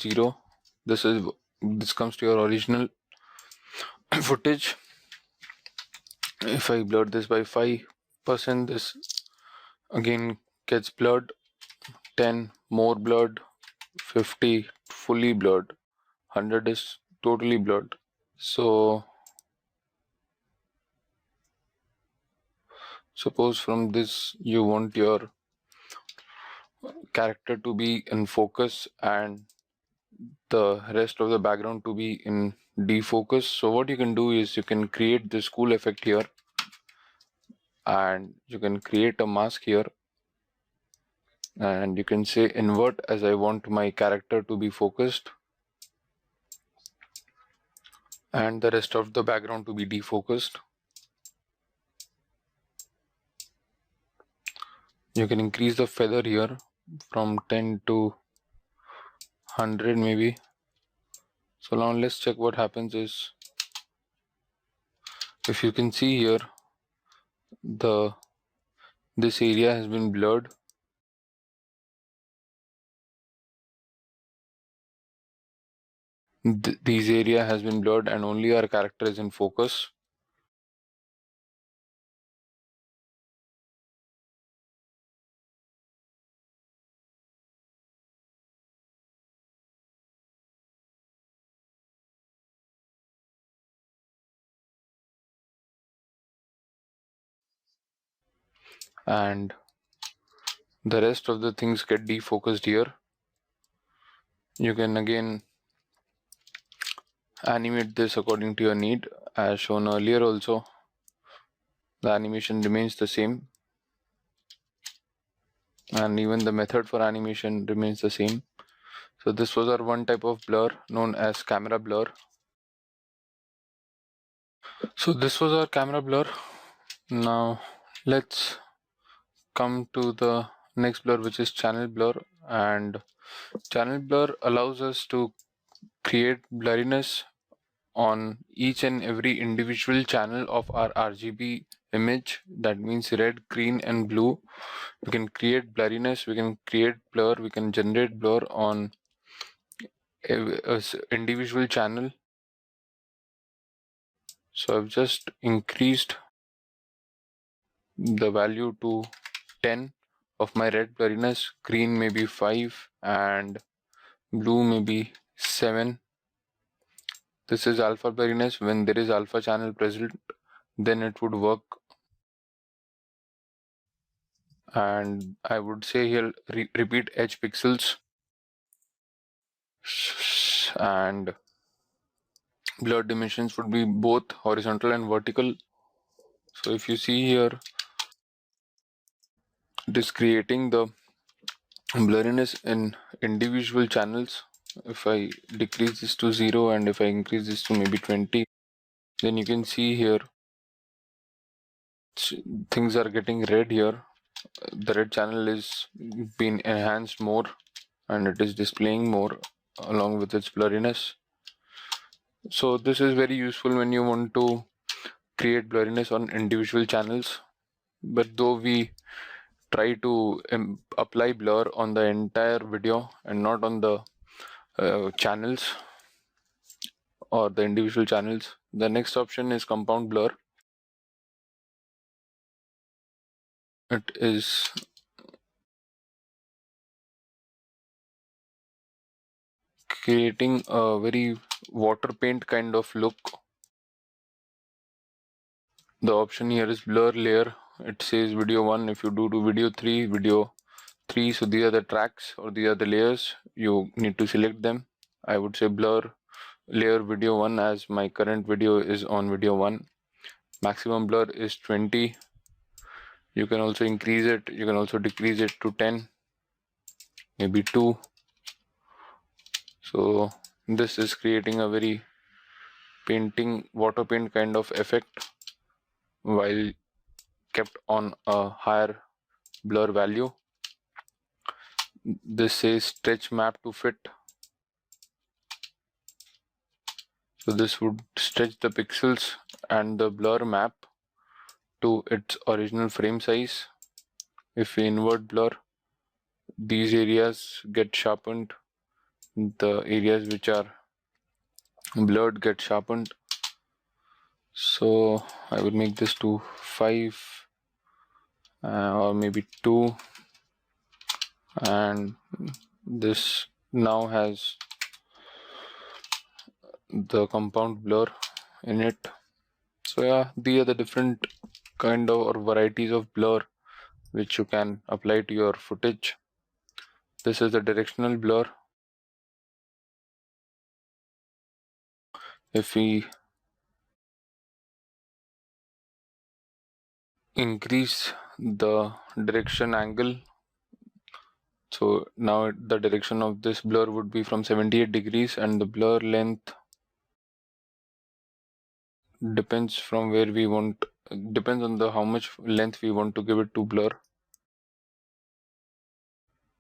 0. This comes to your original footage. If I blur this by 5%, this again gets blurred. 10 more blurred, 50 fully blurred, 100 is totally blurred. So suppose from this you want your character to be in focus and the rest of the background to be in defocus. So what you can do is you can create this cool effect here, and you can create a mask here, and you can say invert as I want my character to be focused and the rest of the background to be defocused. You can increase the feather here from 10 to 100 maybe. So now let's check what happens is, if you can see here, this area has been blurred. This area has been blurred and only our character is in focus. And the rest of the things get defocused here. You can again animate this according to your need. As shown earlier also, the animation remains the same, and even the method for animation remains the same. So this was our one type of blur known as camera blur. So this was our camera blur. Now let's come to the next blur, which is channel blur. And channel blur allows us to create blurriness on each and every individual channel of our RGB image. That means red, green and blue. We can create blurriness, we can create blur, we can generate blur on a individual channel. So I've just increased the value to 10 of my red blurriness, green maybe 5 and blue maybe 7. This is alpha blurriness. When there is alpha channel present, then it would work. And I would say here repeat edge pixels, and blur dimensions would be both horizontal and vertical. So if you see here, it is creating the blurriness in individual channels. If I decrease this to 0 and if I increase this to maybe 20, then you can see here things are getting red here. The red channel is being enhanced more and it is displaying more along with its blurriness. So this is very useful when you want to create blurriness on individual channels. But though we try to apply blur on the entire video and not on the channels or the individual channels, the next option is compound blur. It is creating a very water paint kind of look. The option here is blur layer. It says video 1. If you do to video 3, so these are the tracks or these are the layers. You need to select them. I would say blur layer video 1 as my current video is on video 1. Maximum blur is 20. You can also increase it, you can also decrease it to 10, maybe 2. So this is creating a very water paint kind of effect while kept on a higher blur value. This says stretch map to fit. So this would stretch the pixels and the blur map to its original frame size. If we invert blur, these areas get sharpened the areas which are blurred get sharpened. So I would make this to 5 or maybe 2, and this now has the compound blur in it. So yeah, these are the different kind of or varieties of blur which you can apply to your footage. This is the directional blur. If we increase the direction angle, so now the direction of this blur would be from 78 degrees, and the blur length depends from where we want, depends on the how much length we want to give it to blur.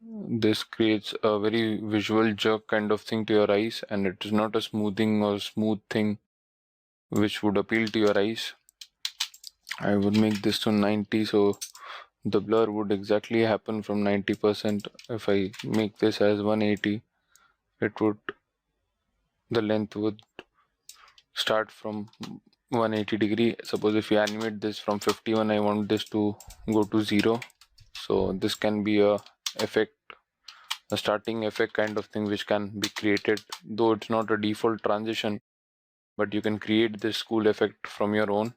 This creates a very visual jerk kind of thing to your eyes, and it is not a smoothing or smooth thing which would appeal to your eyes. I would make this to 90, so the blur would exactly happen from 90%. If I make this as 180, it would, the length would start from 180 degree. Suppose if you animate this from 51, I want this to go to 0. So this can be a effect, a starting effect kind of thing which can be created, though it's not a default transition, but you can create this cool effect from your own.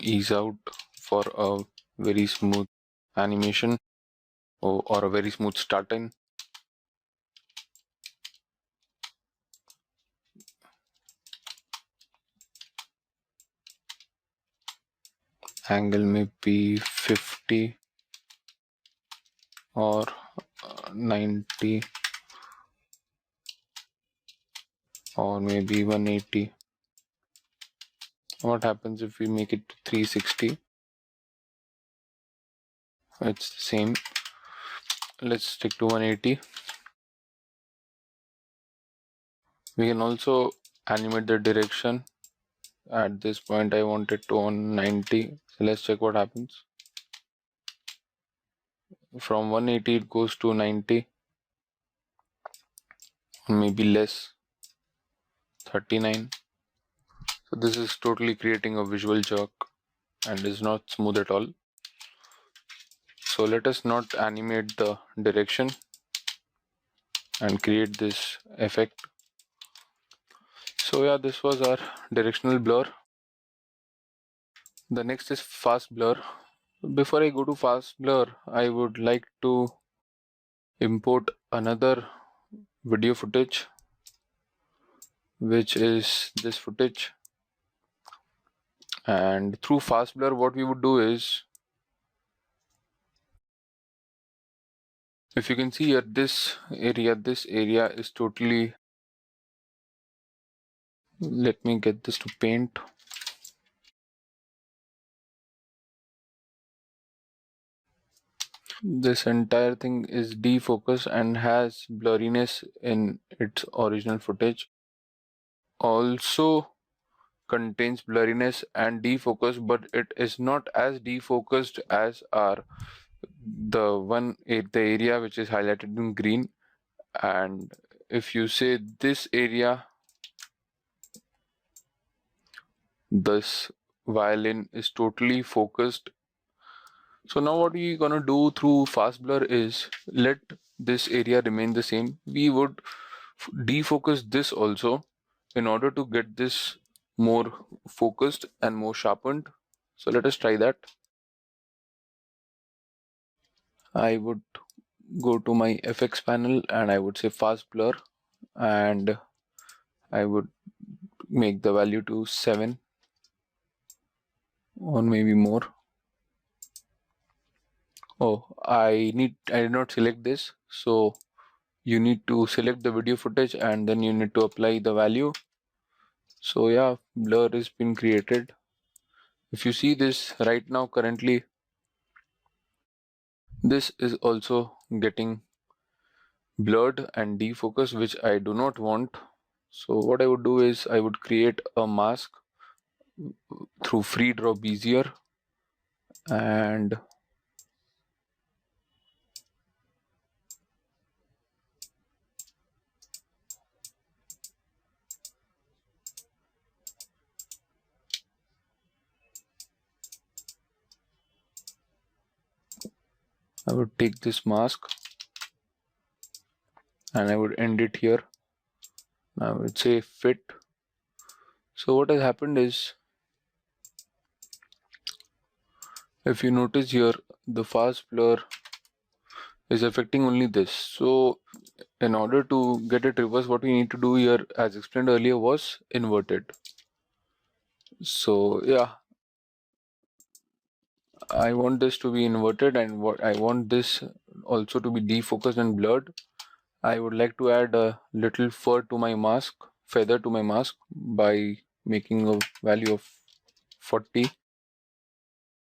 Ease out for a very smooth animation, or a very smooth starting. Angle may be 50 or 90 or maybe 180. What happens if we make it 360? It's the same. Let's stick to 180. We can also animate the direction. At this point I want it to on 90, so let's check what happens. From 180 it goes to 90, or maybe less, 39. So this is totally creating a visual jerk and is not smooth at all. So let us not animate the direction and create this effect. So yeah, this was our directional blur. The next is fast blur. Before I go to fast blur, I would like to import another video footage, which is this footage. And through fast blur, what we would do is, if you can see here, this area is totally, let me get this to paint. This entire thing is defocused and has blurriness in its original footage. Also contains blurriness and defocus, but it is not as defocused as our the area which is highlighted in green. And if you say this area, this violin is totally focused. So now what we're gonna do through fast blur is let this area remain the same. We would defocus this also in order to get this more focused and more sharpened. So let us try that. I would go to my FX panel and I would say fast blur, and I would make the value to 7 or maybe more. Oh, I did not select this, so you need to select the video footage and then you need to apply the value. So yeah, blur has been created. If you see this right now, currently this is also getting blurred and defocused, which I do not want. So what I would do is I would create a mask through free draw bezier, and would take this mask and I would end it here. I would say fit. So what has happened is, if you notice here, the fast blur is affecting only this. So in order to get it reverse, what we need to do here, as explained earlier, was invert it. So yeah, I want this to be inverted, and what I want this also to be defocused and blurred. I would like to add a little fur to my mask, feather to my mask, by making a value of 40.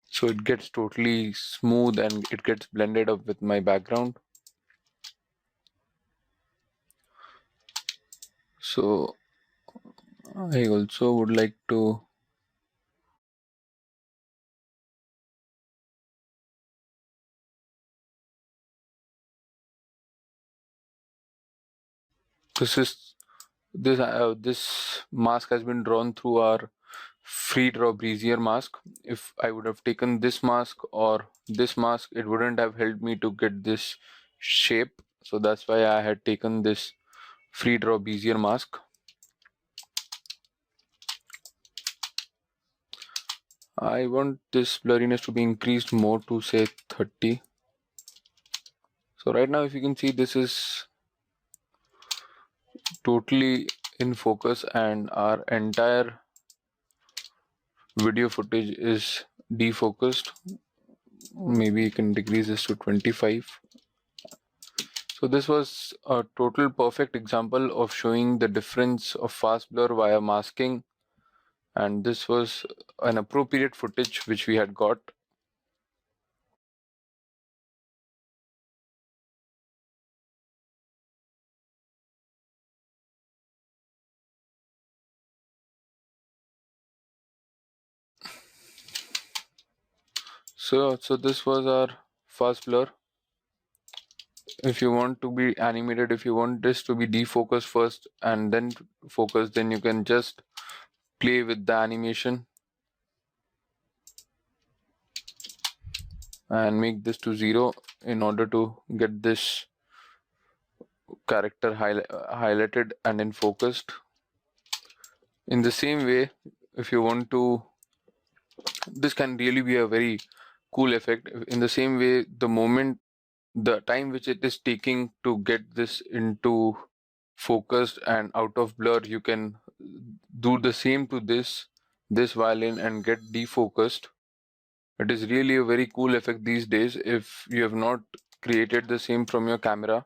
So it gets totally smooth and it gets blended up with my background. So I also would like to this mask has been drawn through our free draw Bezier mask. If I would have taken this mask or this mask, it wouldn't have helped me to get this shape. So that's why I had taken this free draw Bezier mask. I want this blurriness to be increased more to say 30. So right now, if you can see, this is totally in focus and our entire video footage is defocused. Maybe you can decrease this to 25. So this was a total perfect example of showing the difference of fast blur via masking, and this was an appropriate footage which we had got. So this was our fast blur. If you want to be animated, if you want this to be defocused first and then focus, then you can just play with the animation and make this to 0 in order to get this character highlighted and in focused. In the same way, if you want to, this can really be a very cool effect. In the same way, the time which it is taking to get this into focused and out of blur, you can do the same to this violin and get defocused. It is really a very cool effect these days. If you have not created the same from your camera,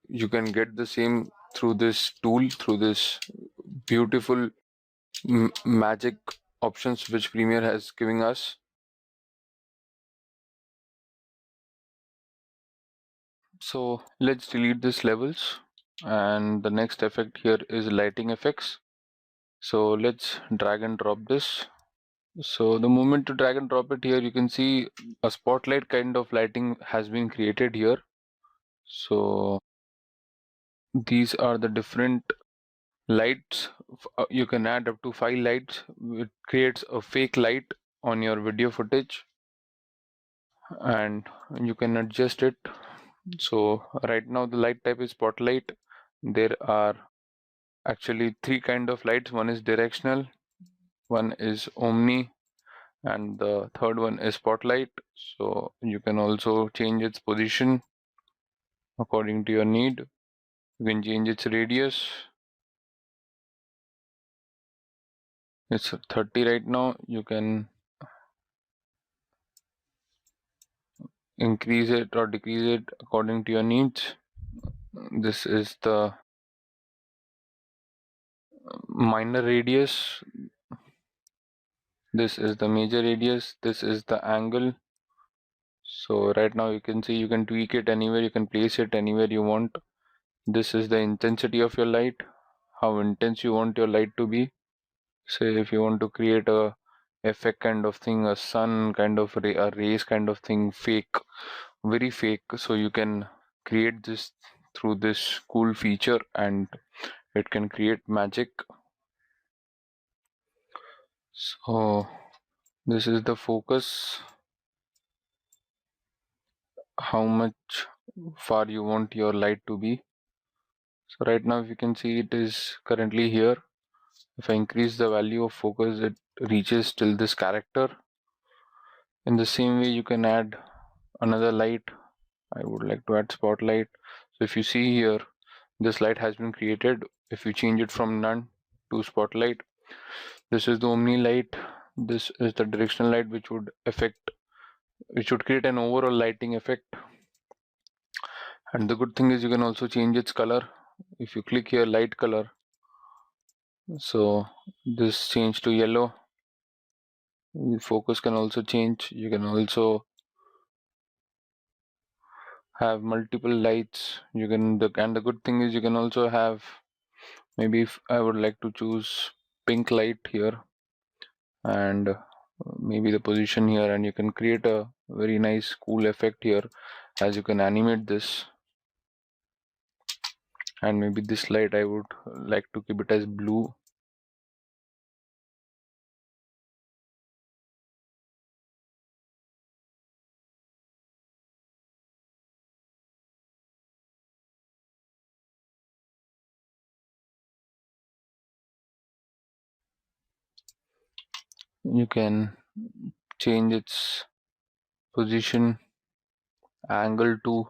you can get the same through this tool, through this beautiful magic options which Premiere has given us. So let's delete this levels, and the next effect here is lighting effects. So let's drag and drop this. So the moment to drag and drop it here, you can see a spotlight kind of lighting has been created here. So these are the different lights. You can add up to 5 lights. It creates a fake light on your video footage and you can adjust it. So right now the light type is spotlight. There are actually 3 kind of lights. One is directional, one is omni, and the third one is spotlight. So you can also change its position according to your need. You can change its radius. It's 30 right now. You can increase it or decrease it according to your needs. This is the minor radius. This is the major radius. This is the angle. So right now you can see you can tweak it anywhere, you can place it anywhere you want. This is the intensity of your light, how intense you want your light to be. Say if you want to create a effect kind of thing, a sun kind of a rays kind of thing, fake, very fake, so you can create this through this cool feature and it can create magic. So this is the focus. how much far you want your light to be. So right now, if you can see, it is currently here. If I increase the value of focus, it reaches till this character. In the same way, you can add another light. I would like to add spotlight. So if you see here, this light has been created. If you change it from none to spotlight, this is the omni light. This is the directional light, which would create an overall lighting effect. And the good thing is you can also change its color. If you click here, light color, so this change to yellow. The focus can also change. You can also have multiple lights. And the good thing is you can also have, maybe if I would like to choose pink light here, and maybe the position here, and you can create a very nice cool effect here as you can animate this. And maybe this light I would like to keep it as blue. You can change its position, angle too,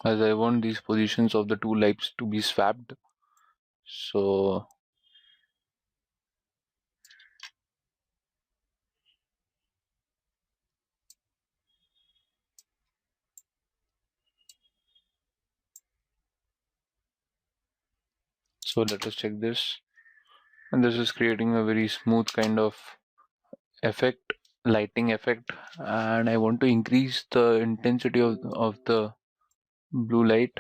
as I want these positions of the two lights to be swapped. So let us check this. And this is creating a very smooth kind of effect, lighting effect. And I want to increase the intensity of the blue light.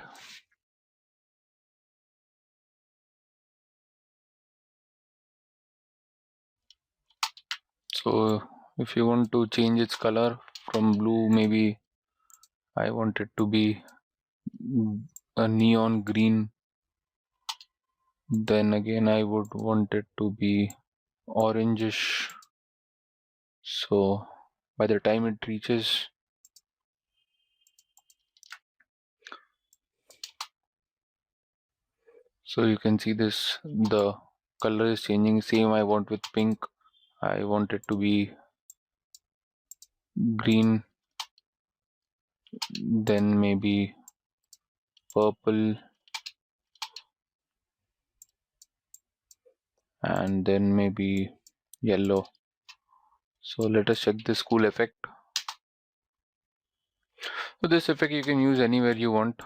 So if you want to change its color from blue, maybe I want it to be a neon green. Then again, I would want it to be orangish. So by the time it reaches, so you can see this, the color is changing. Same I want with pink. I want it to be green, then maybe purple, and then maybe yellow. So let us check this cool effect. So this effect you can use anywhere you want.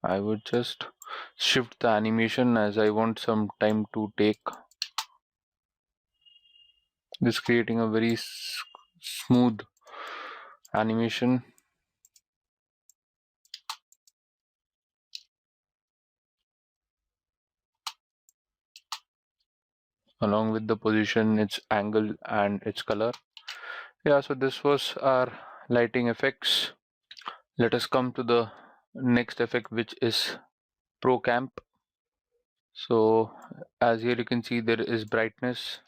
I would just shift the animation as I want some time to take. This creating a very smooth animation. Along with the position, its angle and its color. Yeah, so this was our lighting effects. Let us come to the next effect, which is Pro Camp. So as here you can see, there is brightness,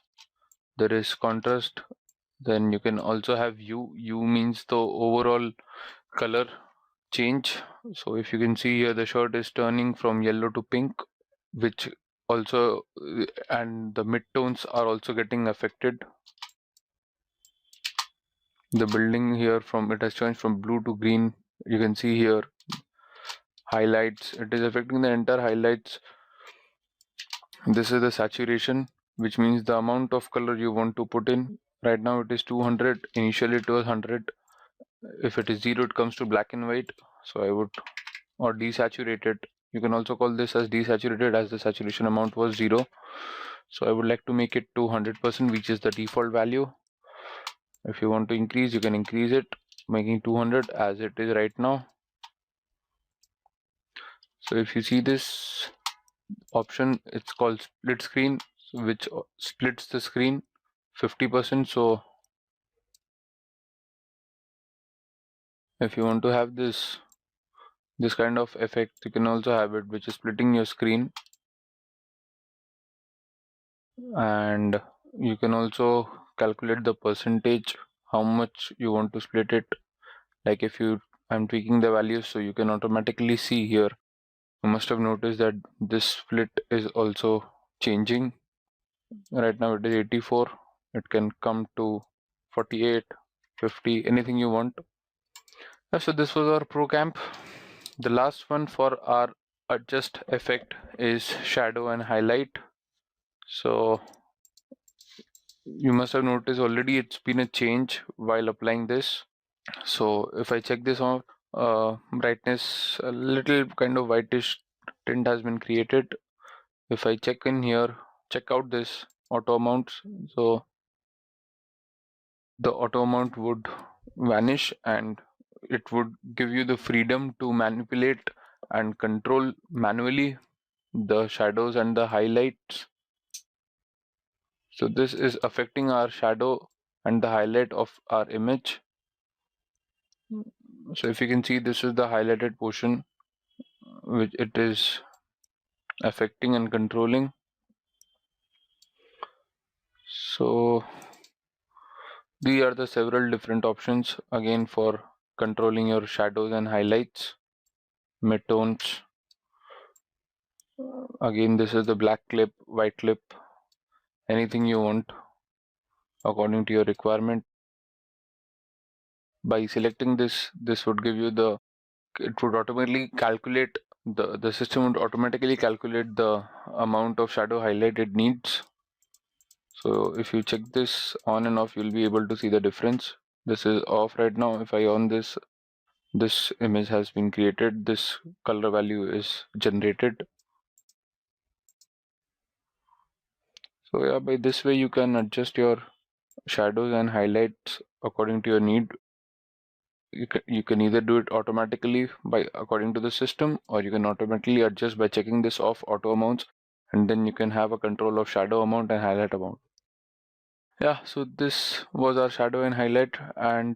there is contrast, then you can also have U means the overall color change. So if you can see here, the shirt is turning from yellow to pink, which also and the midtones are also getting affected. The building here, from it has changed from blue to green. You can see here highlights, it is affecting the entire highlights. This is the saturation, which means the amount of color you want to put in. Right now it is 200, initially it was 100. If it is 0, it comes to black and white. So I would, or desaturated, you can also call this as desaturated, as the saturation amount was 0. So I would like to make it to 100%, which is the default value. If you want to increase, you can increase it, making 200 as it is right now. So if you see this option, it's called split screen, which splits the screen 50%. So if you want to have this kind of effect, you can also have it, which is splitting your screen. and you can also calculate the percentage, how much you want to split it. Like if I'm tweaking the values, so you can automatically see here. You must have noticed that this split is also changing. Right now it is 84. It can come to 48, 50, anything you want. So this was our pro camp. The last one for our adjust effect is shadow and highlight. So you must have noticed already it's been a change while applying this. So if I check this on brightness, a little kind of whitish tint has been created. If I check in here, check out this auto amounts, so the auto amount would vanish and it would give you the freedom to manipulate and control manually the shadows and the highlights. So this is affecting our shadow and the highlight of our image. So if you can see, this is the highlighted portion which it is affecting and controlling. So these are the several different options again for controlling your shadows and highlights, midtones. Again, this is the black clip, white clip, anything you want according to your requirement. By selecting this would give you it would automatically calculate, the system would automatically calculate the amount of shadow highlight it needs. So if you check this on and off, you'll be able to see the difference. This is off right now. If I on this image has been created, this color value is generated. So yeah, by this way you can adjust your shadows and highlights according to your need. You can either do it automatically by according to the system, or you can automatically adjust by checking this off, auto amounts, and then you can have a control of shadow amount and highlight amount. Yeah, so this was our shadow and highlight, and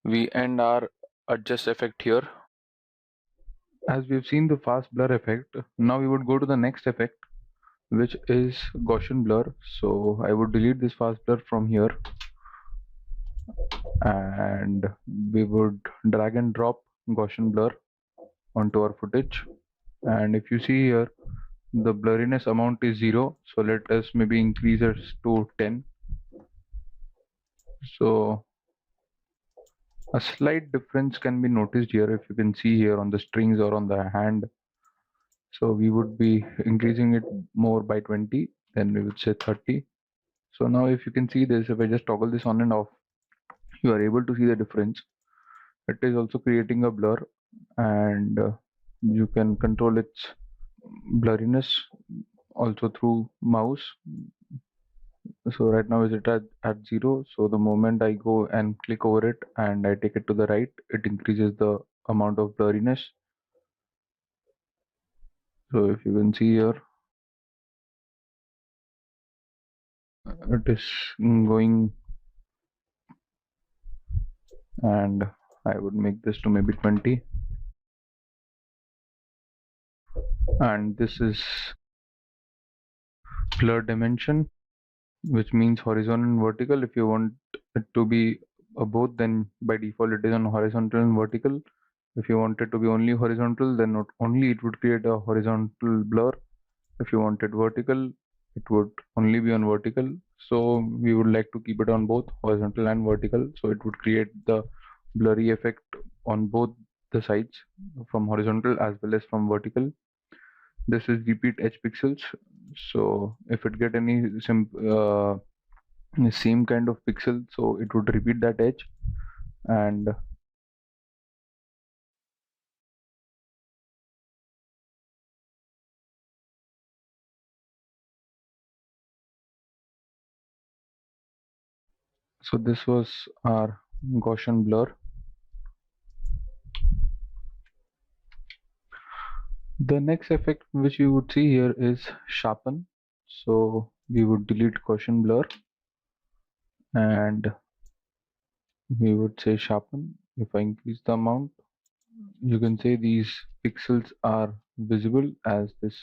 we end our adjust effect here. As we've seen the fast blur effect, now we would go to the next effect, which is Gaussian blur. So I would delete this fast blur from here, and we would drag and drop Gaussian blur onto our footage. And if you see here, the blurriness amount is 0, so let us maybe increase it to 10. So a slight difference can be noticed here, if you can see here on the strings or on the hand. So we would be increasing it more by 20, then we would say 30. So now if you can see this, if I just toggle this on and off, you are able to see the difference. It is also creating a blur, and you can control its blurriness also through mouse. So right now is it at 0, so the moment I go and click over it and I take it to the right, it increases the amount of blurriness. So if you can see here, it is going, and I would make this to maybe 20, and this is blur dimension, which means horizontal and vertical. If you want it to be both, then by default it is on horizontal and vertical. If you want it to be only horizontal, then not only it would create a horizontal blur. If you want it vertical, it would only be on vertical. So we would like to keep it on both horizontal and vertical, so it would create the blurry effect on both the sides, from horizontal as well as from vertical. This is repeat edge pixels, so if it get any same kind of pixel, so it would repeat that edge. And so this was our Gaussian blur. The next effect which you would see here is sharpen. So we would delete Gaussian blur and we would say sharpen. If I increase the amount, you can say these pixels are visible as this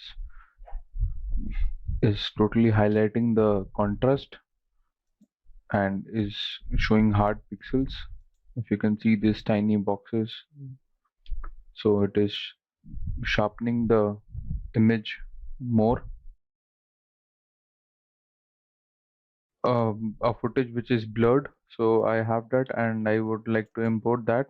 is totally highlighting the contrast and is showing hard pixels. If you can see these tiny boxes, so it is sharpening the image more. A footage which is blurred, so I have that and I would like to import that.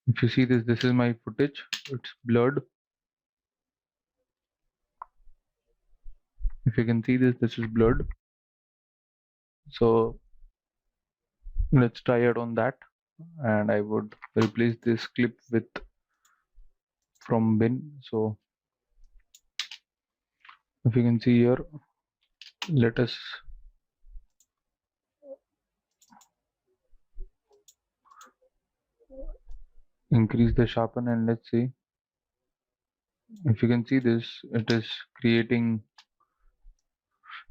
If you see this, this is my footage. It's blurred. If you can see this, this is blurred. So let's try it on that. And I would replace this clip with from bin. So if you can see here, let us increase the sharpen and let's see. If you can see this, it is creating.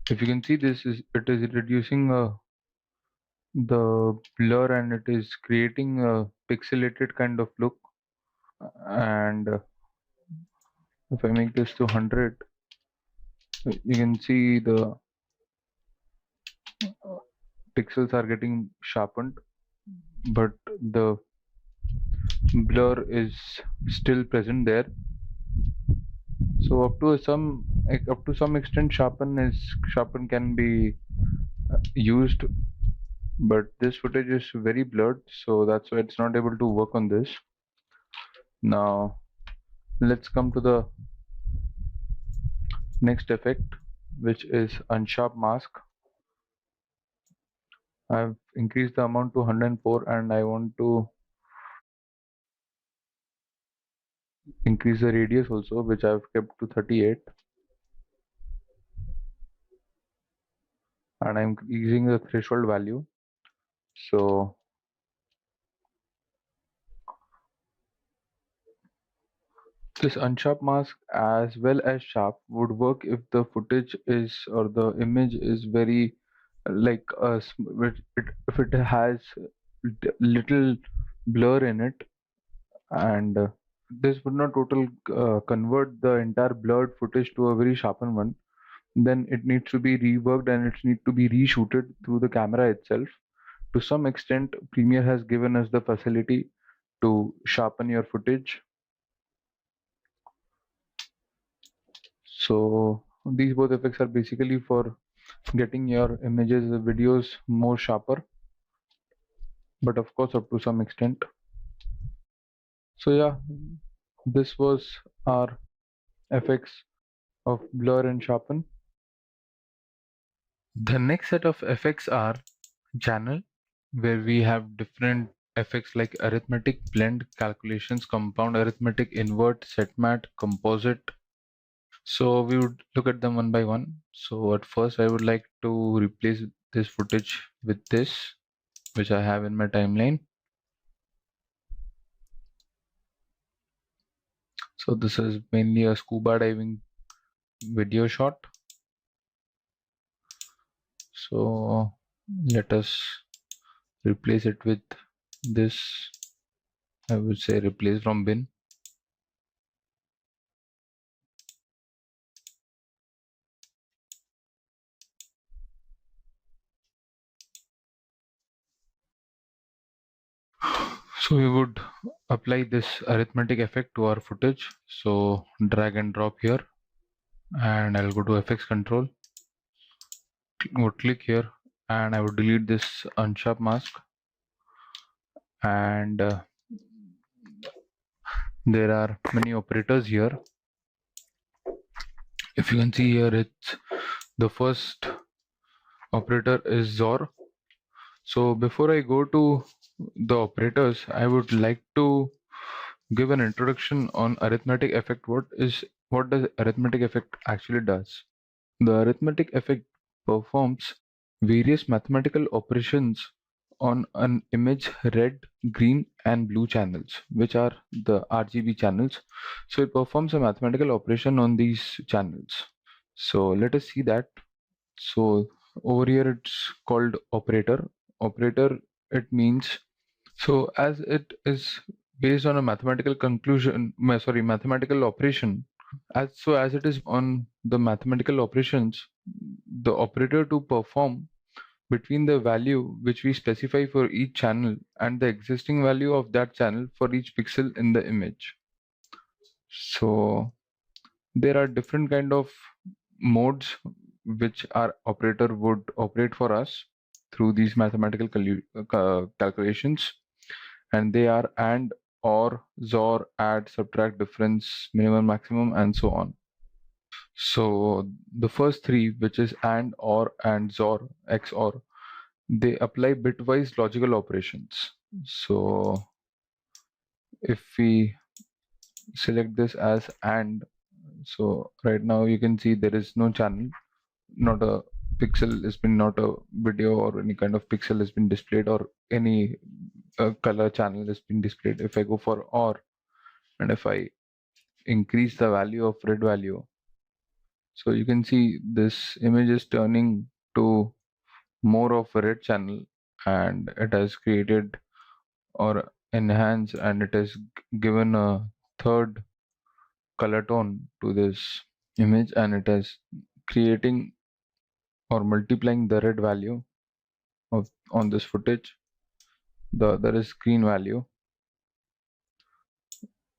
If you can see this, is it is reducing the blur and it is creating a pixelated kind of look. And if I make this to 100, you can see the pixels are getting sharpened, but the blur is still present there. So up to some extent, sharpen can be used, but this footage is very blurred, so that's why it's not able to work on this. Now let's come to the next effect, which is unsharp mask. I've increased the amount to 104 and I want to increase the radius also, which I've kept to 38, and I'm using the threshold value. So this unsharp mask as well as sharp would work if the footage is or the image is very like if it has little blur in it, and this would not convert the entire blurred footage to a very sharpened one. Then it needs to be reworked and it needs to be reshooted through the camera itself. To some extent, Premiere has given us the facility to sharpen your footage. So these both effects are basically for getting your images, videos more sharper, but of course up to some extent. So yeah, this was our effects of blur and sharpen. The next set of effects are channel, where we have different effects like arithmetic, blend, calculations, compound, arithmetic, invert, set matte, composite. So we would look at them one by one. So at first I would like to replace this footage with this, which I have in my timeline. So this is mainly a scuba diving video shot. So let us replace it with this. I would say replace from bin. So we would apply this arithmetic effect to our footage. So drag and drop here, and I'll go to effects control, would click here, and I would delete this unsharp mask. And there are many operators here. If you can see here, it's the first operator is XOR. So before I go to the operators, I would like to give an introduction on arithmetic effect. What does arithmetic effect actually does? The arithmetic effect performs various mathematical operations on an image red, green, and blue channels, which are the RGB channels. So it performs a mathematical operation on these channels. So let us see that. So over here it's called operator. Operator, it means So as it is based on a mathematical mathematical operation, as it is on the mathematical operations, the operator to perform between the value which we specify for each channel and the existing value of that channel for each pixel in the image. So there are different kind of modes which our operator would operate for us through these mathematical calculations, and they are AND, OR, XOR, add, subtract, difference, minimum, maximum, and so on. So the first three, which is AND, OR, and XOR, XOR, they apply bitwise logical operations. So if we select this as AND, so right now you can see there is no channel, not a pixel has been, not a video or any kind of pixel has been displayed, or any color channel has been displayed. If I go for OR and if I increase the value of red value, so you can see this image is turning to more of a red channel, and it has created or enhanced, and it has given a third color tone to this image, and it is creating or multiplying the red value of on this footage. The other is green value,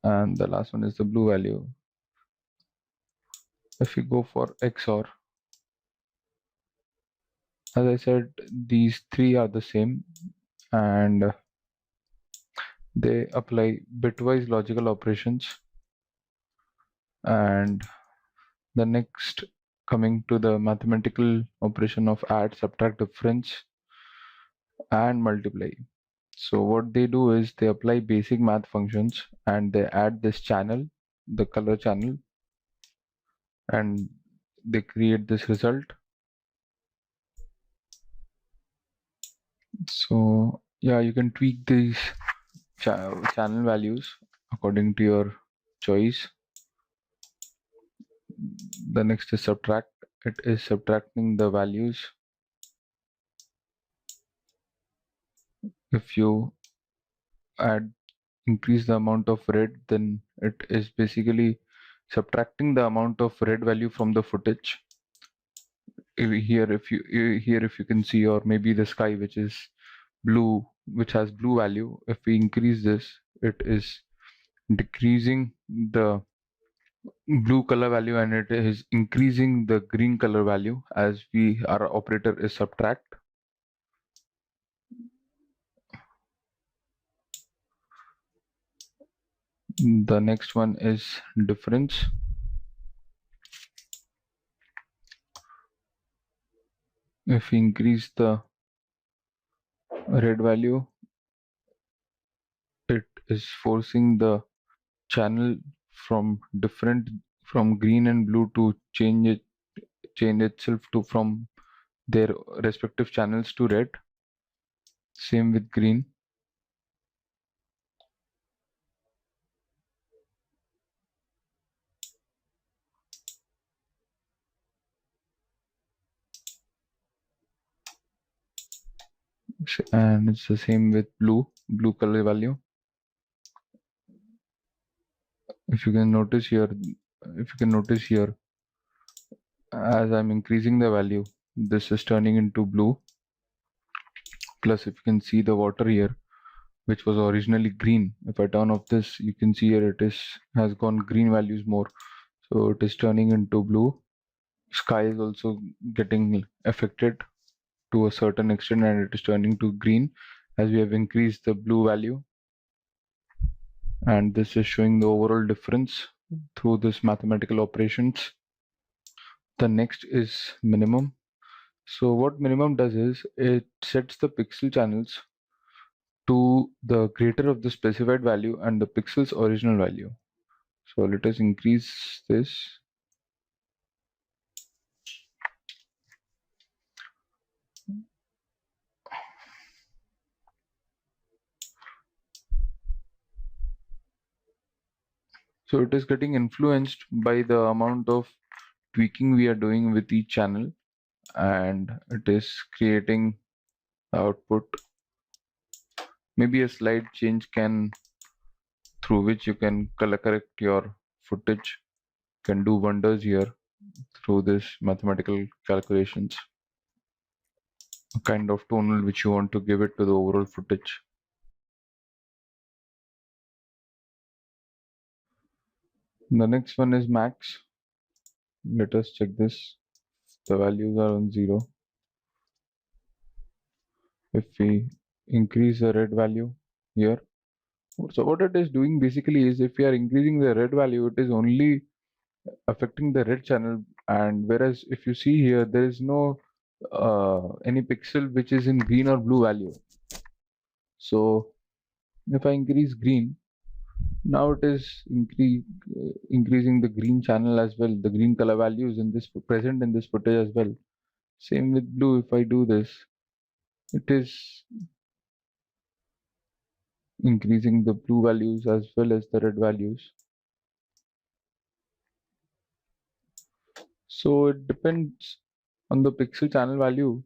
and the last one is the blue value. If we go for XOR, as I said, these three are the same, and they apply bitwise logical operations. And the next, coming to the mathematical operation of add, subtract, difference, and multiply. So what they do is they apply basic math functions and they add this channel, the color channel, and they create this result. So yeah, you can tweak these channel values according to your choice. The next is subtract. It is subtracting the values. If you add increase the amount of red, then it is basically subtracting the amount of red value from the footage. Here if you can see, or maybe the sky which is blue, which has blue value, if we increase this, it is decreasing the blue color value and it is increasing the green color value, as our operator is subtract. The next one is difference. If we increase the red value, it is forcing the channel from green and blue to change itself to from their respective channels to red. Same with green. And it's the same with blue color value. If you can notice here, as I'm increasing the value, this is turning into blue. Plus, if you can see the water here, which was originally green, if I turn off this, you can see here has gone green values more, so it is turning into blue. Sky is also getting affected to a certain extent, and it is turning to green as we have increased the blue value. And this is showing the overall difference through this mathematical operations. The next is minimum. So what minimum does is it sets the pixel channels to the greater of the specified value and the pixel's original value. So let us increase this. So it is getting influenced by the amount of tweaking we are doing with each channel, and it is creating output. maybe a slight change can through which you can color correct your footage can do wonders here through this mathematical calculations, a kind of tonal which you want to give it to the overall footage. The next one is max. Let us check this. The values are on 0. If we increase the red value here, so what it is doing basically is, if we are increasing the red value, it is only affecting the red channel, and whereas if you see here, there is no any pixel which is in green or blue value. So if I increase green, now it is increasing the green channel as well, the green color values in this present in this footage as well. Same with blue. If I do this, it is increasing the blue values as well as the red values. So it depends on the pixel channel value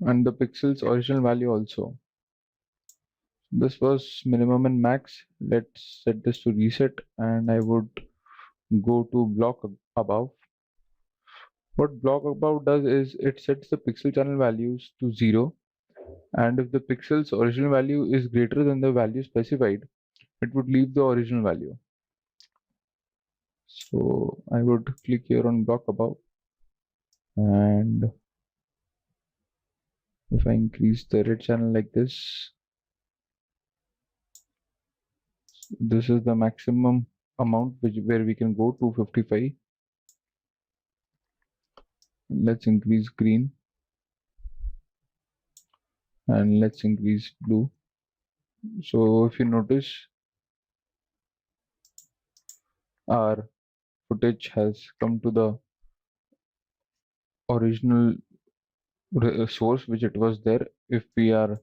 and the pixel's original value also. This was minimum and max. Let's set this to reset, and I would go to block above. What block above does is it sets the pixel channel values to 0, and if the pixel's original value is greater than the value specified, it would leave the original value. So I would click here on block above, and if I increase the red channel like this, this is the maximum amount where we can go, 255. Let's increase green, and let's increase blue. So if you notice, our footage has come to the original source which it was there. If we are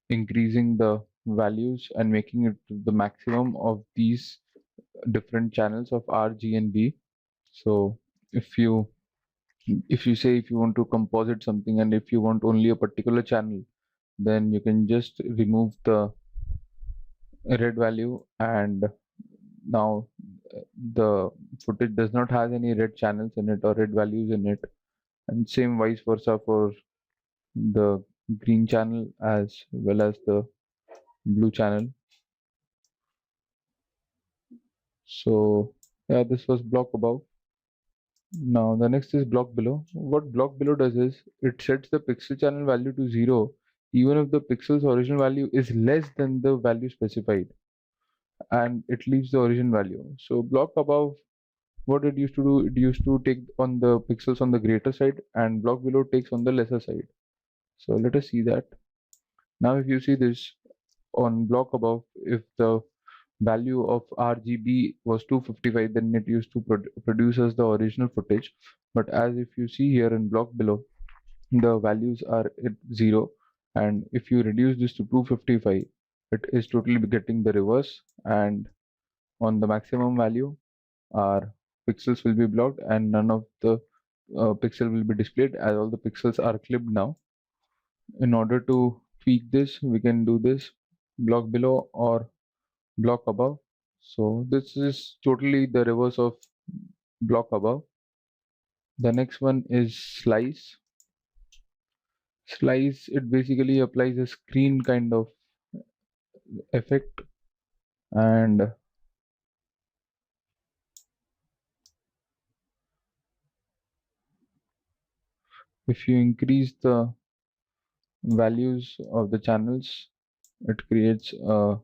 increasing the values and making it the maximum of these different channels of R, G, and B. So if you say if you want to composite something, and if you want only a particular channel, then you can just remove the red value, and now the footage does not have any red channels in it or red values in it, and same vice versa for the green channel as well as the blue channel. So yeah, this was block above. Now the next is block below. What block below does is it sets the pixel channel value to 0 even if the pixel's original value is less than the value specified, and it leaves the origin value. So block above, what it used to do, it used to take on the pixels on the greater side, and block below takes on the lesser side. So let us see that. Now if you see this on block above, if the value of RGB was 255, then it used to produce as the original footage. But as if you see here in block below, the values are at 0, and if you reduce this to 255, it is totally getting the reverse, and on the maximum value, our pixels will be blocked and none of the pixel will be displayed, as all the pixels are clipped now. In order to tweak this, we can do this block below or block above. So this is totally the reverse of block above. The next one is slice. Slice, it basically applies a screen kind of effect, and if you increase the values of the channels, it creates a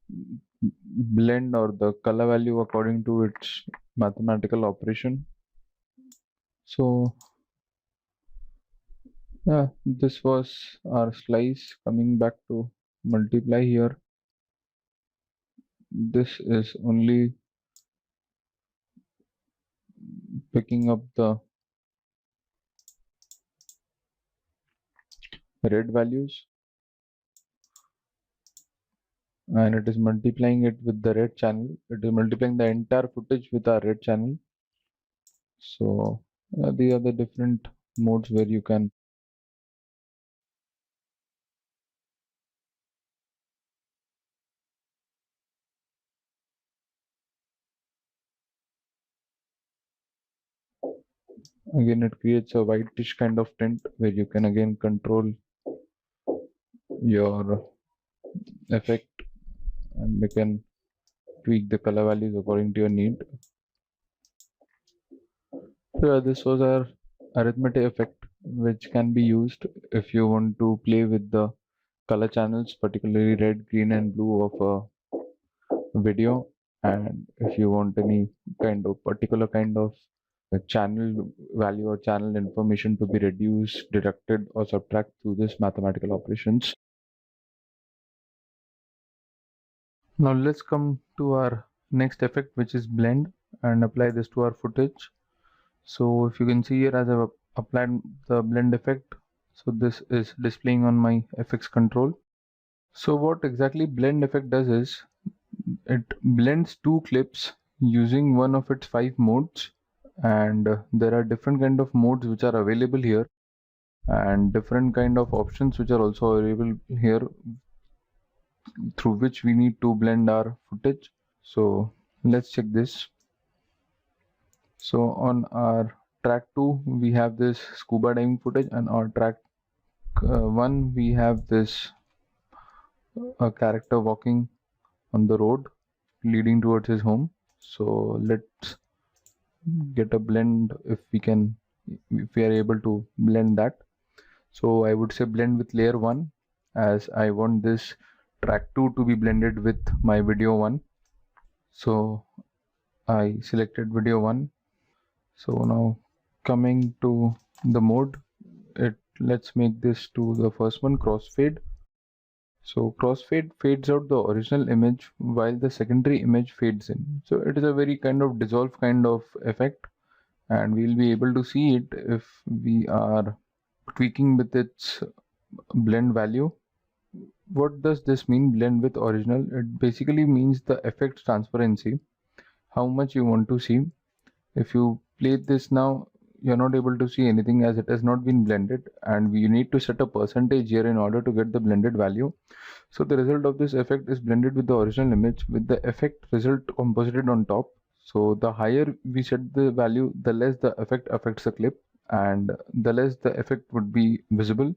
blend or the color value according to its mathematical operation. So yeah, this was our slice. Coming back to multiply here, this is only picking up the red values, and it is multiplying it with the red channel. It is multiplying the entire footage with our red channel. So these are the different modes where you can again it creates a whitish kind of tint where you can again control your effect and you can tweak the color values according to your need. So this was our arithmetic effect, which can be used if you want to play with the color channels, particularly red, green, and blue of a video, and if you want any kind of particular kind of channel value or channel information to be reduced, deducted, or subtract through this mathematical operations. Now let's come to our next effect, which is blend, and apply this to our footage. So if you can see here, as I've applied the blend effect, so this is displaying on my FX control. So what exactly blend effect does is it blends two clips using one of its 5 modes, and there are different kind of modes which are available here and different kind of options which are also available here through which we need to blend our footage. So let's check this. So on our track 2 we have this scuba diving footage, and on track 1 we have this a character walking on the road leading towards his home. So let's get a blend if we are able to blend that. So I would say blend with layer 1, as I want this track 2 to be blended with my video 1. So I selected video 1. So now coming to the mode, let's make this to the first one, crossfade. So crossfade fades out the original image while the secondary image fades in. So it is a very kind of dissolve kind of effect, and we'll be able to see it if we are tweaking with its blend value. What does this mean, blend with original? It basically means the effect transparency, how much you want to see. If you play this now, you're not able to see anything as it has not been blended, and we need to set a percentage here in order to get the blended value. So the result of this effect is blended with the original image with the effect result composited on top. So the higher we set the value, the less the effect affects the clip and the less the effect would be visible.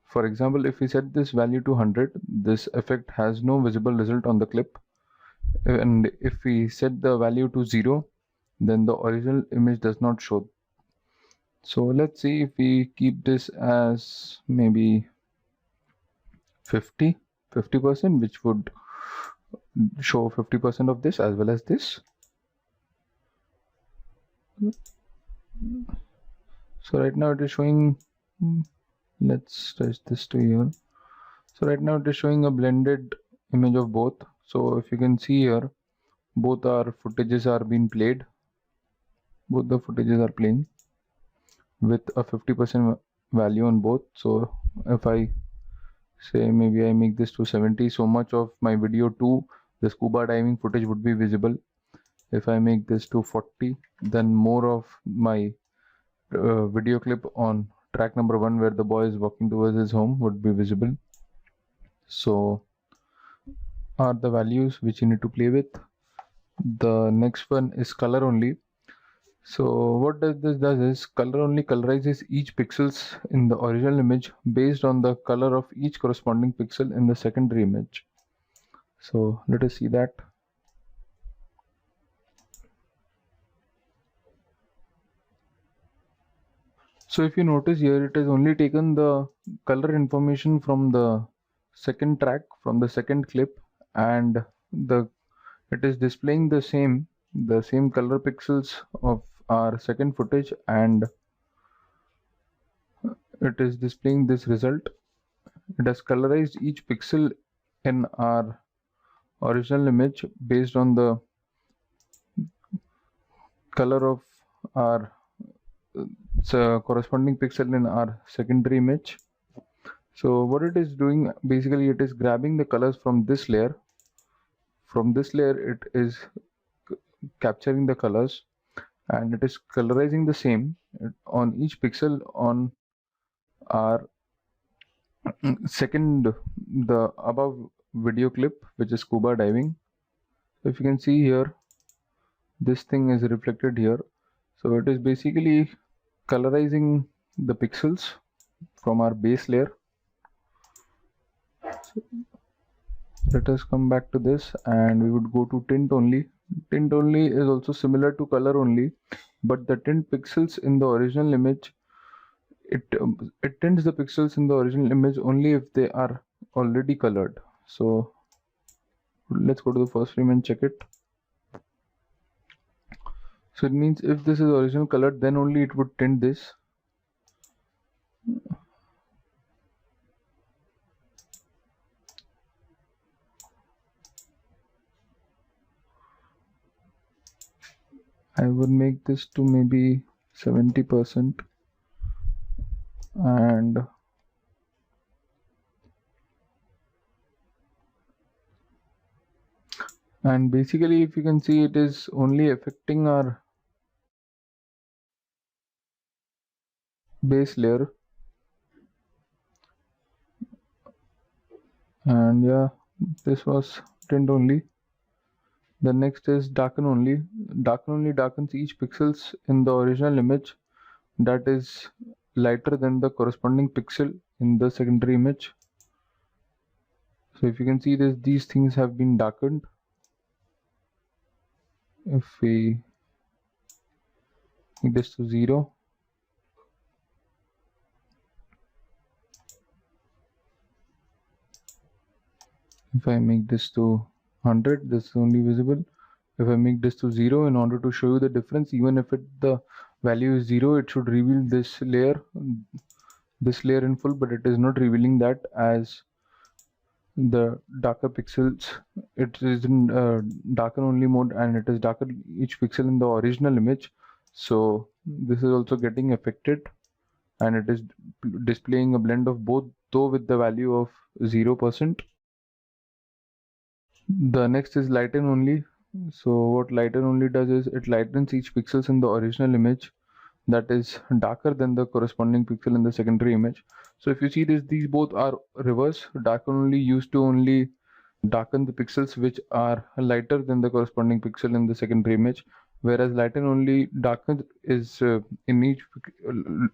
For example, if we set this value to 100, this effect has no visible result on the clip. And if we set the value to 0, then the original image does not show. So let's see if we keep this as maybe 50%, which would show 50% of this as well as this. So right now it is showing, let's stretch this to here. So right now it is showing a blended image of both. So if you can see here, both our footages are being played. Both the footages are playing with a 50% value on both. So if I say maybe I make this to 70, so much of my video 2, the scuba diving footage would be visible. If I make this to 40, then more of my video clip on track number 1 where the boy is walking towards his home would be visible. So are the values which you need to play with. The next one is color only. So what this does is color only colorizes each pixels in the original image based on the color of each corresponding pixel in the secondary image. So let us see that. So if you notice here, it has only taken the color information from the second track, from the second clip, and it is displaying the same color pixels of our second footage, and it is displaying this result. It has colorized each pixel in our original image based on the color of our corresponding pixel in our secondary image. So what it is doing, basically it is grabbing the colors from this layer. From this layer it is capturing the colors, and it is colorizing the same on each pixel on our second, the above video clip, which is scuba diving. So if you can see here, this thing is reflected here. So it is basically colorizing the pixels from our base layer. So let us come back to this, and we would go to tint only. Tint only is also similar to color only, but the tint pixels in the original image, it tints the pixels in the original image only if they are already colored. So let's go to the first frame and check it. So it means if this is original color, then only it would tint this. I would make this to maybe 70%, and basically if you can see, it is only affecting our base layer. And yeah, this was tint only. The next is darken only. Darken only darkens each pixels in the original image that is lighter than the corresponding pixel in the secondary image. So if you can see this, these things have been darkened. If we make this to 0, if I make this to 100, this is only visible. If I make this to 0, in order to show you the difference, even if the value is 0, it should reveal this layer in full, but it is not revealing that, as the darker pixels, it is in darken only mode, and it is darker each pixel in the original image. So this is also getting affected, and it is displaying a blend of both, though with the value of 0%. The next is lighten only. So what lighten only does is it lightens each pixels in the original image that is darker than the corresponding pixel in the secondary image. So if you see this, these both are reverse. Darken only used to only darken the pixels which are lighter than the corresponding pixel in the secondary image, whereas lighten only darkens is in each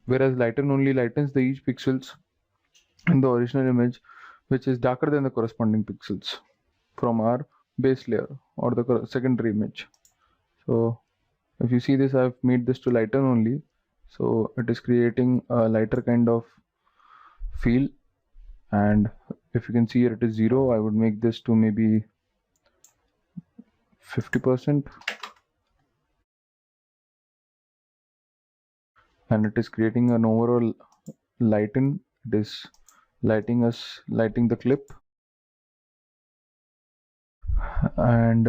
whereas lighten only lightens the each pixels in the original image which is darker than the corresponding pixels from our base layer or the secondary image. So if you see this, I've made this to lighten only, so it is creating a lighter kind of feel. And if you can see here, it is 0. I would make this to maybe 50%, and it is creating an overall lighten. It is lighting the clip. And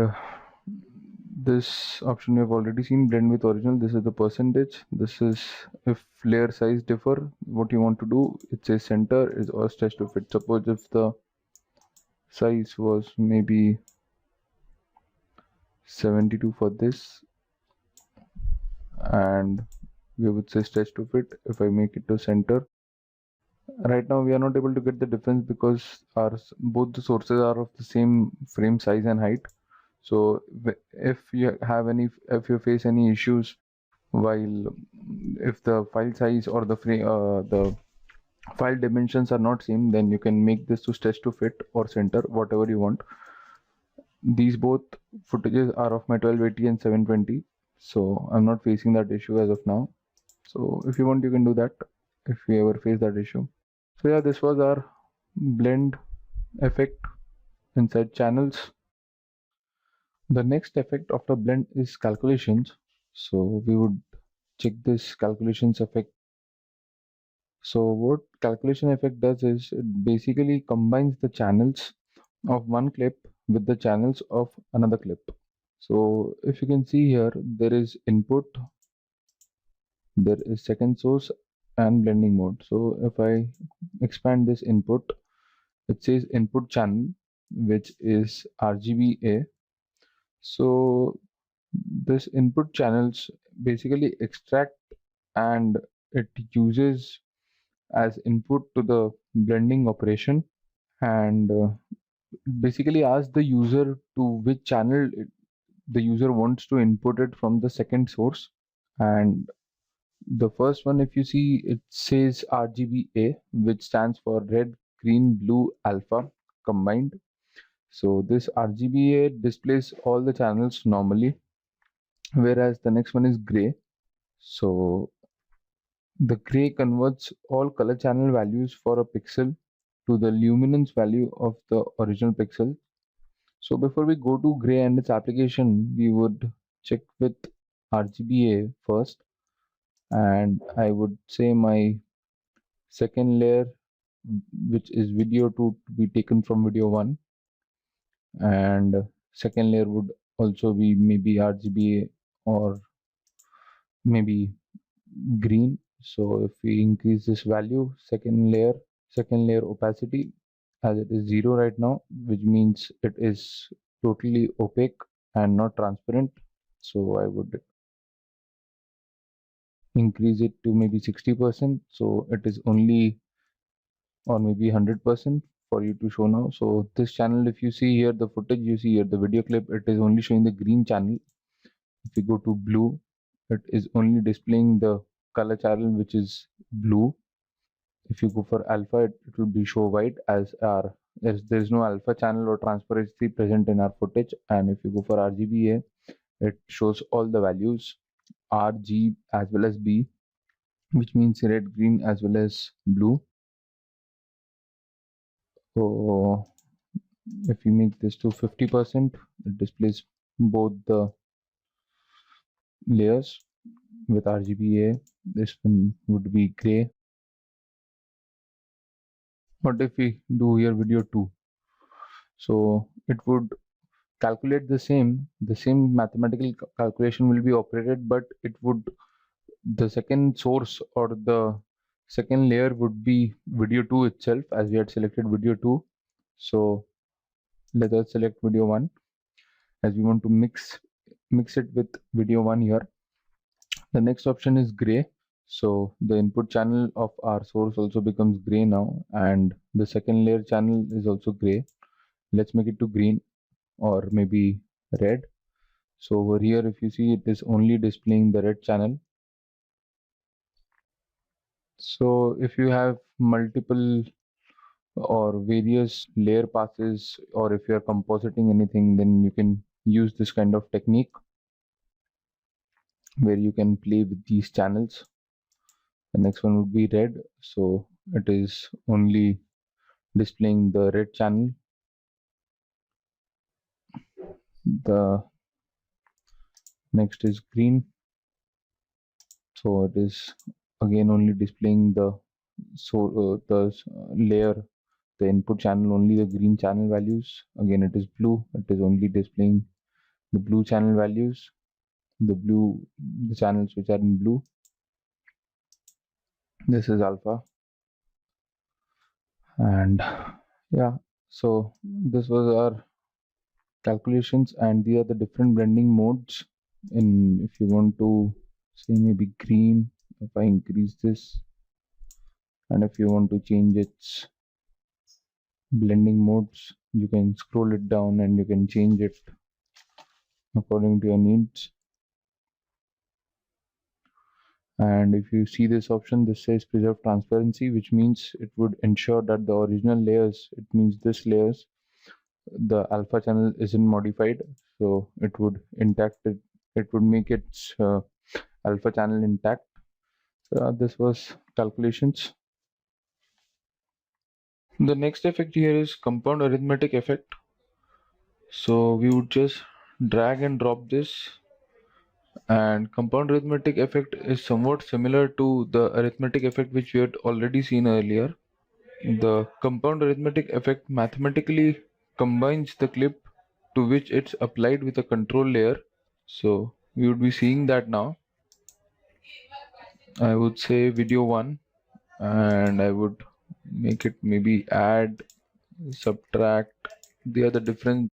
this option we have already seen, blend with original. This is the percentage. This is if layer size differ, what you want to do. It says center is or stretch to fit. Suppose if the size was maybe 72 for this, and we would say stretch to fit. If I make it to center, right now we are not able to get the difference because both the sources are of the same frame size and height. So if you face any issues while if the file size or the file dimensions are not same, then you can make this to stretch to fit or center, whatever you want. These both footages are of my 1280 and 720, so I'm not facing that issue as of now. So if you want, you can do that if you ever face that issue. So yeah, this was our blend effect inside channels. The next effect after blend is calculations. So we would check this calculations effect. So what calculation effect does is it basically combines the channels of one clip with the channels of another clip. So if you can see here, there is input, there is second source, and blending mode. So if I expand this input, it says input channel, which is RGBA. So this input channels basically extract, and it uses as input to the blending operation, and basically ask the user to which channel the user wants to input it from the second source. And the first one, if you see, it says RGBA, which stands for red, green, blue, alpha combined. So this RGBA displays all the channels normally, whereas the next one is gray. So the gray converts all color channel values for a pixel to the luminance value of the original pixel. So before we go to gray and its application, we would check with RGBA first, and I would say my second layer, which is video 2, to be taken from video 1, and second layer would also be maybe RGBA or maybe green. So if we increase this value, second layer opacity, as it is 0 right now, which means it is totally opaque and not transparent. So I would increase it to maybe 60%, so it is only, or maybe 100% for you to show now. So this channel, if you see here the footage, you see here the video clip, it is only showing the green channel. If we go to blue, it is only displaying the color channel, which is blue. If you go for alpha, it will be show white, as there is no alpha channel or transparency present in our footage. And if you go for RGBA, it shows all the values, R, G as well as B, which means red, green as well as blue. So if we make this to 50%, it displays both the layers with RGBA. This one would be gray. What if we do here video 2? So it would calculate the same mathematical calculation will be operated, but it would, the second source or the second layer would be video 2 itself, as we had selected video 2. So let us select video 1, as we want to mix it with video 1 here. The next option is gray. So the input channel of our source also becomes gray now, and the second layer channel is also gray. Let's make it to green or maybe red. So over here, if you see, it is only displaying the red channel. So if you have multiple or various layer passes, or if you are compositing anything, then you can use this kind of technique where you can play with these channels. The next one would be red. So it is only displaying the red channel. The next is green. So it is again only displaying the layer, the input channel, only the green channel values. Again, it is blue. It is only displaying the blue channel values, the channels which are in blue. This is alpha. And yeah, so this was our calculations, and these are the different blending modes. In, if you want to say maybe green, if I increase this, and if you want to change its blending modes, you can scroll it down and you can change it according to your needs. And if you see this option, this says preserve transparency, which means it would ensure that the original layers, it means this layers, the alpha channel isn't modified, so it would it would make its alpha channel intact. So this was calculations. The next effect here is compound arithmetic effect. So we would just drag and drop this, and compound arithmetic effect is somewhat similar to the arithmetic effect which we had already seen earlier. The compound arithmetic effect mathematically combines the clip to which it's applied with a control layer. So we would be seeing that now. I would say video 1, and I would make it maybe add, subtract. They are the different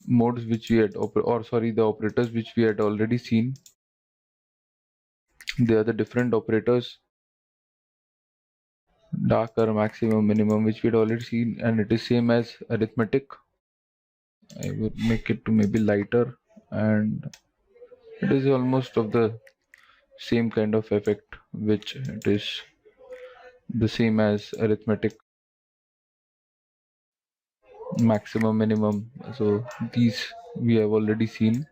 modes which we had, the operators which we had already seen. They are the different operators, darker, maximum, minimum, which we had already seen, and it is same as arithmetic. I would make it to maybe lighter, and It is almost of the same kind of effect, which it is the same as arithmetic, maximum, minimum. So these we have already seen.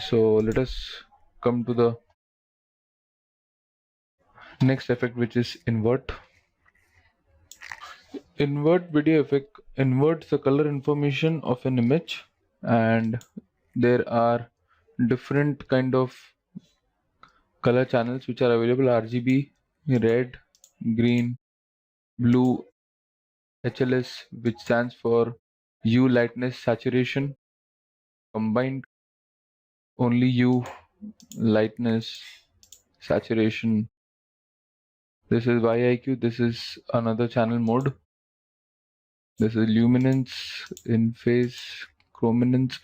So let us come to the next effect, which is invert. Invert video effect inverts the color information of an image, and there are different kind of color channels which are available: RGB, red, green, blue, HLS, which stands for hue, lightness, saturation, combined, only hue, lightness, saturation. This is YIQ. This is another channel mode. This is luminance, in phase, chrominance,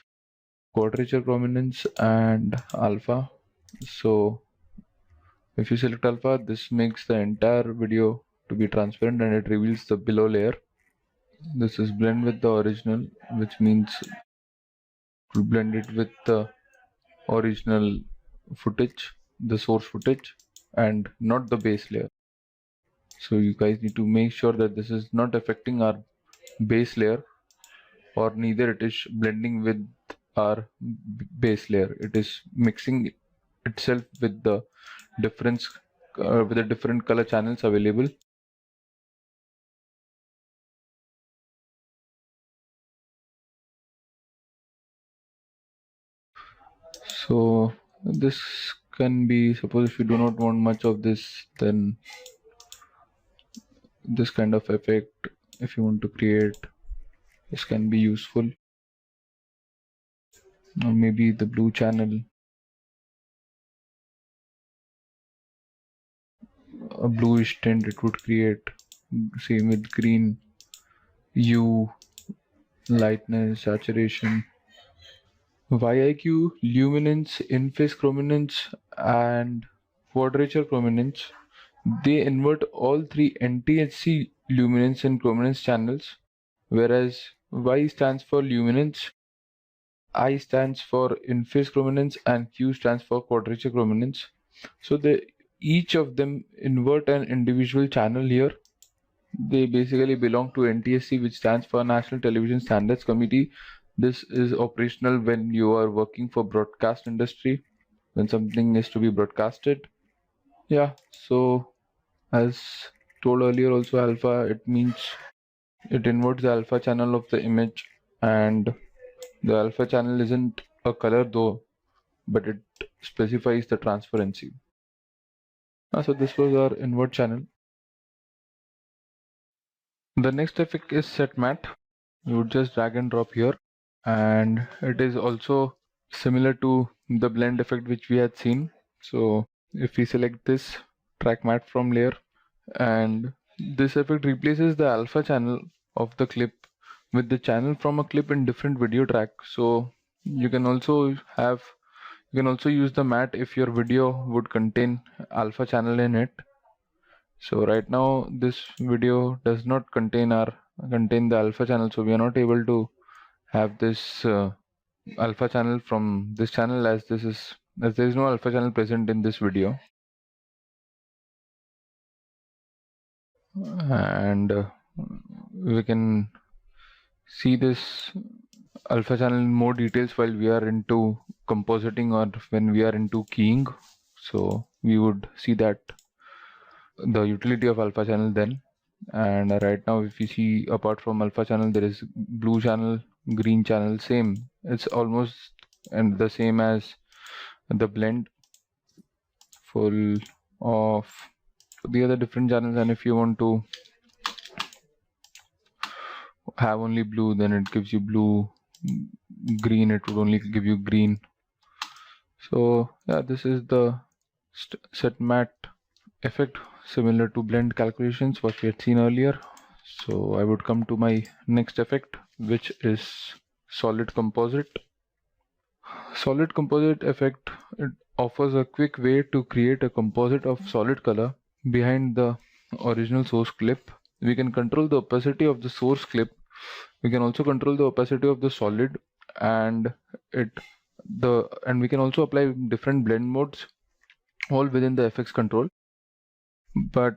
quadrature chrominance, and alpha. So if you select alpha, this makes the entire video to be transparent and it reveals the below layer. This is blend with the original, which means to blend it with the original footage, the source footage, and not the base layer. So you guys need to make sure that this is not affecting our base layer, or neither it is blending with our base layer. It is mixing itself with the difference, with the different color channels available. So this can be, suppose if you do not want much of this, then this kind of effect, if you want to create, this can be useful. Or maybe the blue channel, a bluish tint it would create. Same with green, hue, lightness, saturation. YIQ, luminance, in-phase chrominance, and quadrature chrominance, they invert all three NTSC luminance and chrominance channels, whereas Y stands for luminance, I stands for in-phase chrominance, and Q stands for quadrature chrominance. So each of them invert an individual channel here. They basically belong to NTSC, which stands for National Television Standards Committee. This is operational when you are working for broadcast industry, when something is to be broadcasted. Yeah, so as told earlier also, alpha, it means it inverts the alpha channel of the image, and the alpha channel isn't a color though, but it specifies the transparency. So this was our invert channel. The next effect is set matte. You would just drag and drop here, and it is also similar to the blend effect which we had seen. So if we select this track matte from layer, and this effect replaces the alpha channel of the clip with the channel from a clip in different video track. So you can also use the matte if your video would contain alpha channel in it. So right now this video does not contain the alpha channel, so we are not able to have this alpha channel from this channel, as there is no alpha channel present in this video. And we can see this alpha channel in more details while we are into compositing or when we are into keying. So we would see that the utility of alpha channel then. And right now if you see, apart from alpha channel, there is blue channel, green channel, same, it's almost and the same as the blend full of the other different channels. And if you want to have only blue, then it gives you blue. Green, it would only give you green. So yeah, this is the set matte effect, similar to blend calculations what we had seen earlier. So I would come to my next effect, which is solid composite. Solid composite effect, it offers a quick way to create a composite of solid color behind the original source clip. We can control the opacity of the source clip. We can also control the opacity of the solid, and and we can also apply different blend modes all within the FX control. But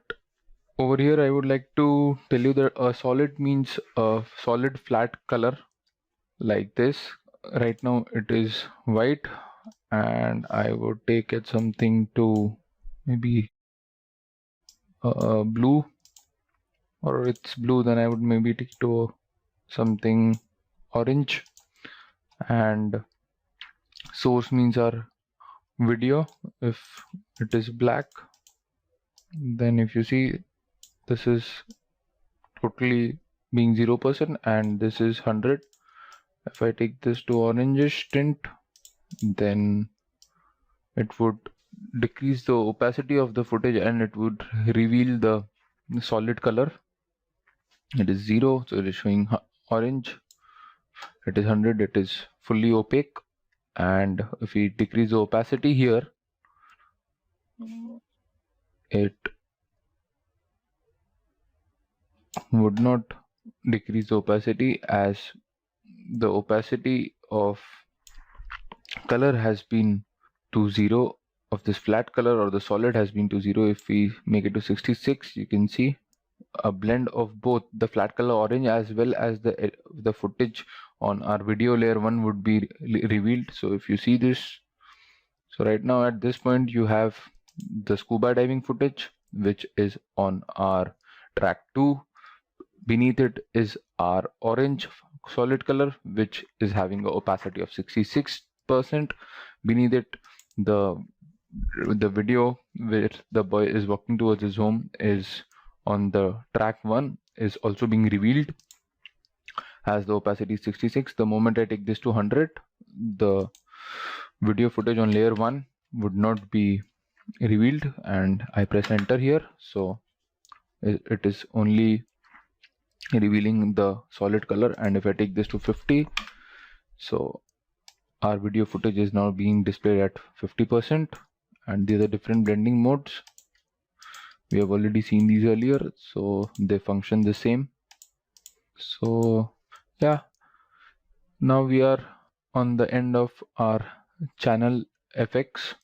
over here I would like to tell you that a solid means a solid flat color like this. Right now it is white, and I would take it something to maybe blue, or it's blue, then I would maybe take it to something orange. And source means our video. If it is black, then if you see, this is totally being 0% and this is 100. If I take this to orangish tint, then it would decrease the opacity of the footage and it would reveal the solid color. It is 0, so it is showing orange. It is 100, it is fully opaque. And if we decrease the opacity here, it would not decrease the opacity, as the opacity of color has been to 0, of this flat color or the solid has been to 0. If we make it to 66, you can see a blend of both the flat color orange as well as the footage on our video layer 1 would be revealed. So if you see this, so right now at this point you have the scuba diving footage which is on our track 2. Beneath it is our orange solid color which is having an opacity of 66%. Beneath it, the video where the boy is walking towards his home is on the track 1 is also being revealed, as the opacity is 66. The moment I take this to 100, the video footage on layer 1 would not be revealed, and I press enter here, so it is only revealing the solid color. And if I take this to 50, so our video footage is now being displayed at 50%. And these are different blending modes. We have already seen these earlier, so they function the same. So yeah, now we are on the end of our channel effects.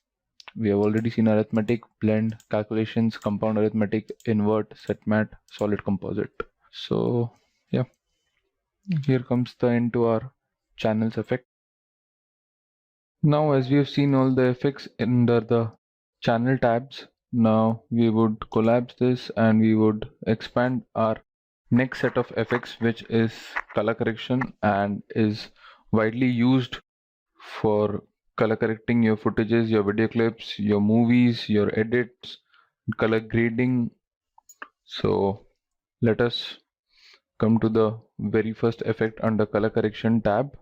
We have already seen arithmetic, blend, calculations, compound arithmetic, invert, set matte, solid composite. So yeah, here comes the end to our channels effect. Now, as we have seen all the effects under the channel tabs, now we would collapse this and we would expand our next set of effects, which is color correction, and is widely used for color correcting your footages, your video clips, your movies, your edits, color grading. So let us come to the very first effect under color correction tab.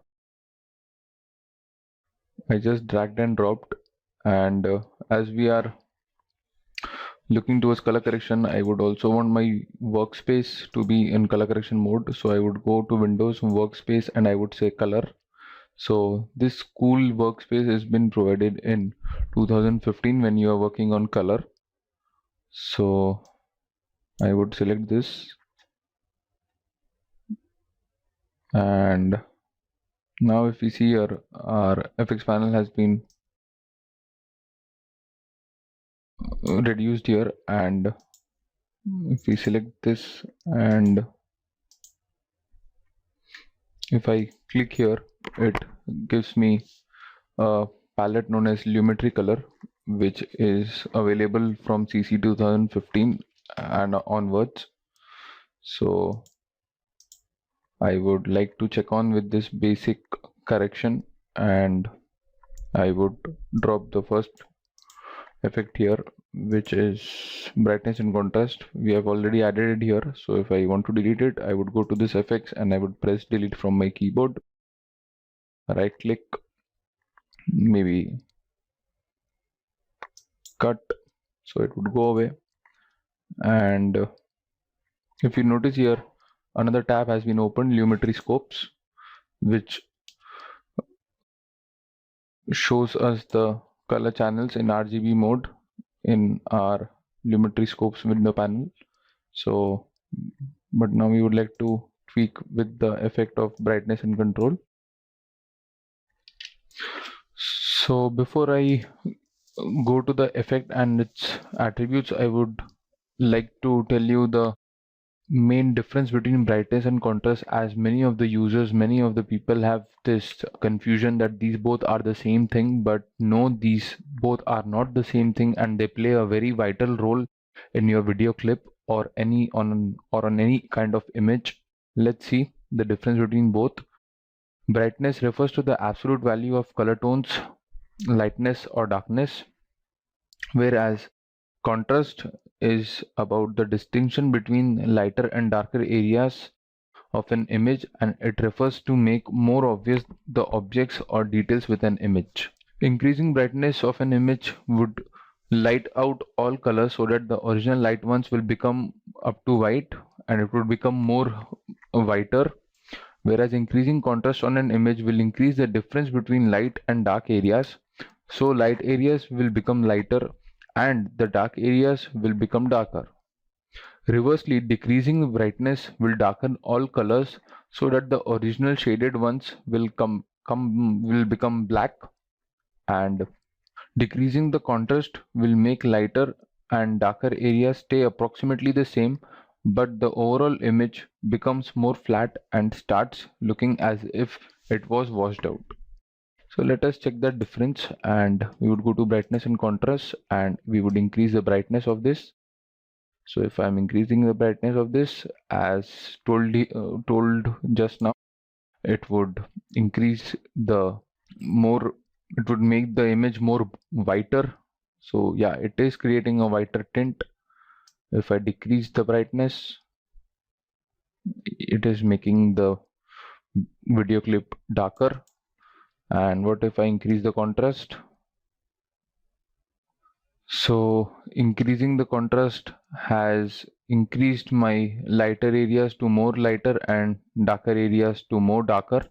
I just dragged and dropped, and as we are looking towards color correction, I would also want my workspace to be in color correction mode. So I would go to Windows, workspace, and I would say color. So this cool workspace has been provided in 2015 when you are working on color. So I would select this, and now if we see here, our FX panel has been reduced here, and if we select this and if I click here, it gives me a palette known as Lumetri color, which is available from CC 2015 and onwards. So I would like to check on with this basic correction, and I would drop the first effect here, which is brightness and contrast. We have already added it here, so if I want to delete it, I would go to this effects and I would press delete from my keyboard, right click, maybe cut, so it would go away. And if you notice here, another tab has been opened, Lumetri scopes, which shows us the color channels in RGB mode in our Lumetri scopes window panel. So but now we would like to tweak with the effect of brightness and control. So before I go to the effect and its attributes, I would like to tell you the main difference between brightness and contrast, as many of the users, many of the people have this confusion that these both are the same thing, but no, these both are not the same thing, and they play a very vital role in your video clip or on any kind of image. Let's see the difference between both. Brightness refers to the absolute value of color tones, lightness or darkness, whereas contrast is about the distinction between lighter and darker areas of an image, and it refers to make more obvious the objects or details with an image. Increasing brightness of an image would light out all colors so that the original light ones will become up to white and it would become more whiter, whereas increasing contrast on an image will increase the difference between light and dark areas. So light areas will become lighter and the dark areas will become darker. Reversely, decreasing the brightness will darken all colors so that the original shaded ones will become black, and decreasing the contrast will make lighter and darker areas stay approximately the same, but the overall image becomes more flat and starts looking as if it was washed out. So let us check that difference, and we would go to brightness and contrast and we would increase the brightness of this. So if I'm increasing the brightness of this as told just now, it would increase the more, it would make the image more whiter. So yeah, it is creating a whiter tint. If I decrease the brightness, it is making the video clip darker. And what if I increase the contrast? So increasing the contrast has increased my lighter areas to more lighter and darker areas to more darker.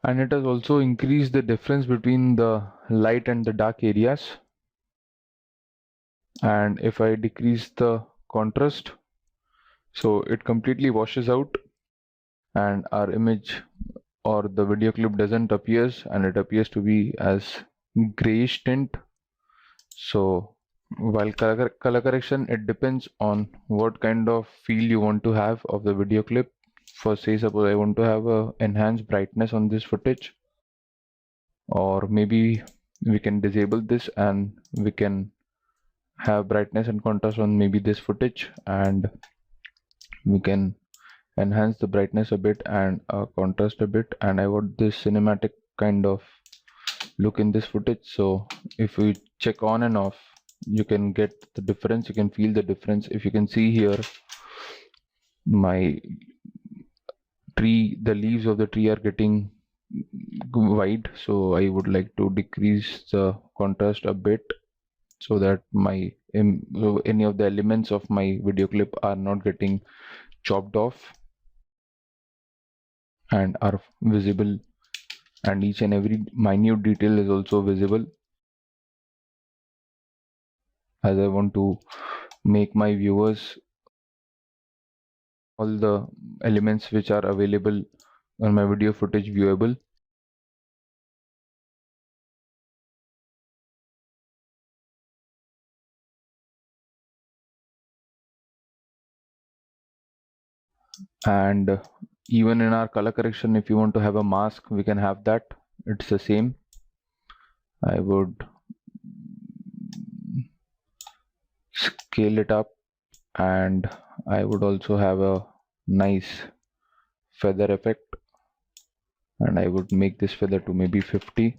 And it has also increased the difference between the light and the dark areas. And if I decrease the contrast, so it completely washes out and our image or the video clip doesn't appears, and it appears to be as grayish tint. So while color correction, it depends on what kind of feel you want to have of the video clip. For say suppose I want to have a enhanced brightness on this footage, or maybe we can disable this and we can have brightness and contrast on maybe this footage, and we can enhance the brightness a bit and contrast a bit, and I want this cinematic kind of look in this footage. So if we check on and off, you can get the difference, you can feel the difference. If you can see here, my tree, the leaves of the tree are getting white, so I would like to decrease the contrast a bit so that so any of the elements of my video clip are not getting chopped off and are visible, and each and every minute detail is also visible, as I want to make my viewers all the elements which are available on my video footage viewable. And even in our color correction, if you want to have a mask, we can have that. It's the same. I would scale it up, and I would also have a nice feather effect, and I would make this feather to maybe 50.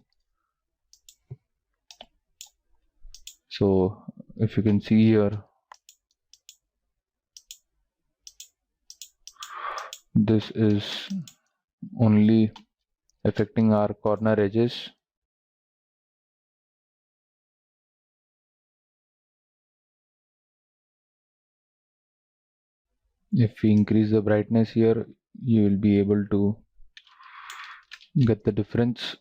So if you can see here, this is only affecting our corner edges. If we increase the brightness here, you will be able to get the difference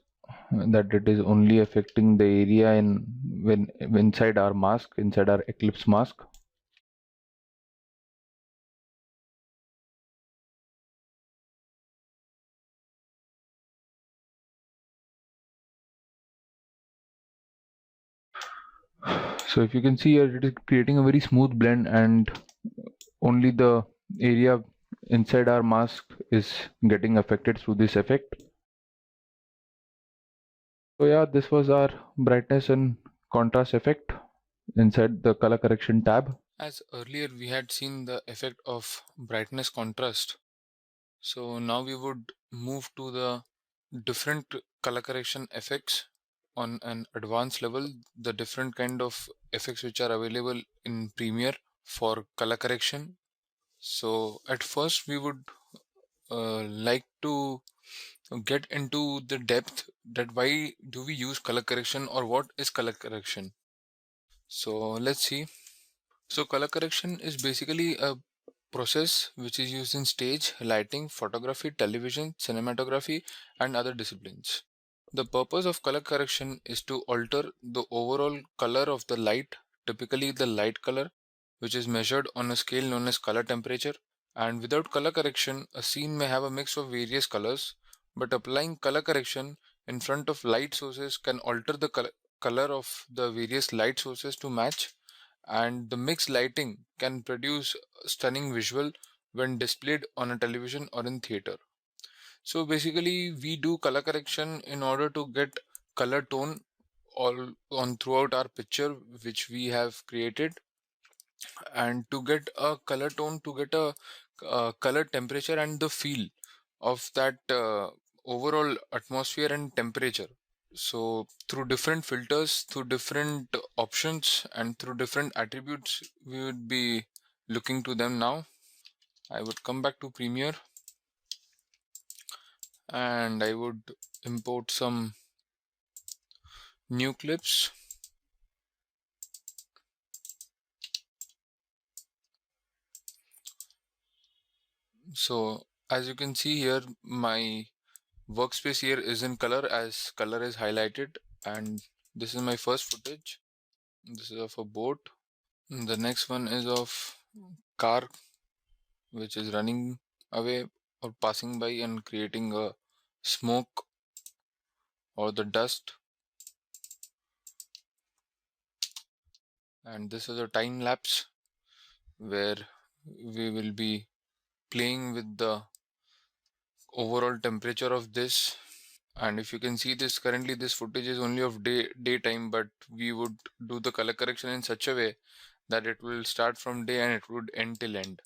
that it is only affecting the area when inside our mask, inside our eclipse mask. So if you can see here, it is creating a very smooth blend, and only the area inside our mask is getting affected through this effect. So yeah, this was our brightness and contrast effect inside the color correction tab. As earlier we had seen the effect of brightness contrast, so now we would move to the different color correction effects on an advanced level, the different kind of effects which are available in Premiere for color correction. So at first we would like to get into the depth that why do we use color correction, or what is color correction. So let's see. So color correction is basically a process which is used in stage, lighting, photography, television, cinematography, and other disciplines. The purpose of color correction is to alter the overall color of the light, typically the light color, which is measured on a scale known as color temperature. And without color correction, a scene may have a mix of various colors, but applying color correction in front of light sources can alter the color of the various light sources to match, and the mixed lighting can produce a stunning visual when displayed on a television or in theater. So basically we do color correction in order to get color tone all on throughout our picture which we have created, and to get a color tone, to get a color temperature and the feel of that overall atmosphere and temperature. So through different filters, through different options, and through different attributes, we would be looking to them now. I would come back to Premiere and I would import some new clips. So as you can see here, my workspace here is in color as color is highlighted, and this is my first footage. This is of a boat. The next one is of car which is running away or passing by and creating a smoke or the dust. And this is a time lapse where we will be playing with the overall temperature of this. And if you can see this, currently this footage is only of daytime, but we would do the color correction in such a way that it will start from day and it would end till end.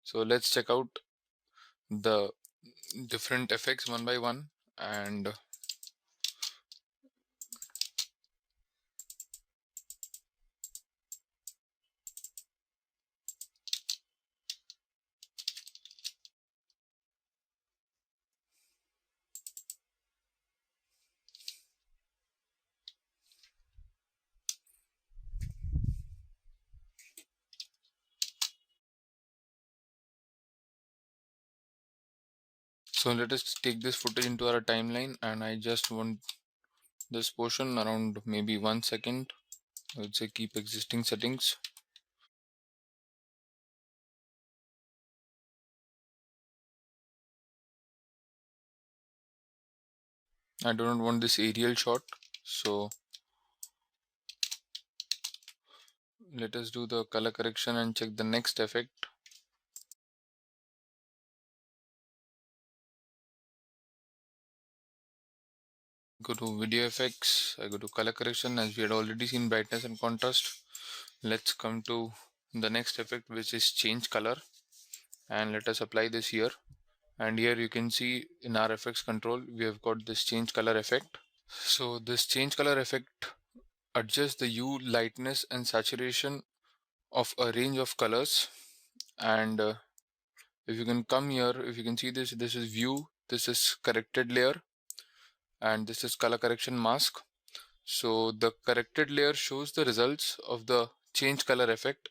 So let's check out the different effects one by one. And so let us take this footage into our timeline, and I just want this portion around maybe 1 second. I would say keep existing settings. I do not want this aerial shot, so let us do the color correction and check the next effect. Go to video effects, I go to color correction. As we had already seen brightness and contrast, let's come to the next effect, which is change color, and let us apply this here. And here you can see in our effects control we have got this change color effect. So this change color effect adjusts the hue, lightness and saturation of a range of colors. And if you can come here, if you can see this, this is view, this is corrected layer, and this is color correction mask. So the corrected layer shows the results of the change color effect,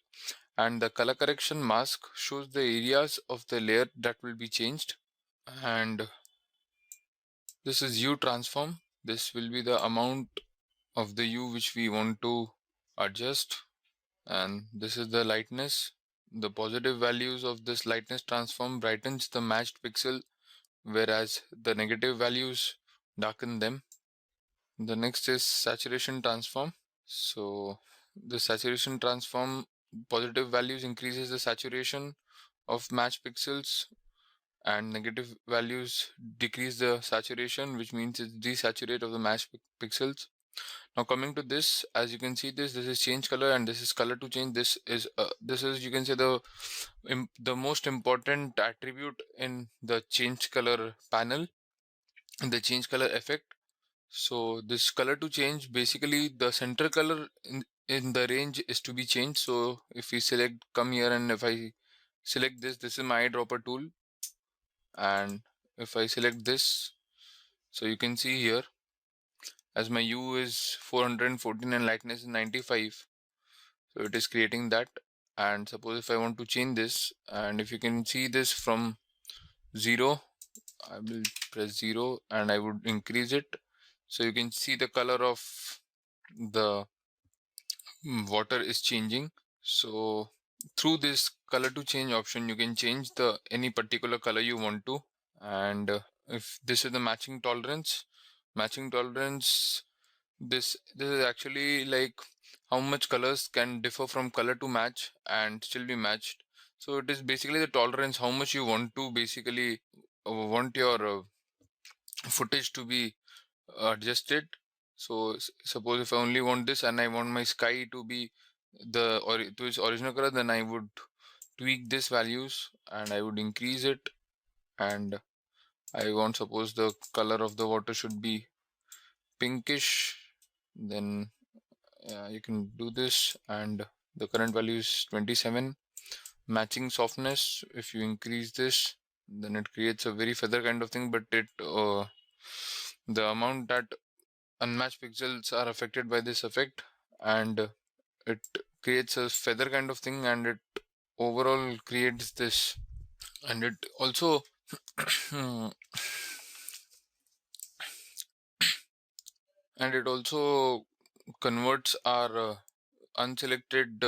and the color correction mask shows the areas of the layer that will be changed. And this is hue transform. This will be the amount of the hue which we want to adjust. And this is the lightness. The positive values of this lightness transform brightens the matched pixel, whereas the negative values darken them. The next is saturation transform. So the saturation transform, positive values increases the saturation of match pixels, and negative values decrease the saturation, which means it's desaturate of the match pixels. Now coming to this, as you can see, this is change color, and this is color to change. This is you can say the most important attribute in the change color panel, in the change color effect. So this color to change, basically the center color in the range is to be changed. So if we select, come here, and if I select this is my eyedropper tool, and if I select this, so you can see here, as my U is 414 and lightness is 95, so it is creating that. And suppose if I want to change this, and if you can see this from 0, I will press 0 and I would increase it, so you can see the color of the water is changing. So through this color to change option, you can change the any particular color you want to. And if this is the matching tolerance, this is actually like how much colors can differ from color to match and still be matched. So it is basically the tolerance, how much you want to basically want your footage to be adjusted. So suppose if I only want this and I want my sky to be to its original color, then I would tweak this values and I would increase it. And I want, suppose the color of the water should be pinkish, then you can do this, and the current value is 27. Matching softness, if you increase this, then it creates a very feather kind of thing, but the amount that unmatched pixels are affected by this effect, and it creates a feather kind of thing, and it overall creates this. And it also and it also converts our unselected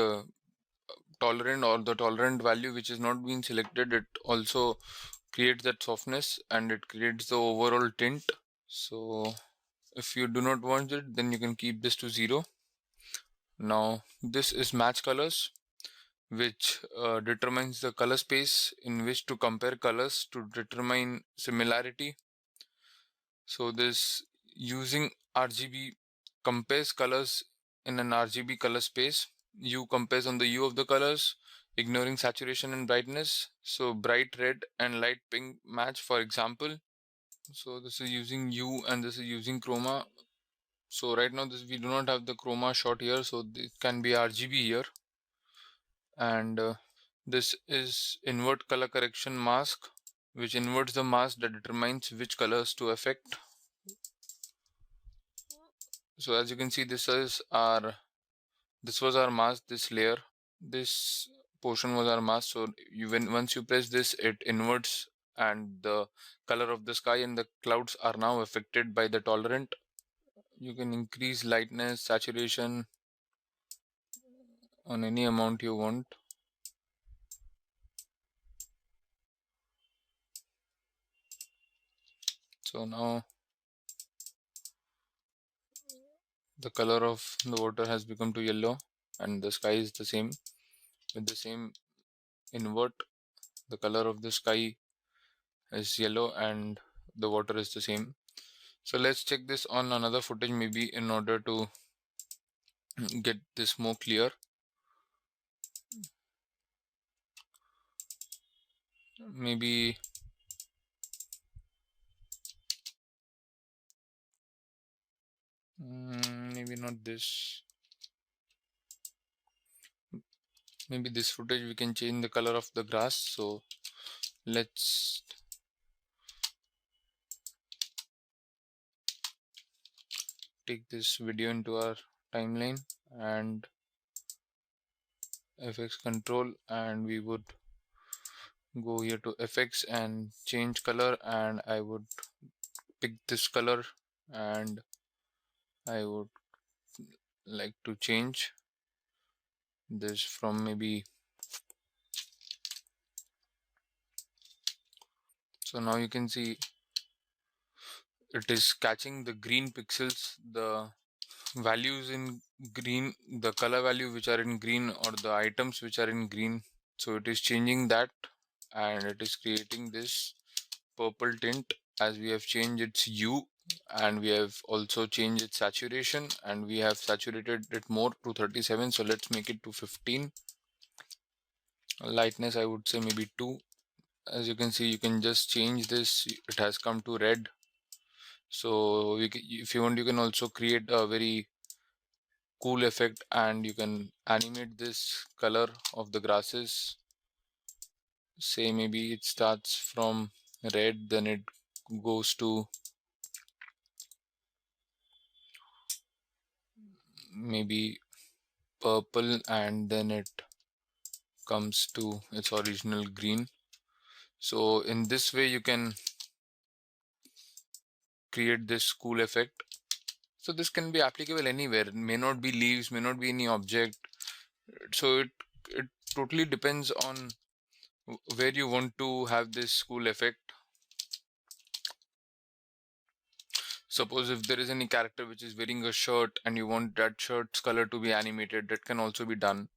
tolerant, or the tolerant value which is not being selected. It also creates that softness and it creates the overall tint. So if you do not want it, then you can keep this to 0. Now this is match colors, which determines the color space in which to compare colors to determine similarity. So this using RGB compares colors in an RGB color space. U compares on the U of the colors, ignoring saturation and brightness. So bright red and light pink match, for example. So this is using U and this is using chroma. So right now we do not have the chroma shot here, so it can be RGB here. And this is invert color correction mask, which inverts the mask that determines which colors to affect. So as you can see, this was our mask, this layer, this portion was our mask. So once you press this, it inverts, and the color of the sky and the clouds are now affected by the tolerant. You can increase lightness, saturation on any amount you want. So now the color of the water has become to yellow, and the sky is the same. With the same invert, the color of the sky is yellow and the water is the same. So let's check this on another footage, maybe, in order to get this more clear. Maybe maybe not this. Maybe this footage we can change the color of the grass. So let's take this video into our timeline and FX control, and we would go here to effects and change color, and I would pick this color, and I would like to change this from maybe. So now you can see it is catching the green pixels, the values in green, the color value which are in green, or the items which are in green. So it is changing that, and it is creating this purple tint as we have changed its hue, and we have also changed its saturation, and we have saturated it more to 37. So let's make it to 15. Lightness, I would say maybe 2. As you can see, you can just change this. It has come to red. So if you want, you can also create a very cool effect, and you can animate this color of the grasses. Say maybe it starts from red, then it goes to maybe purple, and then it comes to its original green. So in this way you can create this cool effect. So this can be applicable anywhere. It may not be leaves, may not be any object. So it totally depends on where you want to have this cool effect. Suppose if there is any character which is wearing a shirt and you want that shirt's color to be animated, that can also be done.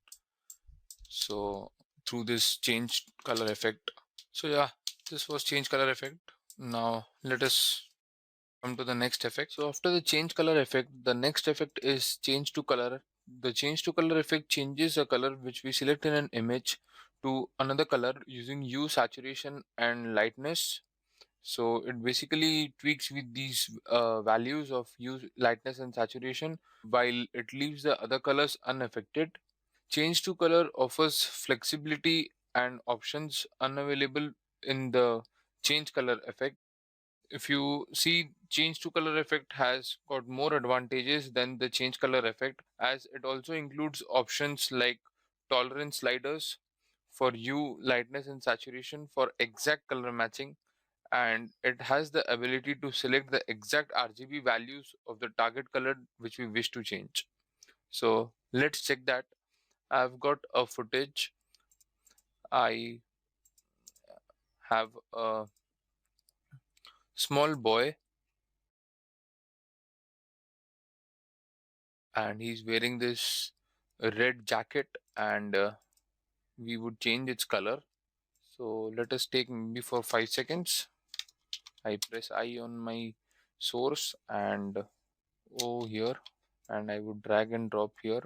So through this change color effect. So yeah, this was change color effect. Now let us come to the next effect. So after the change color effect, the next effect is change to color. The change to color effect changes a color which we select in an image to another color using hue, saturation, and lightness. So it basically tweaks with these values of hue, lightness, and saturation, while it leaves the other colors unaffected. Change to color offers flexibility and options unavailable in the change color effect. If you see, change to color effect has got more advantages than the change color effect, as it also includes options like tolerance sliders for hue, lightness, and saturation for exact color matching, and it has the ability to select the exact RGB values of the target color which we wish to change. So let's check that. I've got a footage. I have a small boy, and he's wearing this red jacket, and we would change its color. So let us take maybe for 5 seconds. I press I on my source and O here, and I would drag and drop here.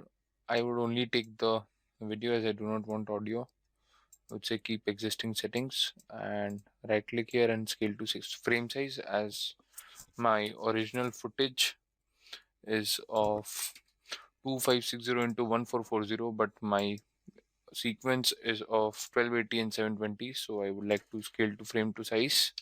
I would only take the video as I do not want audio. I would say keep existing settings, and right click here and scale to 6 frame size, as my original footage is of 2560 into 1440, but my sequence is of 1280 and 720. So I would like to scale to frame to size.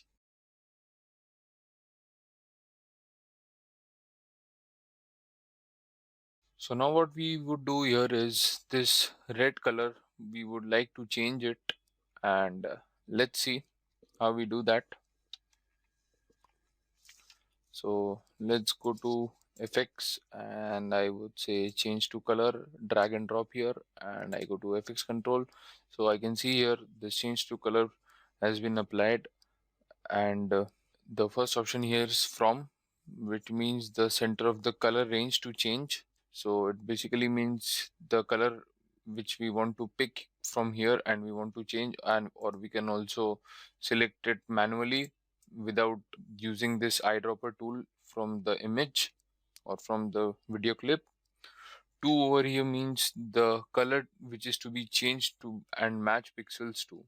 So now what we would do here is this red color, we would like to change it, and let's see how we do that. So let's go to effects, and I would say change to color, drag and drop here, and I go to FX control. So I can see here this change to color has been applied, and the first option here is from, which means the center of the color range to change. So it basically means the color which we want to pick from here and we want to change, and or we can also select it manually without using this eyedropper tool from the image or from the video clip. 2 over here means the color which is to be changed to and match pixels to.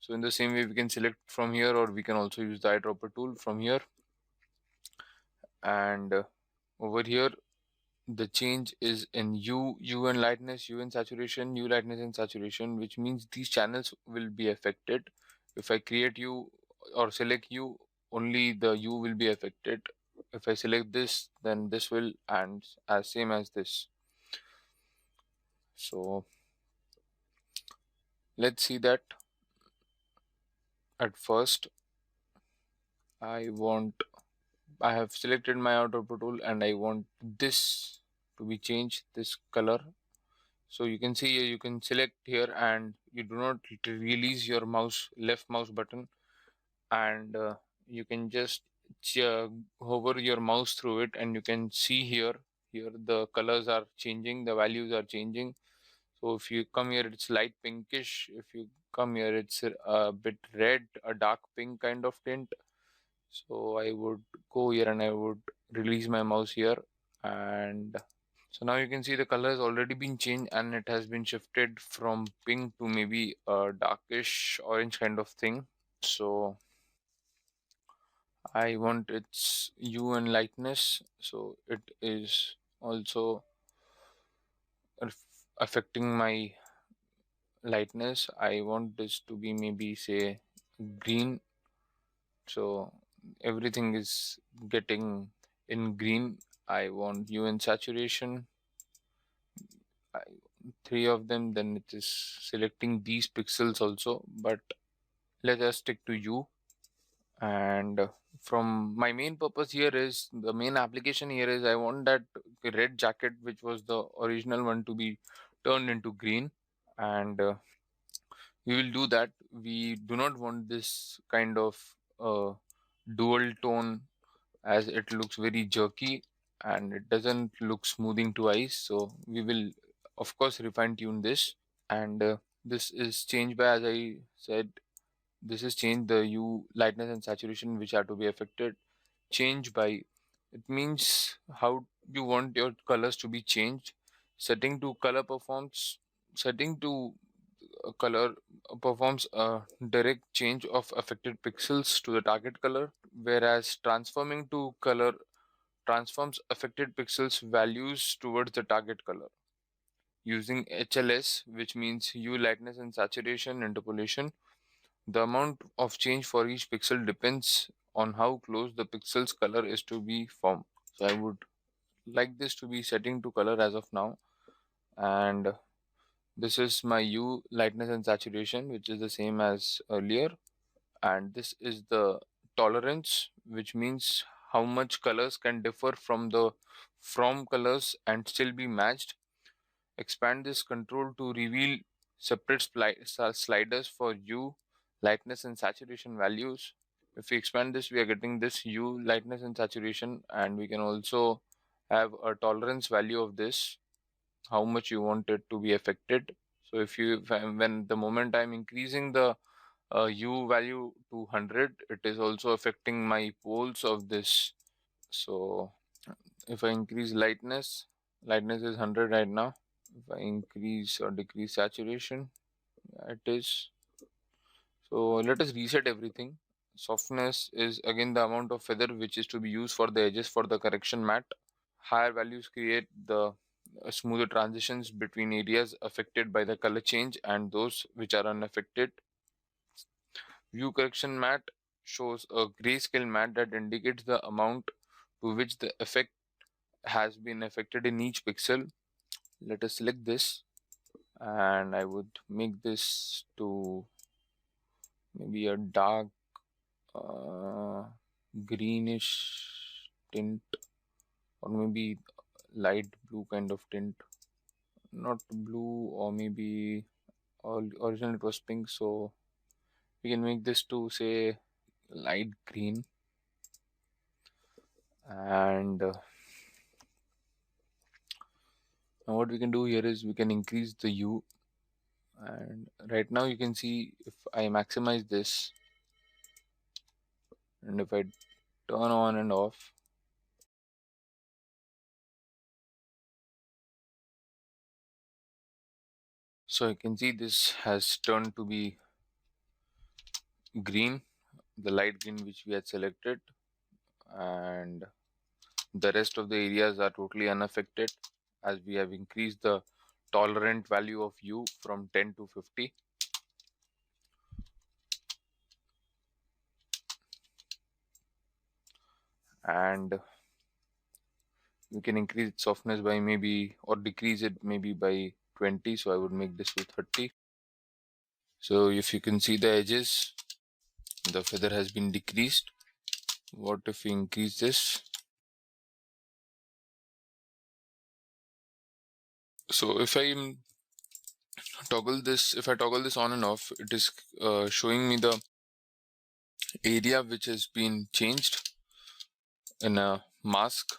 So in the same way we can select from here, or we can also use the eyedropper tool from here. And over here the change is in hue and lightness, hue and saturation, hue, lightness, and saturation, which means these channels will be affected. If I create hue or select hue, only the hue will be affected. If I select this, then this will, and as same as this. So let's see that. At first I have selected my eyedropper tool, and I want this to be changed, this color. So you can see here, you can select here, and you do not release your left mouse button, and you can just hover your mouse through it, and you can see here here the colors are changing, the values are changing. So if you come here, it's light pinkish. If you come here, it's a bit red, a dark pink kind of tint. So I would go here and I would release my mouse here, and so now you can see the color has already been changed and it has been shifted from pink to maybe a darkish orange kind of thing. So I want its hue and lightness, so it is also affecting my lightness. I want this to be maybe say green, so everything is getting in green. I want hue and saturation, I, three of them, then it is selecting these pixels also, but let us stick to hue. And from my main purpose here is, the main application here is, I want that red jacket which was the original one to be turned into green, and we will do that. We do not want this kind of dual tone, as it looks very jerky and it doesn't look smoothing to eyes. So we will of course refine tune this, and this is changed by, as I said, this is change the hue, lightness and saturation which are to be affected. Change by, it means how you want your colors to be changed. Setting to color performs, setting to color performs a direct change of affected pixels to the target color, whereas transforming to color transforms affected pixels values towards the target color. Using HLS, which means hue, lightness and saturation interpolation, the amount of change for each pixel depends on how close the pixel's color is to be formed. So I would like this to be setting to color as of now, and this is my hue, lightness and saturation, which is the same as earlier, and this is the tolerance, which means how much colors can differ from colors and still be matched. Expand this control to reveal separate sliders for hue, lightness and saturation values. If we expand this, we are getting this hue, lightness and saturation, and we can also have a tolerance value of this, how much you want it to be affected. So if you, when the moment I'm increasing the hue value to 100, it is also affecting my poles of this. So if I increase lightness, lightness is 100 right now. If I increase or decrease saturation, it is. So let us reset everything. Softness is again the amount of feather which is to be used for the edges for the correction matte. Higher values create the smoother transitions between areas affected by the color change and those which are unaffected. View correction matte shows a grayscale matte that indicates the amount to which the effect has been affected in each pixel. Let us select this, and I would make this to maybe a dark uh, greenish tint, or maybe light blue kind of tint, not blue, or maybe originally it was pink, so we can make this to say light green. And now what we can do here is we can increase the hue, and right now you can see if I maximize this and if I turn on and off, so you can see this has turned to be green, the light green which we had selected, and the rest of the areas are totally unaffected as we have increased the tolerant value of hue from 10 to 50. And we can increase its softness by maybe, or decrease it maybe by 20, so I would make this to 30. So if you can see the edges, the feather has been decreased. What if we increase this? So if I toggle this, if I toggle this on and off, it is showing me the area which has been changed in a mask.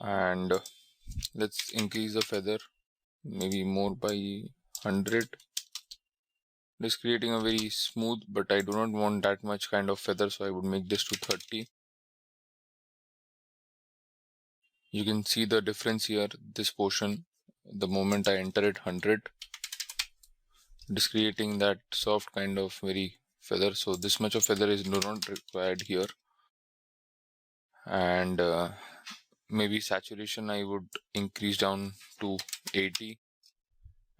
and let's increase the feather maybe more by 100. It is creating a very smooth, but I do not want that much kind of feather, so I would make this to 30. You can see the difference here. This portion, the moment I enter it 100, it is creating that soft kind of very feather. So this much of feather is not required here. And maybe saturation I would increase down to 80,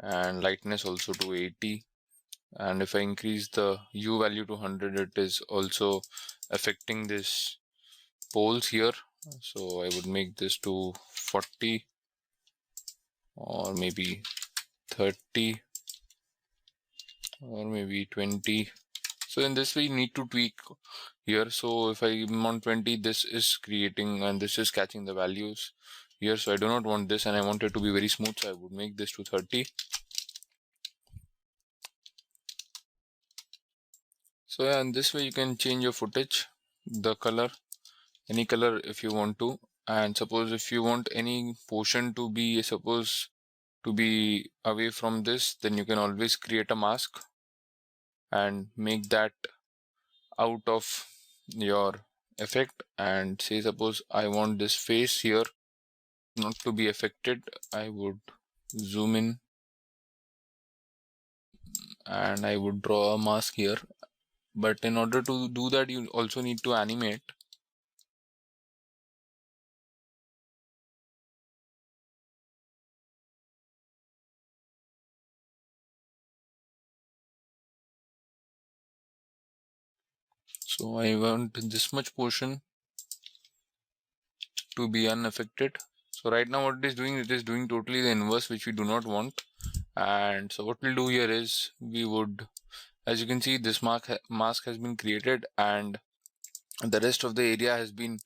and lightness also to 80. And if I increase the U value to 100, it is also affecting this poles here. So I would make this to 40 or maybe 30 or maybe 20. So in this way you need to tweak here. So if I'm on 20, this is creating and this is catching the values here. So I do not want this and I want it to be very smooth. So I would make this to 30. So yeah, in this way you can change your footage, the color, any color if you want to. And suppose if you want any portion to be to be away from this, then you can always create a mask and make that out of your effect, and say suppose I want this face here not to be affected. I would zoom in and I would draw a mask here, but in order to do that you also need to animate. So I want this much portion to be unaffected. So right now what it is doing totally the inverse, which we do not want. And so what we'll do here is we would, as you can see, this mask has been created and the rest of the area has been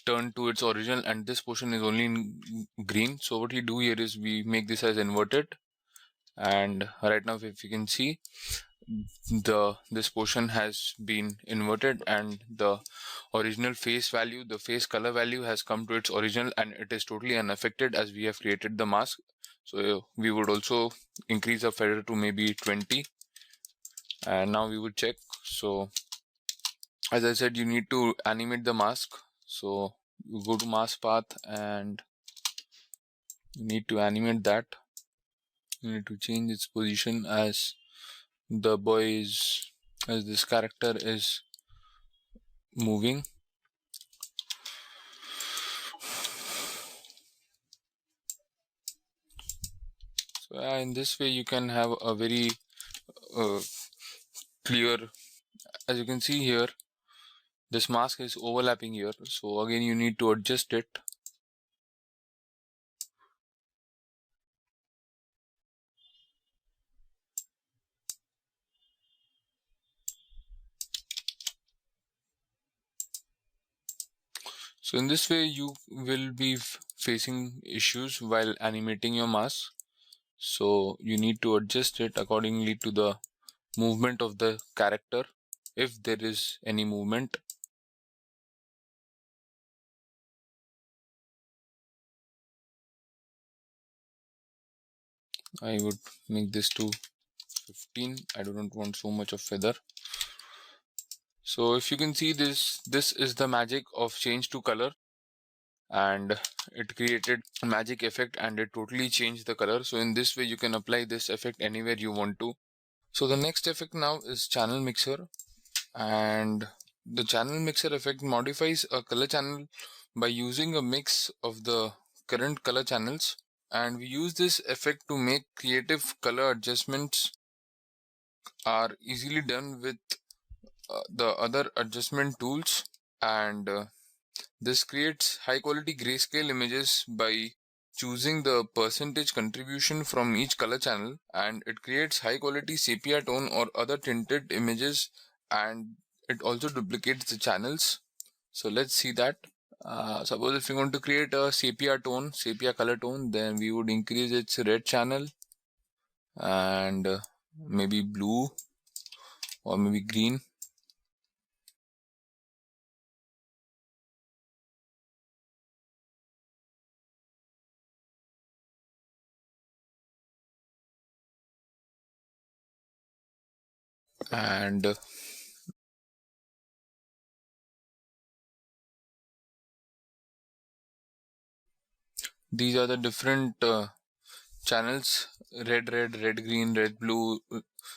turned to its original, and this portion is only in green. So what we do here is we make this as inverted, and right now if you can see, this portion has been inverted and the original face value, the face color value has come to its original, and it is totally unaffected as we have created the mask. So we would also increase the feather to maybe 20, and now we would check. So as I said, you need to animate the mask. So you go to mask path and you need to animate that. You need to change its position as the boy is, as this character is moving. So in this way you can have a very clear, as you can see here, this mask is overlapping here. So again you need to adjust it. So in this way you will be facing issues while animating your mask. So you need to adjust it accordingly to the movement of the character, if there is any movement. I would make this to 15. I don't want so much of feather. So if you can see this is the magic of change to color, and it created a magic effect and it totally changed the color. So in this way you can apply this effect anywhere you want to. So the next effect now is channel mixer, and the channel mixer effect modifies a color channel by using a mix of the current color channels, and we use this effect to make creative color adjustments are easily done with the other adjustment tools. And this creates high quality grayscale images by choosing the percentage contribution from each color channel, and it creates high quality sepia tone or other tinted images, and it also duplicates the channels. So let's see that. Suppose if you want to create a sepia color tone, then we would increase its red channel and maybe blue or maybe green. And these are the different channels: red green, red blue.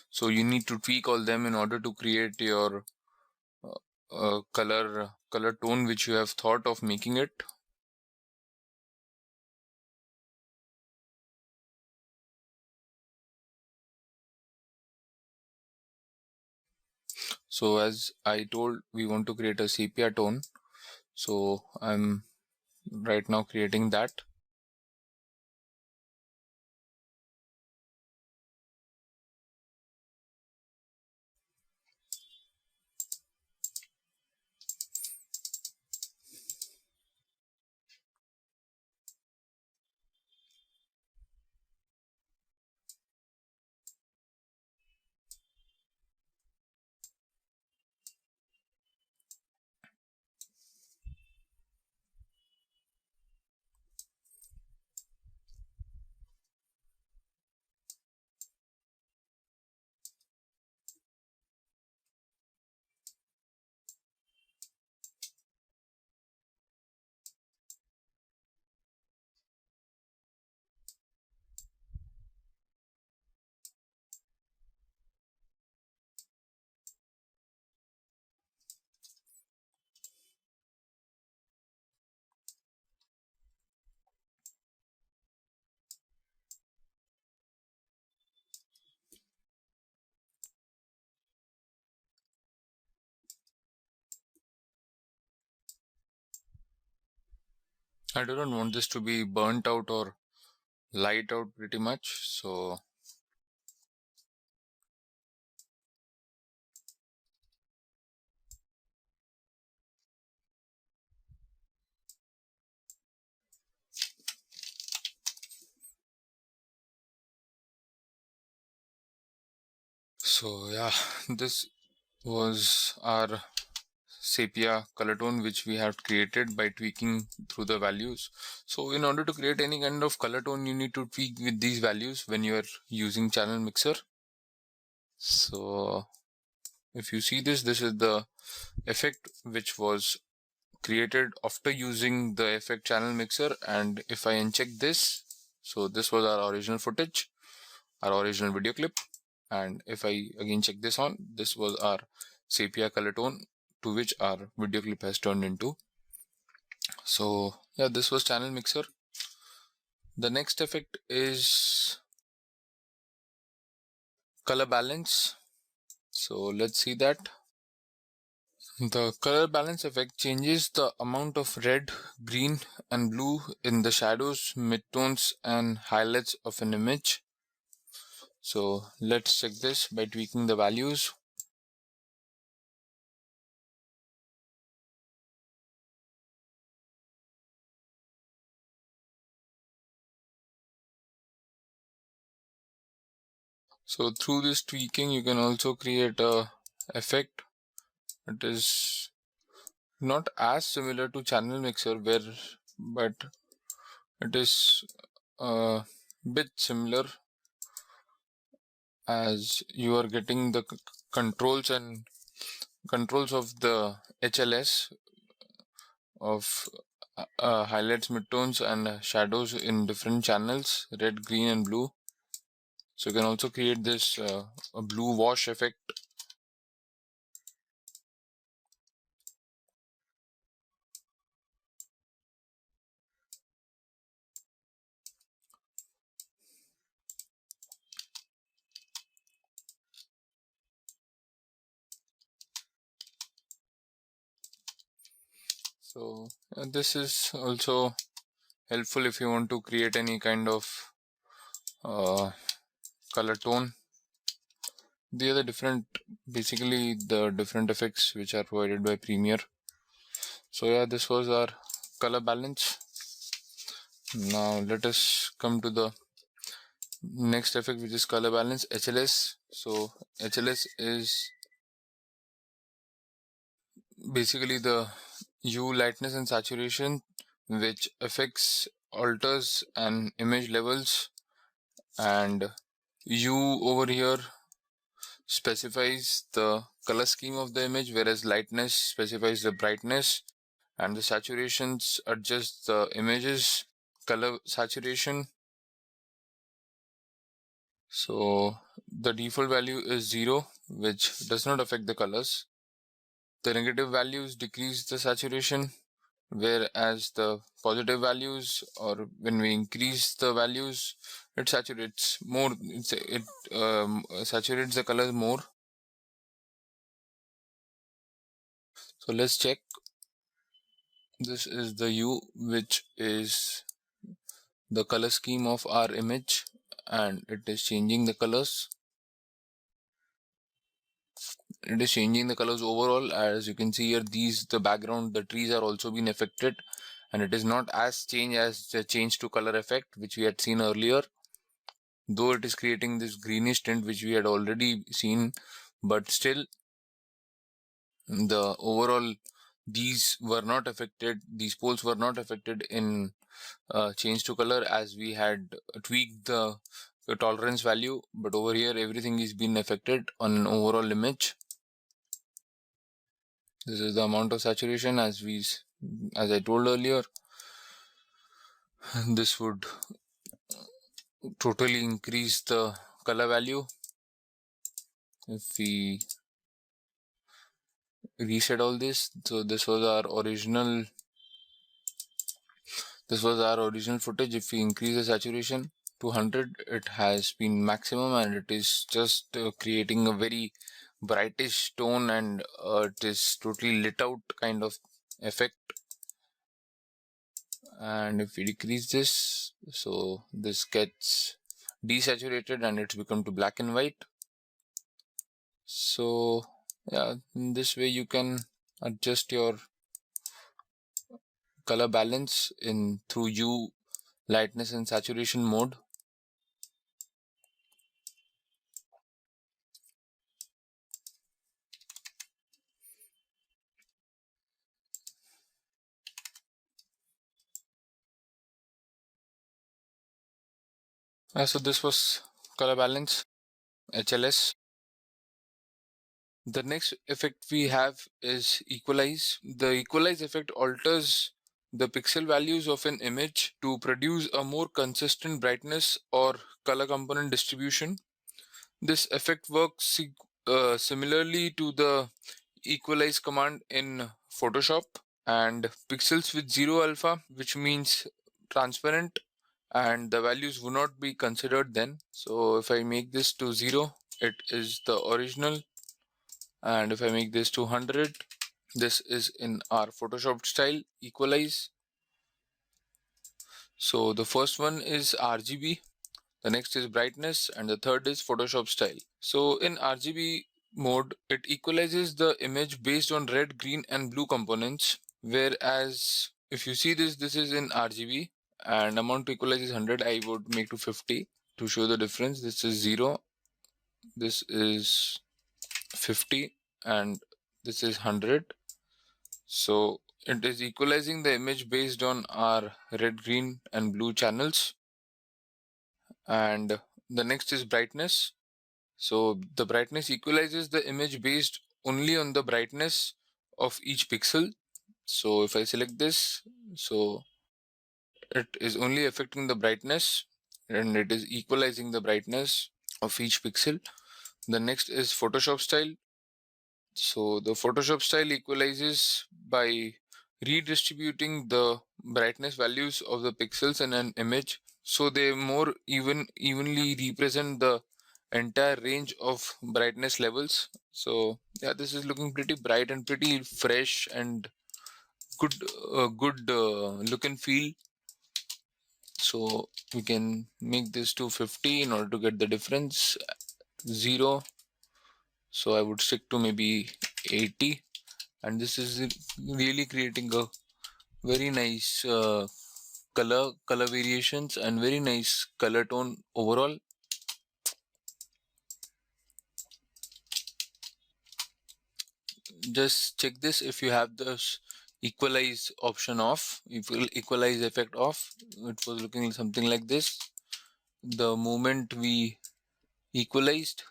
So you need to tweak all them in order to create your color tone which you have thought of making it. So as I told, we want to create a sepia tone, so I'm right now creating that. I do not want this to be burnt out or light out pretty much, so yeah, this was our sepia color tone which we have created by tweaking through the values. So in order to create any kind of color tone, you need to tweak with these values when you are using channel mixer. So if you see this is the effect which was created after using the effect channel mixer. And if I uncheck this, so this was our original footage, our original video clip. And if I again check this on, this was our sepia color tone to which our video clip has turned into. So yeah, this was channel mixer. The next effect is color balance. So let's see that. The color balance effect changes the amount of red, green and blue in the shadows, midtones and highlights of an image. So let's check this by tweaking the values. So through this tweaking, you can also create a effect. It is not as similar to channel mixer but it is a bit similar, as you are getting the controls of the HLS of highlights, midtones and shadows in different channels, red, green and blue. So you can also create this a blue wash effect. So this is also helpful if you want to create any kind of color tone. The other basically the different effects which are provided by Premiere. So yeah, this was our color balance. Now let us come to the next effect, which is color balance, HLS. So HLS is basically the hue, lightness and saturation which affects, alters an image levels. And hue over here specifies the color scheme of the image, whereas lightness specifies the brightness, and the saturations adjust the image's color saturation. So the default value is 0, which does not affect the colors. The negative values decrease the saturation, whereas the positive values, or when we increase the values, it saturates more. It saturates the colors more. So let's check. This is the U, which is the color scheme of our image, and it is changing the colors. It is changing the colors overall. As you can see here, the background, the trees are also being affected, and it is not as change as the change to color effect which we had seen earlier, though it is creating this greenish tint which we had already seen, but still the overall, these poles were not affected in change to color, as we had tweaked the tolerance value, but over here everything is being affected on an overall image. This is the amount of saturation, as I told earlier. This would totally increase the color value. If we reset all this, so this was our original footage. If we increase the saturation to 100, it has been maximum, and it is just creating a very brightish tone, and it is totally lit out kind of effect. And if we decrease this, so this gets desaturated and it's become to black and white. So yeah, in this way you can adjust your color balance in through hue, lightness and saturation mode. So this was color balance, HLS. The next effect we have is equalize. The equalize effect alters the pixel values of an image to produce a more consistent brightness or color component distribution. This effect works similarly to the equalize command in Photoshop, and pixels with 0 alpha, which means transparent, and the values would not be considered then. So if I make this to 0, it is the original, and if I make this to 100, this is in our Photoshop style equalize. So the first one is RGB, the next is brightness, and the third is Photoshop style. So in RGB mode, it equalizes the image based on red, green and blue components, whereas if you see this is in RGB, and amount to equalize is 100. I would make to 50 to show the difference. This is 0, this is 50, and this is 100. So it is equalizing the image based on our red, green and blue channels. And the next is brightness. So the brightness equalizes the image based only on the brightness of each pixel. So if I select this, so it is only affecting the brightness, and it is equalizing the brightness of each pixel. The next is Photoshop style. So the Photoshop style equalizes by redistributing the brightness values of the pixels in an image, so they more evenly represent the entire range of brightness levels. So yeah, this is looking pretty bright and pretty fresh and good look and feel. So we can make this to 50 in order to get the difference. 0, so I would stick to maybe 80, and this is really creating a very nice color variations and very nice color tone overall. Just check this. If you have this equalize option off, if you equalize effect off, it was looking something like this. The moment we equalized,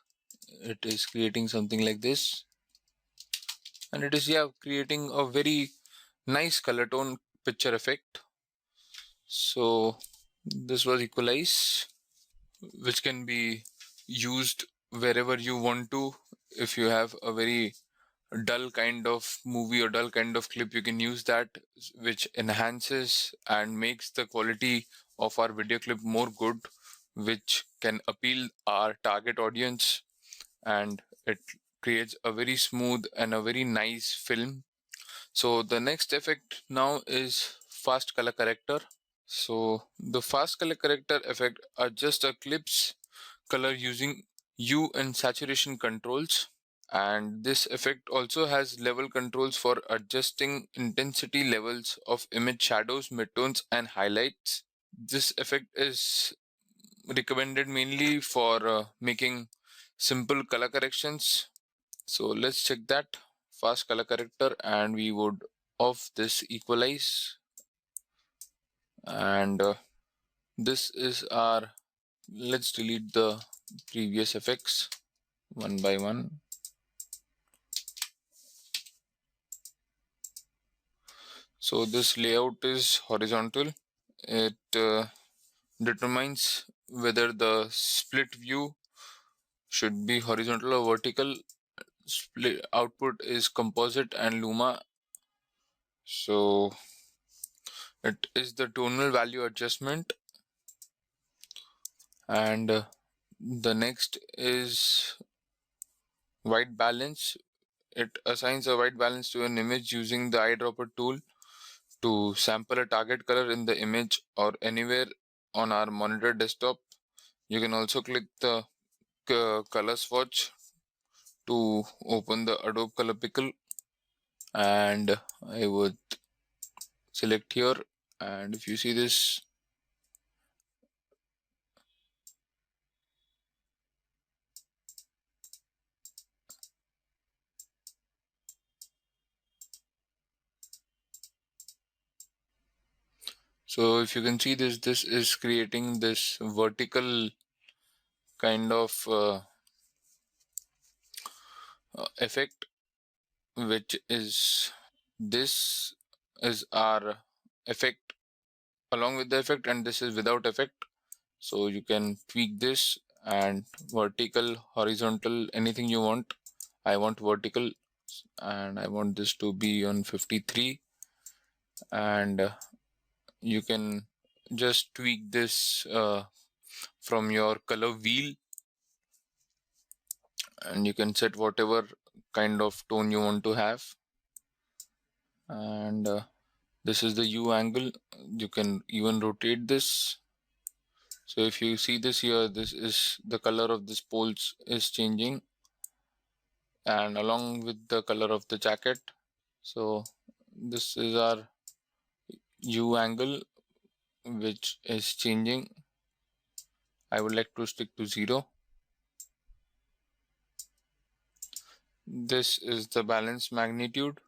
it is creating something like this, and it is creating a very nice color tone picture effect. So this was equalize, which can be used wherever you want to. If you have a very dull kind of movie or dull kind of clip, you can use that, which enhances and makes the quality of our video clip more good, which can appeal our target audience, and it creates a very smooth and a very nice film. So the next effect now is fast color corrector. So the fast color corrector effect adjusts a clip's color using hue and saturation controls, and this effect also has level controls for adjusting intensity levels of image shadows, midtones and highlights. This effect is recommended mainly for making simple color corrections. So let's check that fast color corrector, and we would off this equalize, and this is our, let's delete the previous effects one by one. So this layout is horizontal. It determines whether the split view should be horizontal or vertical. Split output is composite and luma. So it is the tonal value adjustment, and the next is white balance. It assigns a white balance to an image using the eyedropper tool to sample a target color in the image or anywhere on our monitor desktop. You can also click the color swatch to open the Adobe Color Pickle, and I would select here, and if you see this, so if you can see this, this is creating this vertical kind of effect, which is, this is our effect along with the effect, and this is without effect. So you can tweak this, and vertical, horizontal, anything you want. I want vertical, and I want this to be on 53, and you can just tweak this from your color wheel, and you can set whatever kind of tone you want to have. And this is the U angle. You can even rotate this. So if you see this here, this is the color of this poles is changing, and along with the color of the jacket. So this is our U angle, which is changing. I would like to stick to 0. This is the balance magnitude.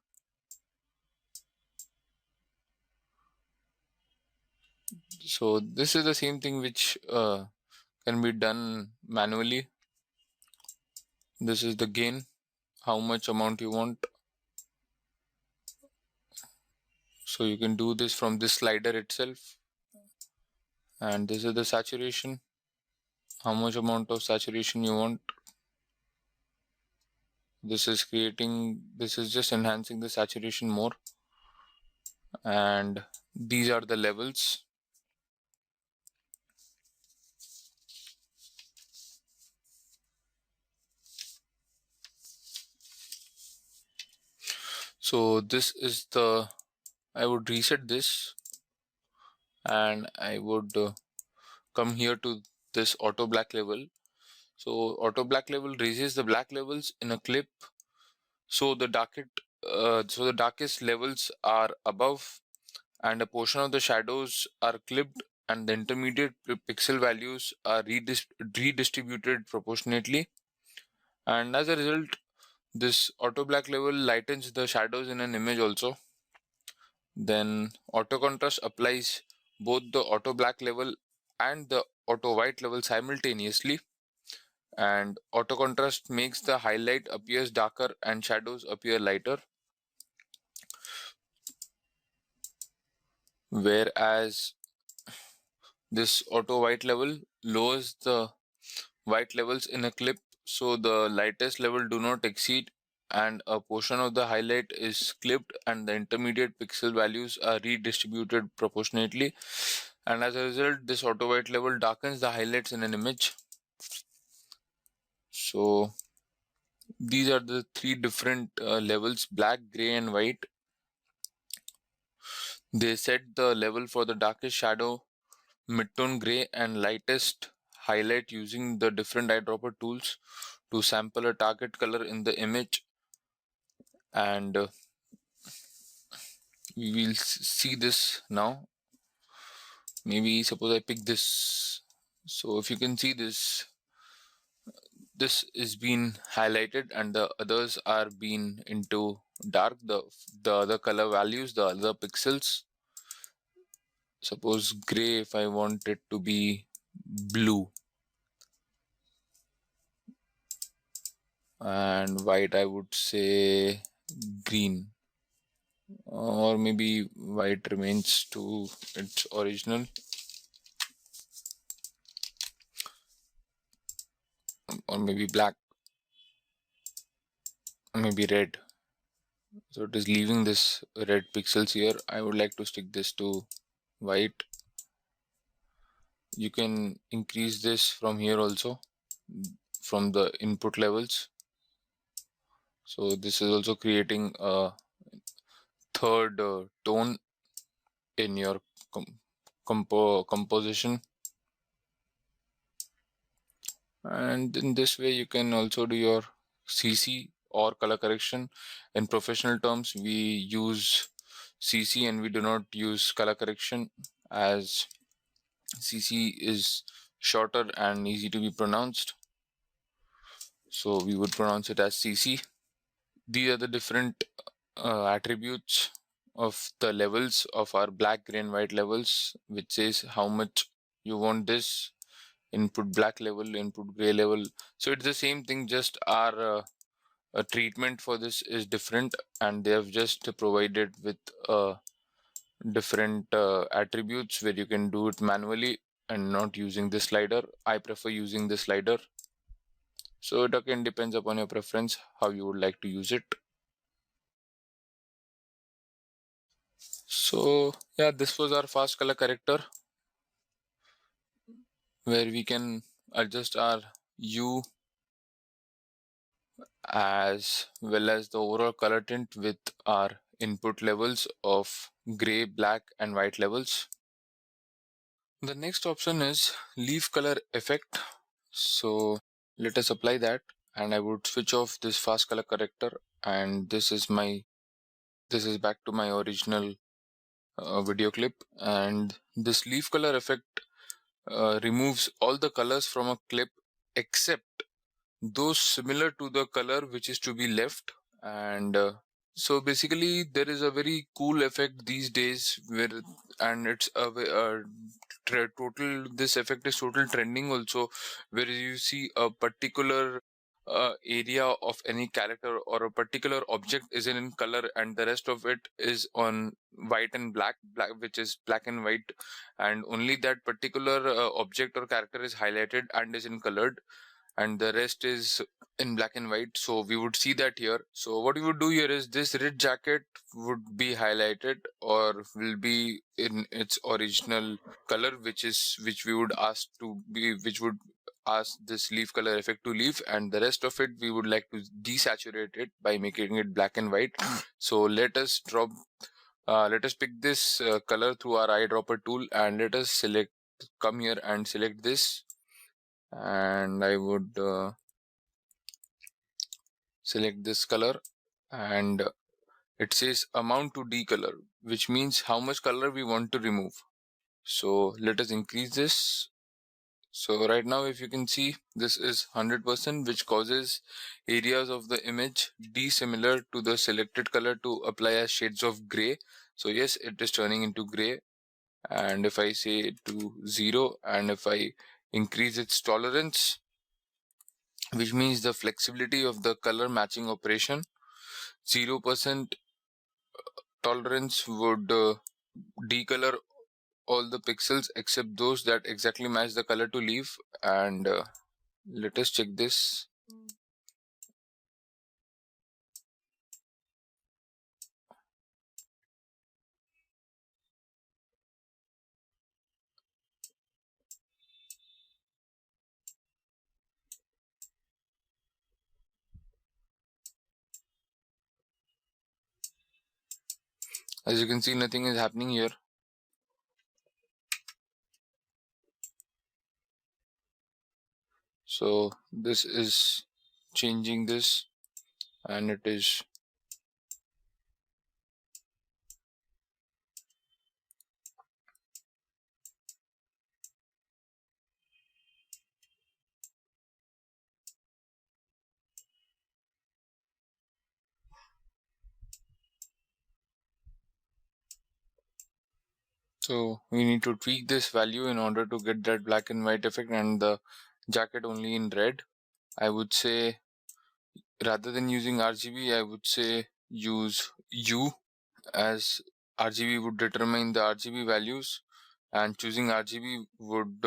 So this is the same thing which can be done manually. This is the gain, how much amount you want. So you can do this from this slider itself. And this is the saturation, how much amount of saturation you want. This is creating, this is just enhancing the saturation more. And these are the levels. So this is the, I would reset this, and I would come here to this auto black level. So auto black level raises the black levels in a clip, so the darkest levels are above, and a portion of the shadows are clipped, and the intermediate pixel values are redistributed proportionately. And as a result, this auto black level lightens the shadows in an image also. Then auto contrast applies both the auto black level and the auto white level simultaneously, And auto contrast makes the highlight appears darker and shadows appear lighter, whereas this auto white level lowers the white levels in a clip so the lightest level do not exceed, and a portion of the highlight is clipped and the intermediate pixel values are redistributed proportionately, and as a result this auto white level darkens the highlights in an image. So these are the three different levels: black, gray and white. They set the level for the darkest shadow, midtone gray and lightest highlight using the different eyedropper tools to sample a target color in the image. And we will see this now. Maybe suppose I pick this. So if you can see this, this is being highlighted and the others are being into dark, the other color values, the other pixels. Suppose gray, if I want it to be blue, and white I would say green, or maybe white remains to its original, or maybe black, or maybe red. So it is leaving this red pixels here. I would like to stick this to white. You can increase this from here also, from the input levels. So this is also creating a third tone in your composition. And in this way you can also do your CC or color correction. In professional terms we use CC and we do not use color correction, as CC is shorter and easy to be pronounced, so we would pronounce it as CC. These are the different attributes of the levels of our black, gray and white levels, which says how much you want this: input black level, input gray level. So it's the same thing, just our treatment for this is different, and they have just provided with different attributes where you can do it manually and not using the slider. I prefer using the slider. So it again depends upon your preference how you would like to use it. So yeah, this was our fast color corrector, where we can adjust our hue as well as the overall color tint with our input levels of gray, black and white levels. The next option is leaf color effect. So let us apply that, and I would switch off this fast color corrector, and this is back to my original video clip. And this leaf color effect removes all the colors from a clip except those similar to the color which is to be left. And so basically there is a very cool effect these days where, and it's total, this effect is total trending also, where you see a particular area of any character or a particular object is in color and the rest of it is on white and black, which is black and white, and only that particular object or character is highlighted and is in colored, and the rest is in black and white. So we would see that here. So what we would do here is this red jacket would be highlighted or will be in its original color, which we would ask to be, which would ask this leaf color effect to leave, and the rest of it we would like to desaturate it by making it black and white. So let us pick this color through our eyedropper tool, and let us come here and select this, and I would select this color, and it says amount to decolor, which means how much color we want to remove. So let us increase this. So right now if you can see, this is 100%, which causes areas of the image dissimilar to the selected color to apply as shades of gray. So yes, it is turning into gray, and if I say to 0 and if I increase its tolerance, which means the flexibility of the color matching operation. 0% tolerance would decolor all the pixels except those that exactly match the color to leave. And let us check this. As you can see, nothing is happening here. So this is changing this, and it is so we need to tweak this value in order to get that black and white effect and the jacket only in red. I would say rather than using RGB, I would say use U, as RGB would determine the RGB values, and choosing RGB would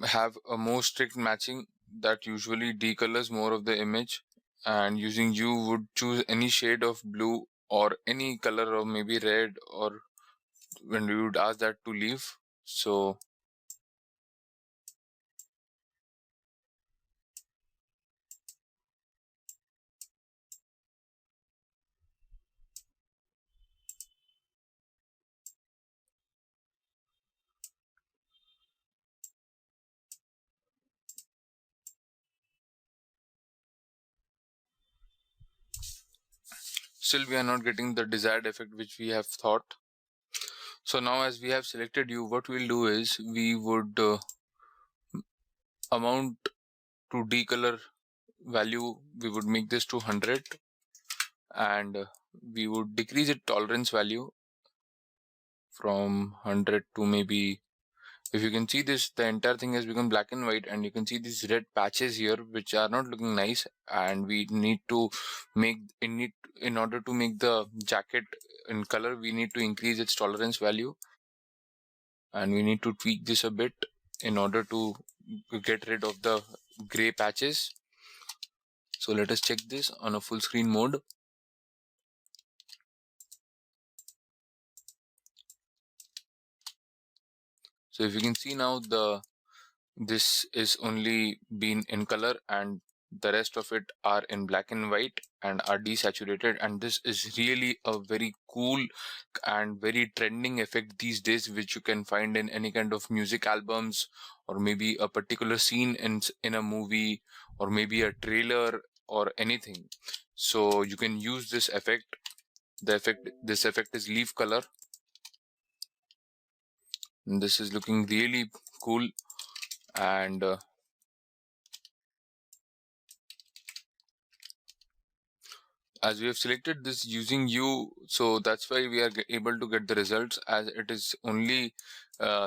have a more strict matching that usually decolors more of the image, and using U would choose any shade of blue or any color or maybe red, or when we would ask that to leave. So still we are not getting the desired effect which we have thought. So now as we have selected U, what we'll do is we would amount to decolor value, we would make this to 100, and we would decrease its tolerance value from 100 to maybe, if you can see this, the entire thing has become black and white, and you can see these red patches here which are not looking nice, and we need to make in order to make the jacket in color, we need to increase its tolerance value, and we need to tweak this a bit in order to get rid of the gray patches. So let us check this on a full screen mode. So if you can see now, this is only been in color and the rest of it are in black and white and are desaturated, and this is really a very cool and very trending effect these days, which you can find in any kind of music albums, or maybe a particular scene in a movie, or maybe a trailer or anything. So you can use this effect. This effect is leaf color, and this is looking really cool. And as we have selected this using U, so that's why we are able to get the results, as it is only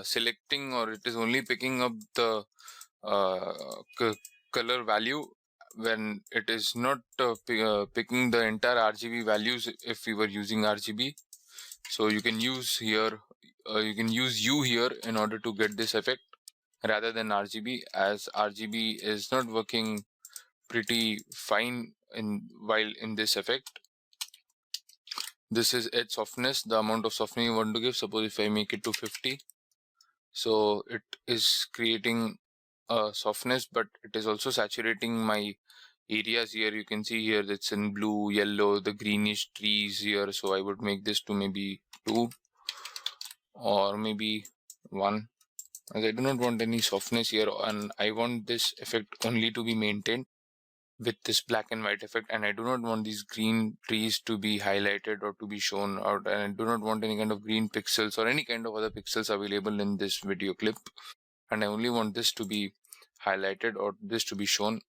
selecting, or it is only picking up the color value when it is not picking the entire RGB values if we were using RGB. So you can use here, you can use U here in order to get this effect rather than RGB, as RGB is not working pretty fine while in this effect. This is edge softness, the amount of softening you want to give. Suppose if I make it to 50, so it is creating a softness, but it is also saturating my areas here. You can see here it's in blue, yellow, the greenish trees here. So I would make this to maybe 2 or maybe 1, as I do not want any softness here, and I want this effect only to be maintained with this black and white effect, and I do not want these green trees to be highlighted or to be shown out, and I do not want any kind of green pixels or any kind of other pixels available in this video clip, and I only want this to be highlighted or this to be shown.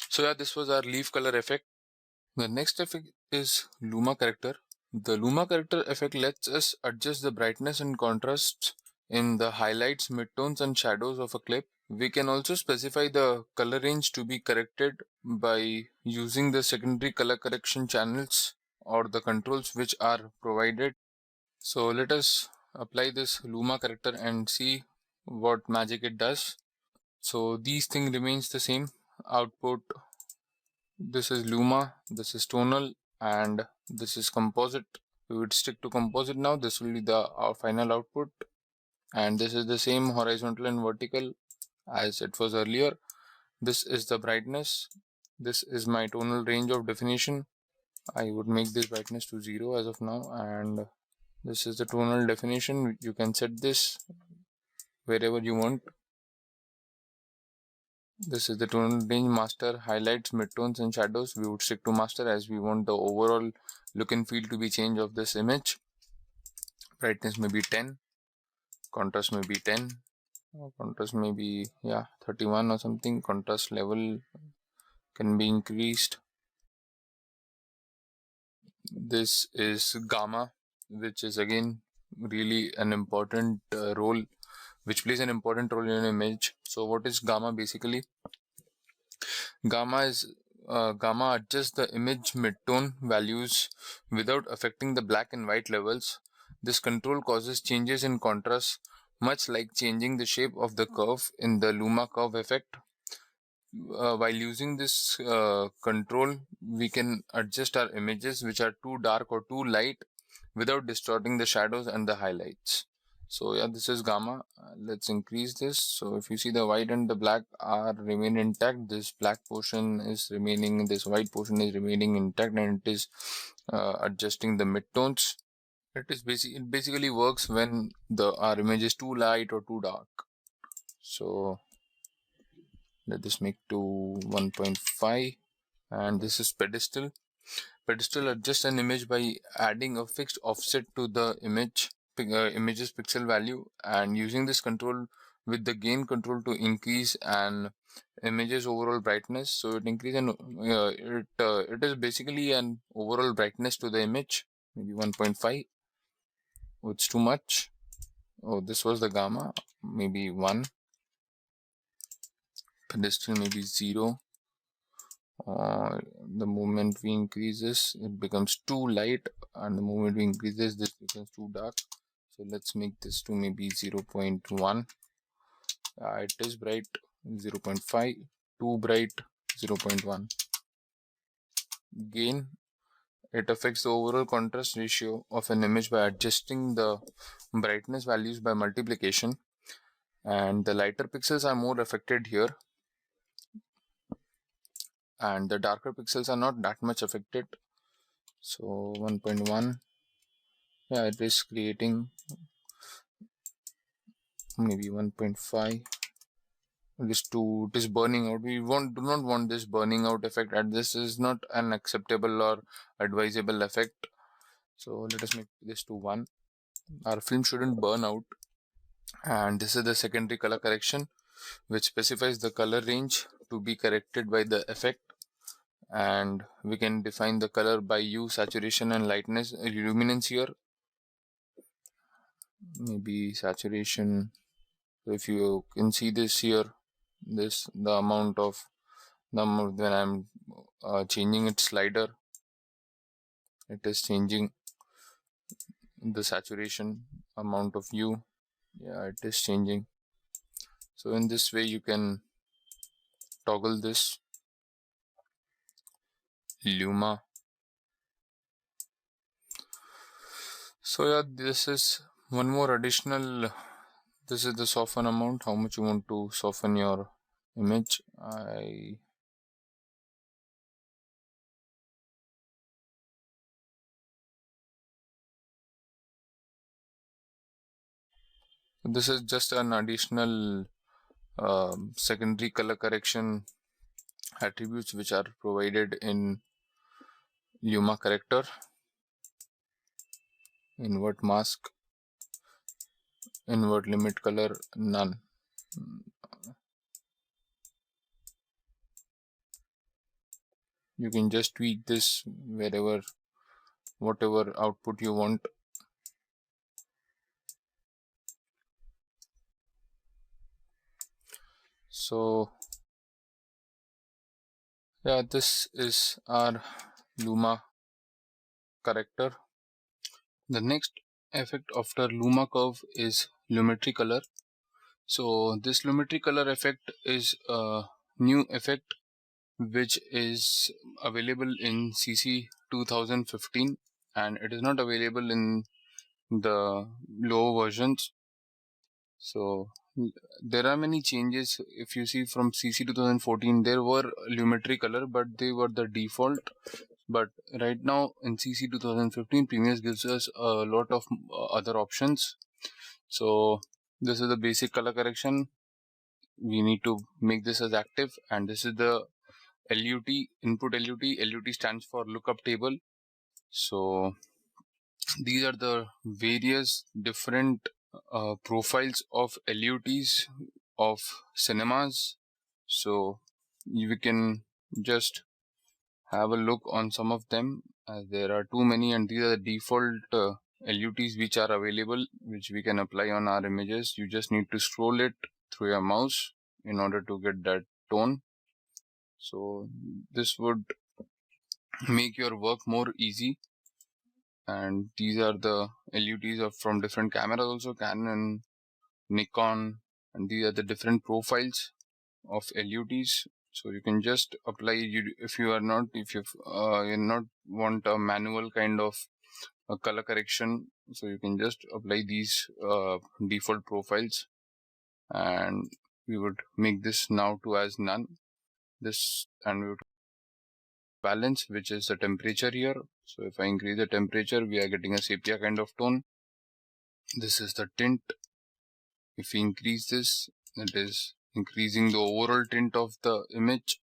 So yeah, this was our leaf color effect. The next effect is Luma character. The Luma character effect lets us adjust the brightness and contrast in the highlights, midtones and shadows of a clip We can also specify the color range to be corrected by using the secondary color correction channels or the controls which are provided. So let us apply this Luma corrector and see what magic it does. So these thing remains the same. Output, this is Luma, this is tonal, and this is composite. We would stick to composite now. This will be our final output, and this is the same horizontal and vertical as it was earlier. This is the brightness. This is my tonal range of definition. I would make this brightness to 0 as of now, and this is the tonal definition. You can set this wherever you want. This is the tonal range, master, highlights, midtones and shadows. We would stick to master as we want the overall look and feel to be changed of this image. Brightness may be 10, contrast may be 10, contrast may be 31 or something. Contrast level can be increased. This is gamma, which is again really an important role, which plays an important role in an image. So what is gamma basically? Gamma adjusts the image midtone values without affecting the black and white levels. This control causes changes in contrast, much like changing the shape of the curve in the Luma curve effect. While using this control, we can adjust our images which are too dark or too light without distorting the shadows and the highlights. So yeah, this is gamma. Let's increase this. So if you see, the white and the black are remain intact. This black portion is remaining, this white portion is remaining intact, and it is adjusting the midtones. It basically works when our image is too light or too dark. So let this make to 1.5, and this is pedestal. Pedestal adjusts an image by adding a fixed offset to the image's pixel value, and using this control with the gain control to increase an image's overall brightness. So it increases it is basically an overall brightness to the image, maybe 1.5. Oh, it's too much. Oh, this was the gamma, maybe 1. Pedestal maybe 0. The moment we increase this, it becomes too light, and the moment we increase this becomes too dark. So let's make this to maybe 0.1. It is bright. 0.5, too bright. 0.1. Gain, it affects the overall contrast ratio of an image by adjusting the brightness values by multiplication, and the lighter pixels are more affected here, and the darker pixels are not that much affected. So 1.1, yeah, it is creating maybe 1.5. It is burning out. We do not want this burning out effect, and this is not an acceptable or advisable effect. So let us make this to 1. Our film shouldn't burn out. And this is the secondary color correction, which specifies the color range to be corrected by the effect. And we can define the color by hue, saturation and lightness, luminance here. Maybe saturation. So if you can see this here, the amount when I'm changing its slider, it is changing the saturation amount of hue. Yeah, it is changing. So in this way you can toggle this Luma. So yeah, this is one more additional. This is the soften amount, how much you want to soften your image. This is just an additional secondary color correction attributes which are provided in Luma corrector. Invert mask, invert limit color, none. You can just tweak this whatever output you want. So yeah, this is our Luma corrector. The next effect after Luma curve is lumetri color. So this lumetri color effect is a new effect which is available in CC 2015 and it is not available in the lower versions. So there are many changes. If you see from CC 2014, there were lumetri color, but they were the default. But right now in CC 2015, Premiere gives us a lot of other options. So this is the basic color correction. We need to make this as active, and this is the LUT, input LUT. LUT stands for lookup table. So these are the various different profiles of LUTs of cinemas. So we can just have a look on some of them, as there are too many, and these are the default LUTs which are available, which we can apply on our images. You just need to scroll it through your mouse in order to get that tone. So this would make your work more easy. And these are the LUTs from different cameras, also Canon, Nikon, and these are the different profiles of LUTs. So you can just apply, if you not want a manual kind of a color correction, so you can just apply these default profiles, and we would make this now to as none. This, and we would balance, which is the temperature here. So if I increase the temperature, we are getting a sepia kind of tone. This is the tint. If we increase this, it is increasing the overall tint of the image.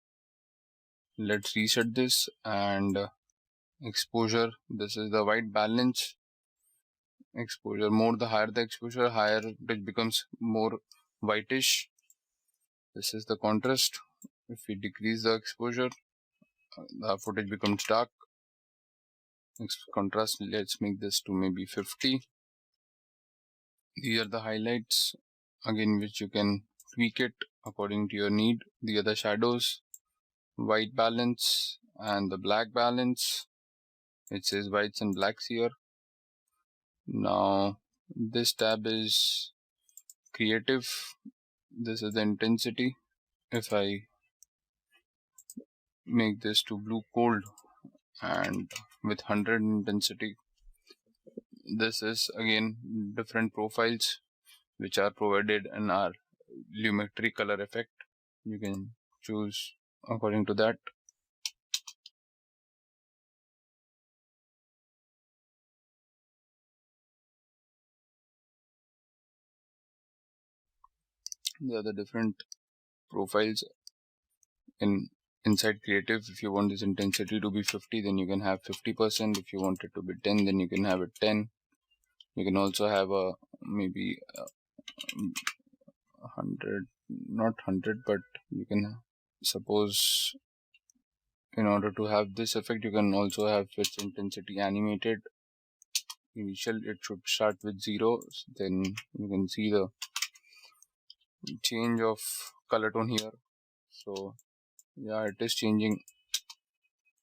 Let's reset this, and exposure, this is the white balance. Exposure, more the higher the exposure, higher it becomes more whitish. This is the contrast. If we decrease the exposure, the footage becomes dark. Contrast, let's make this to maybe 50. These are the highlights, again, which you can tweak it according to your need. The other shadows, white balance and the black balance. It says whites and blacks here. Now this tab is creative. This is the intensity. If I make this to blue cold and with 100 intensity, this is again different profiles which are provided in our lumetri color effect. You can choose according to that. There are the different profiles inside creative. If you want this intensity to be 50, then you can have 50%. If you want it to be 10, then you can have it 10. You can also have a maybe 100, not 100, but you can suppose, in order to have this effect, you can also have its intensity animated. Initial, it should start with 0. Then you can see the change of color tone here. So yeah, it is changing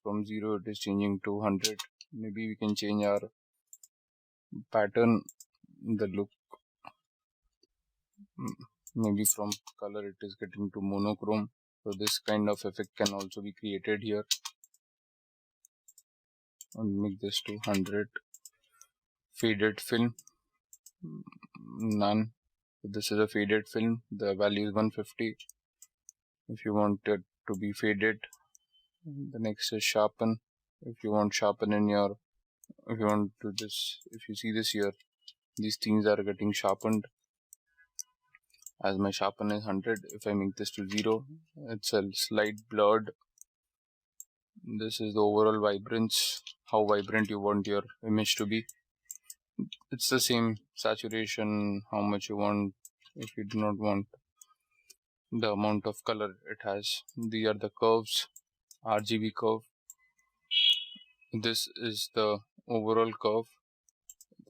from 0, it is changing to 100. Maybe we can change our pattern, the look. Maybe from color it is getting to monochrome. So this kind of effect can also be created here. And make this to 100. Faded film, none. So this is a faded film. The value is 150. If you want it to be faded, the next is sharpen. If you want sharpen in your, if you want to this, if you see this here, these things are getting sharpened. As my sharpen is 100, if I make this to 0, it's a slight blurred. This is the overall vibrance, how vibrant you want your image to be. It's the same saturation, how much you want. If you do not want the amount of color it has, these are the curves, RGB curve. This is the overall curve.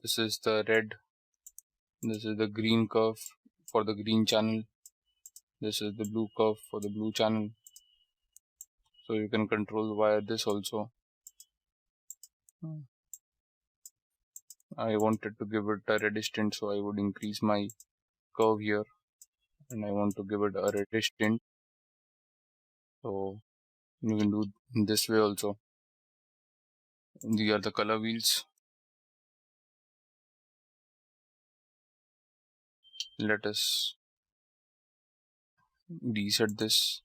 This is the red. This is the green curve for the green channel. This is the blue curve for the blue channel. So you can control via this also. I wanted to give it a reddish tint, so I would increase my curve here, and I want to give it a reddish tint. So you can do in this way also. These are the color wheels. Let us reset this,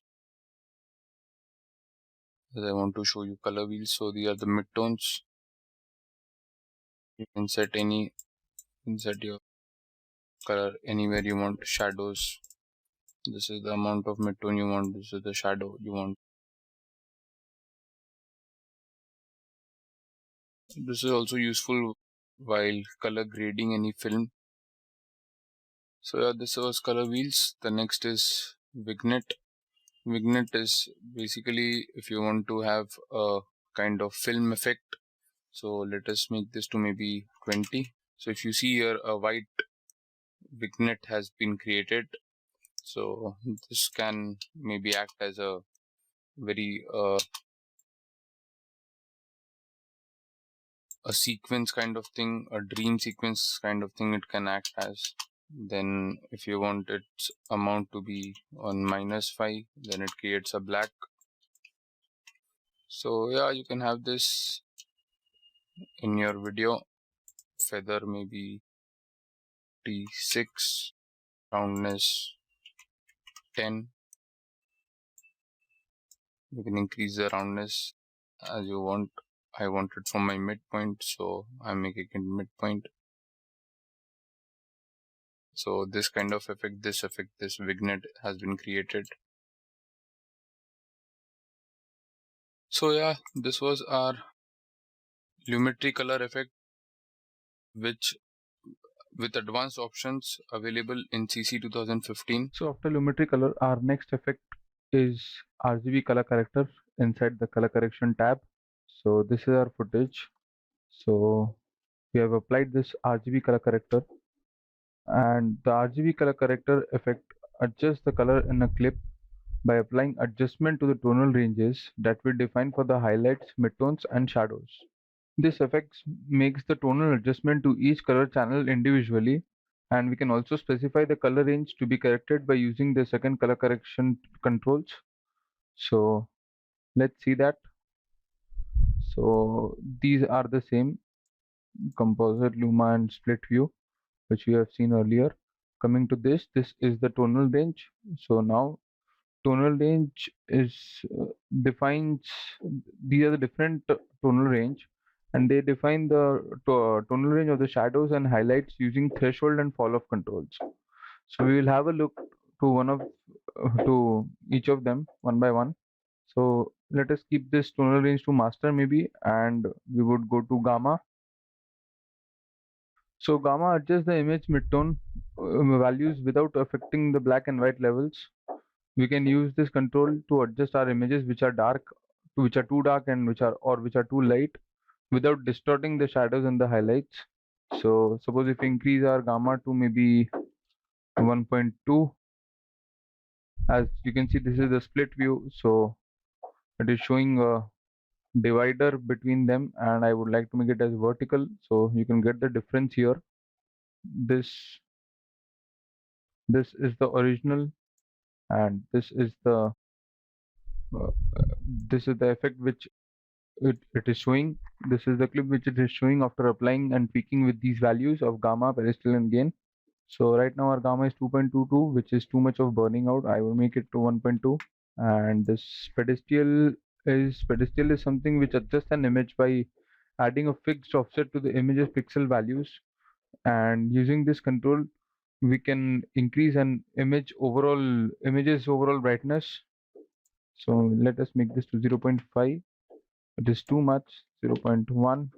as I want to show you color wheels. So these are the midtones. You can set your color anywhere you want. Shadows. This is the amount of midtone you want. This is the shadow you want. This is also useful while color grading any film. So yeah, this was color wheels. The next is vignette. Vignette is basically if you want to have a kind of film effect. So let us make this to maybe 20. So if you see here, a white vignette has been created. So this can maybe act as a very a sequence kind of thing, a dream sequence kind of thing it can act as. Then if you want its amount to be on -5, then it creates a black. So yeah, you can have this in your video. Feather maybe T6, roundness 10. You can increase the roundness as you want. I want it from my midpoint, so I'm making it midpoint. So this kind of effect, this vignette has been created. So yeah, this was our Lumetri color effect, which with advanced options available in CC 2015. So after Lumetri color, our next effect is RGB color corrector inside the color correction tab. So this is our footage. So we have applied this RGB color corrector, and the RGB color corrector effect adjusts the color in a clip by applying adjustment to the tonal ranges that we define for the highlights, midtones, and shadows. This effect makes the tonal adjustment to each color channel individually, and we can also specify the color range to be corrected by using the second color correction controls. So let's see that. So these are the same: composite, luma, and split view, which we have seen earlier. Coming to this is the tonal range. So now tonal range is defines these are the different tonal range, and they define the tonal range of the shadows and highlights using threshold and fall off controls. So we will have a look to to each of them one by one. So let us keep this tonal range to master maybe, and we would go to gamma. So gamma adjusts the image midtone values without affecting the black and white levels. We can use this control to adjust our images which are dark, which are too dark, and which are too light, without distorting the shadows and the highlights. So suppose if we increase our gamma to maybe 1.2, as you can see, this is the split view. So it is showing a divider between them, and I would like to make it as vertical, so you can get the difference here. This is the original, and uh, this is the effect which it is showing. This is the clip which it is showing after applying and tweaking with these values of gamma, peristyle, and gain. So right now our gamma is 2.22, which is too much of burning out. I will make it to 1.2. And this pedestal is something which adjusts an image by adding a fixed offset to the image's pixel values. And using this control, we can increase an image's overall brightness. So let us make this to 0.5. It is too much. 0.1,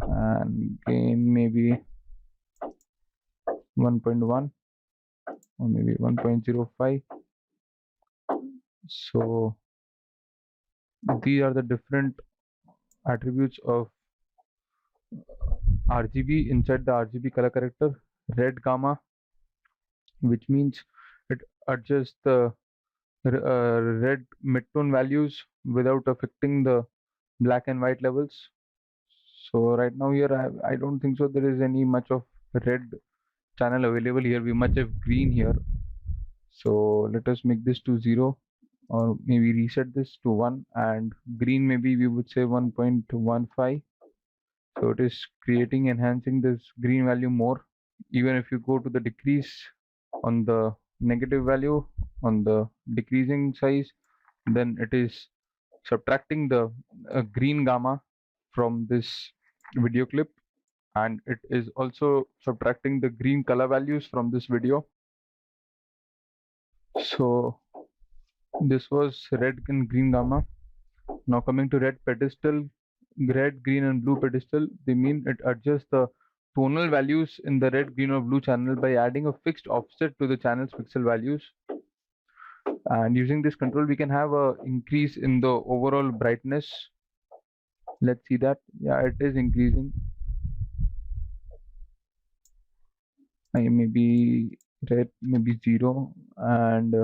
and gain maybe 1.1 or maybe 1.05. So these are the different attributes of RGB inside the RGB color corrector. Red gamma, which means it adjust the red midtone values without affecting the black and white levels. So right now here I don't think so there is any much of red channel available here. We much have green here. So let us make this to 0 or maybe reset this to 1, and green maybe we would say 1.15. So it is creating enhancing this green value more. Even if you go to the decrease on the negative value on the decreasing size, then it is subtracting the green gamma from this video clip, and it is also subtracting the green color values from this video. So this was red and green gamma. Now coming to red pedestal, red, green and blue pedestal, they mean it adjusts the tonal values in the red, green or blue channel by adding a fixed offset to the channel's pixel values. And using this control, we can have a increase in the overall brightness. Let's see that. Yeah, it is increasing. I maybe red maybe 0 and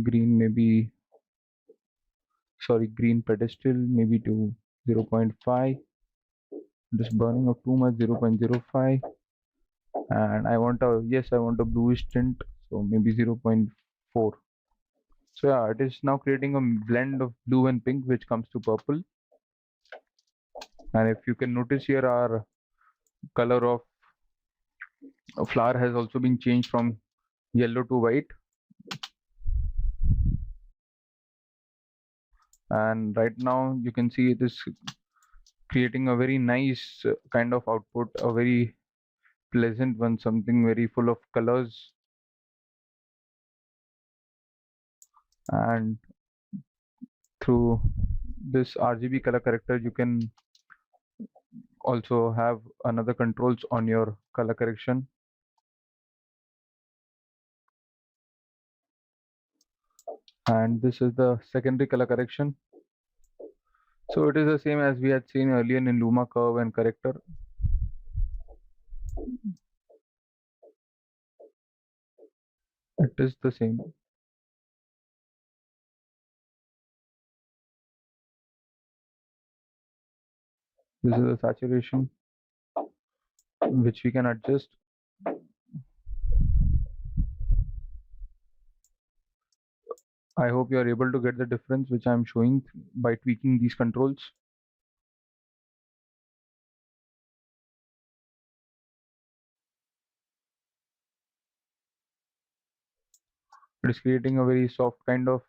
green maybe sorry green pedestal maybe to 0.5. Just burning of too much 0.05, and I want a yes I want a bluish tint, so maybe 0.4. So yeah, it is now creating a blend of blue and pink which comes to purple. And if you can notice here, our color of a flower has also been changed from yellow to white. And right now you can see it is creating a very nice kind of output, a very pleasant one, something very full of colors. And through this RGB color corrector, you can also have another controls on your color correction. And this is the secondary color correction. So it is the same as we had seen earlier in Luma curve and corrector. It is the same. This is the saturation which we can adjust. I hope you are able to get the difference which I am showing by tweaking these controls. It is creating a very soft kind of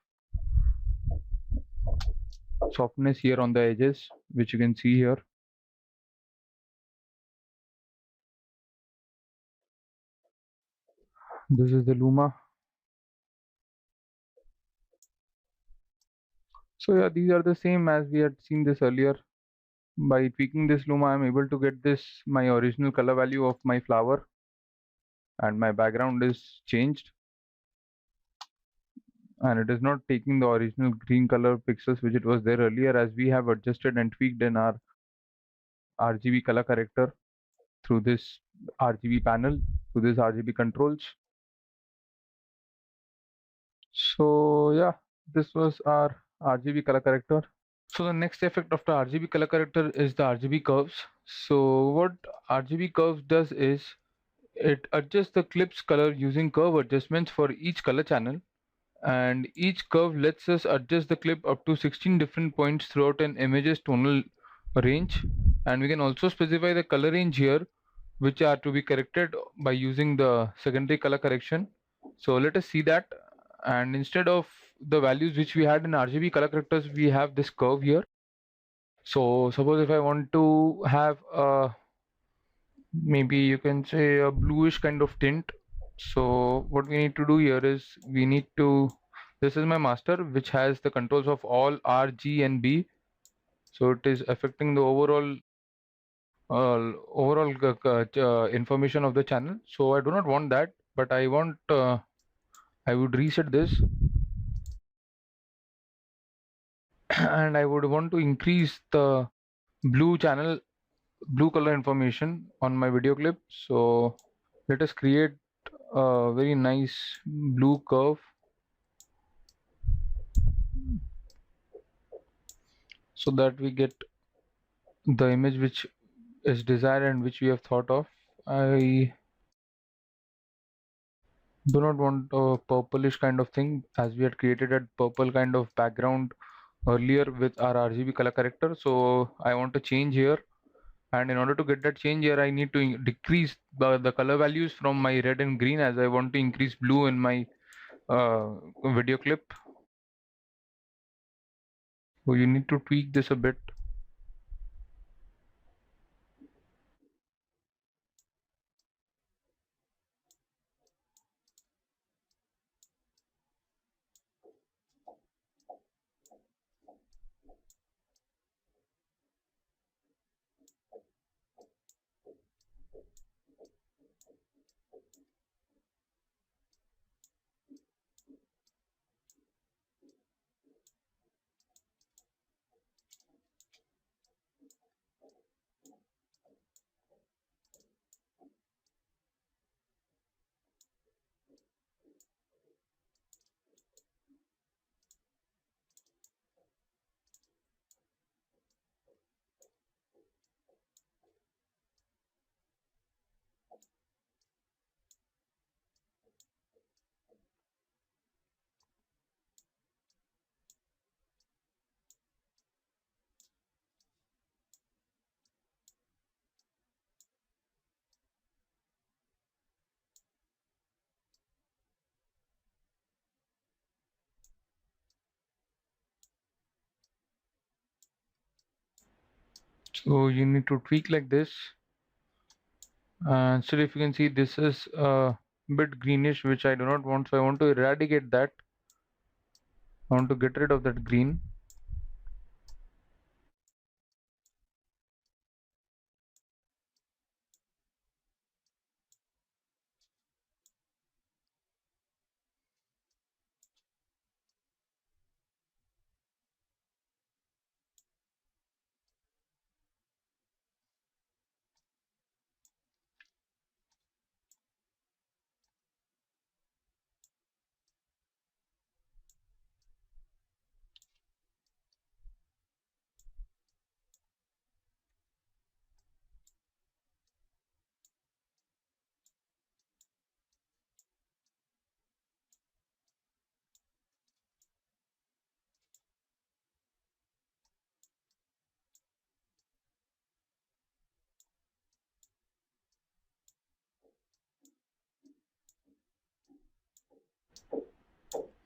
softness here on the edges, which you can see here. This is the Luma. So yeah, these are the same as we had seen this earlier. By tweaking this Luma, I'm able to get this my original color value of my flower, and my background is changed. And it is not taking the original green color pixels which it was there earlier, as we have adjusted and tweaked in our RGB color corrector through this RGB panel, through this RGB controls. So yeah, this was our RGB color corrector. So the next effect of the RGB color corrector is the RGB curves. So what RGB curves does is it adjusts the clip's color using curve adjustments for each color channel, and each curve lets us adjust the clip up to 16 different points throughout an image's tonal range. And we can also specify the color range here, which are to be corrected by using the secondary color correction. So let us see that. And instead of the values which we had in RGB color correctors, we have this curve here. So suppose if I want to have a maybe you can say a bluish kind of tint. So what we need to do here is we need to, this is my master which has the controls of all R, G and B. So it is affecting the overall information of the channel. So I do not want that, but I want I would reset this and I would want to increase the blue channel, blue color information on my video clip. So let us create a very nice blue curve so that we get the image which is desired and which we have thought of. I do not want a purplish kind of thing, as we had created a purple kind of background earlier with our RGB color corrector. So I want to change here, and in order to get that change here, I need to decrease the color values from my red and green, as I want to increase blue in my uh, video clip. So you need to tweak this a bit. So you need to tweak like this. And still, if you can see, this is a bit greenish, which I do not want. So I want to eradicate that. I want to get rid of that green.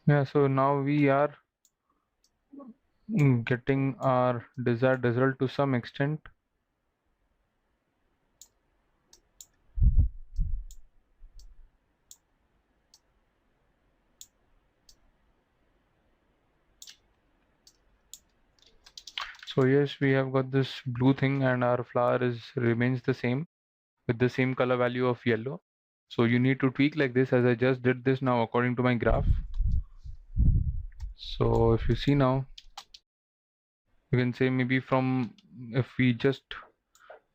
Yeah, so now we are getting our desired result to some extent. So yes, we have got this blue thing, and our flower is remains the same with the same color value of yellow. So you need to tweak like this, as I just did this now according to my graph. So if you see now, you can say maybe from, if we just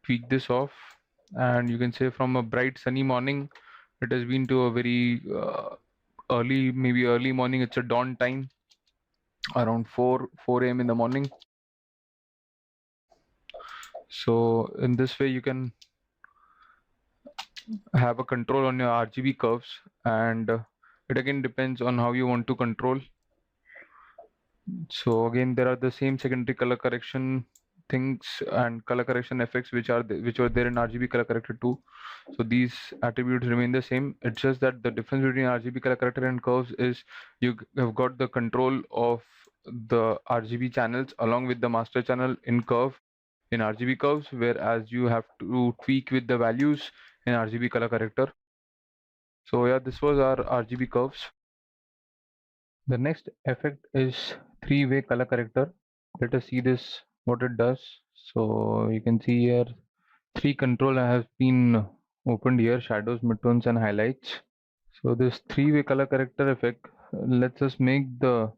tweak this off, and you can say from a bright sunny morning, it has been to a very early, maybe early morning. It's a dawn time around 4 a.m. in the morning. So in this way, you can have a control on your RGB curves, and it again depends on how you want to control. So again, there are the same secondary color correction things and color correction effects which are which were there in RGB color corrector too. So these attributes remain the same. It's just that the difference between RGB color corrector and curves is you have got the control of the RGB channels along with the master channel in curve, in RGB curves, whereas you have to tweak with the values in RGB color corrector. So yeah, this was our RGB curves. The next effect is three-way color corrector. Let us see this, what it does. So you can see here three control has been opened here: shadows, midtones, and highlights. So this three-way color corrector effect lets us make the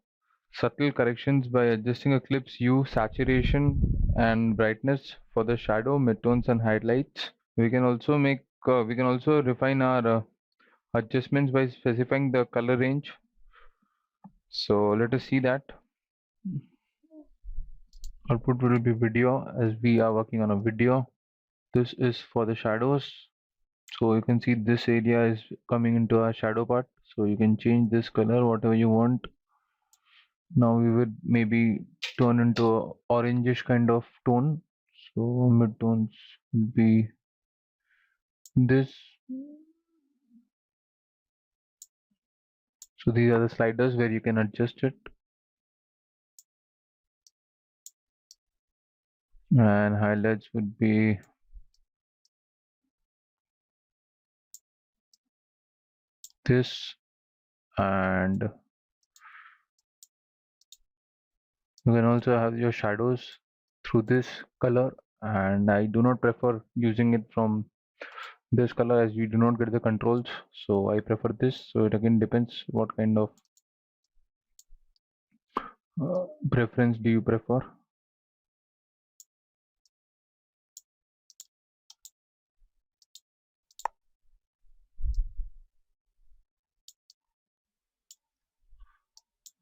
subtle corrections by adjusting a clip's hue, saturation, and brightness for the shadow, midtones, and highlights. We can also refine our adjustments by specifying the color range. So let us see that. Output will be video, as we are working on a video. This is for the shadows. So you can see this area is coming into our shadow part. So you can change this color whatever you want. Now we would maybe turn into a orangish kind of tone. So mid-tones will be this. So these are the sliders where you can adjust it. And highlights would be this, and you can also have your shadows through this color, and I do not prefer using it from this color as we do not get the controls, so I prefer this. So it again depends what kind of preference do you prefer.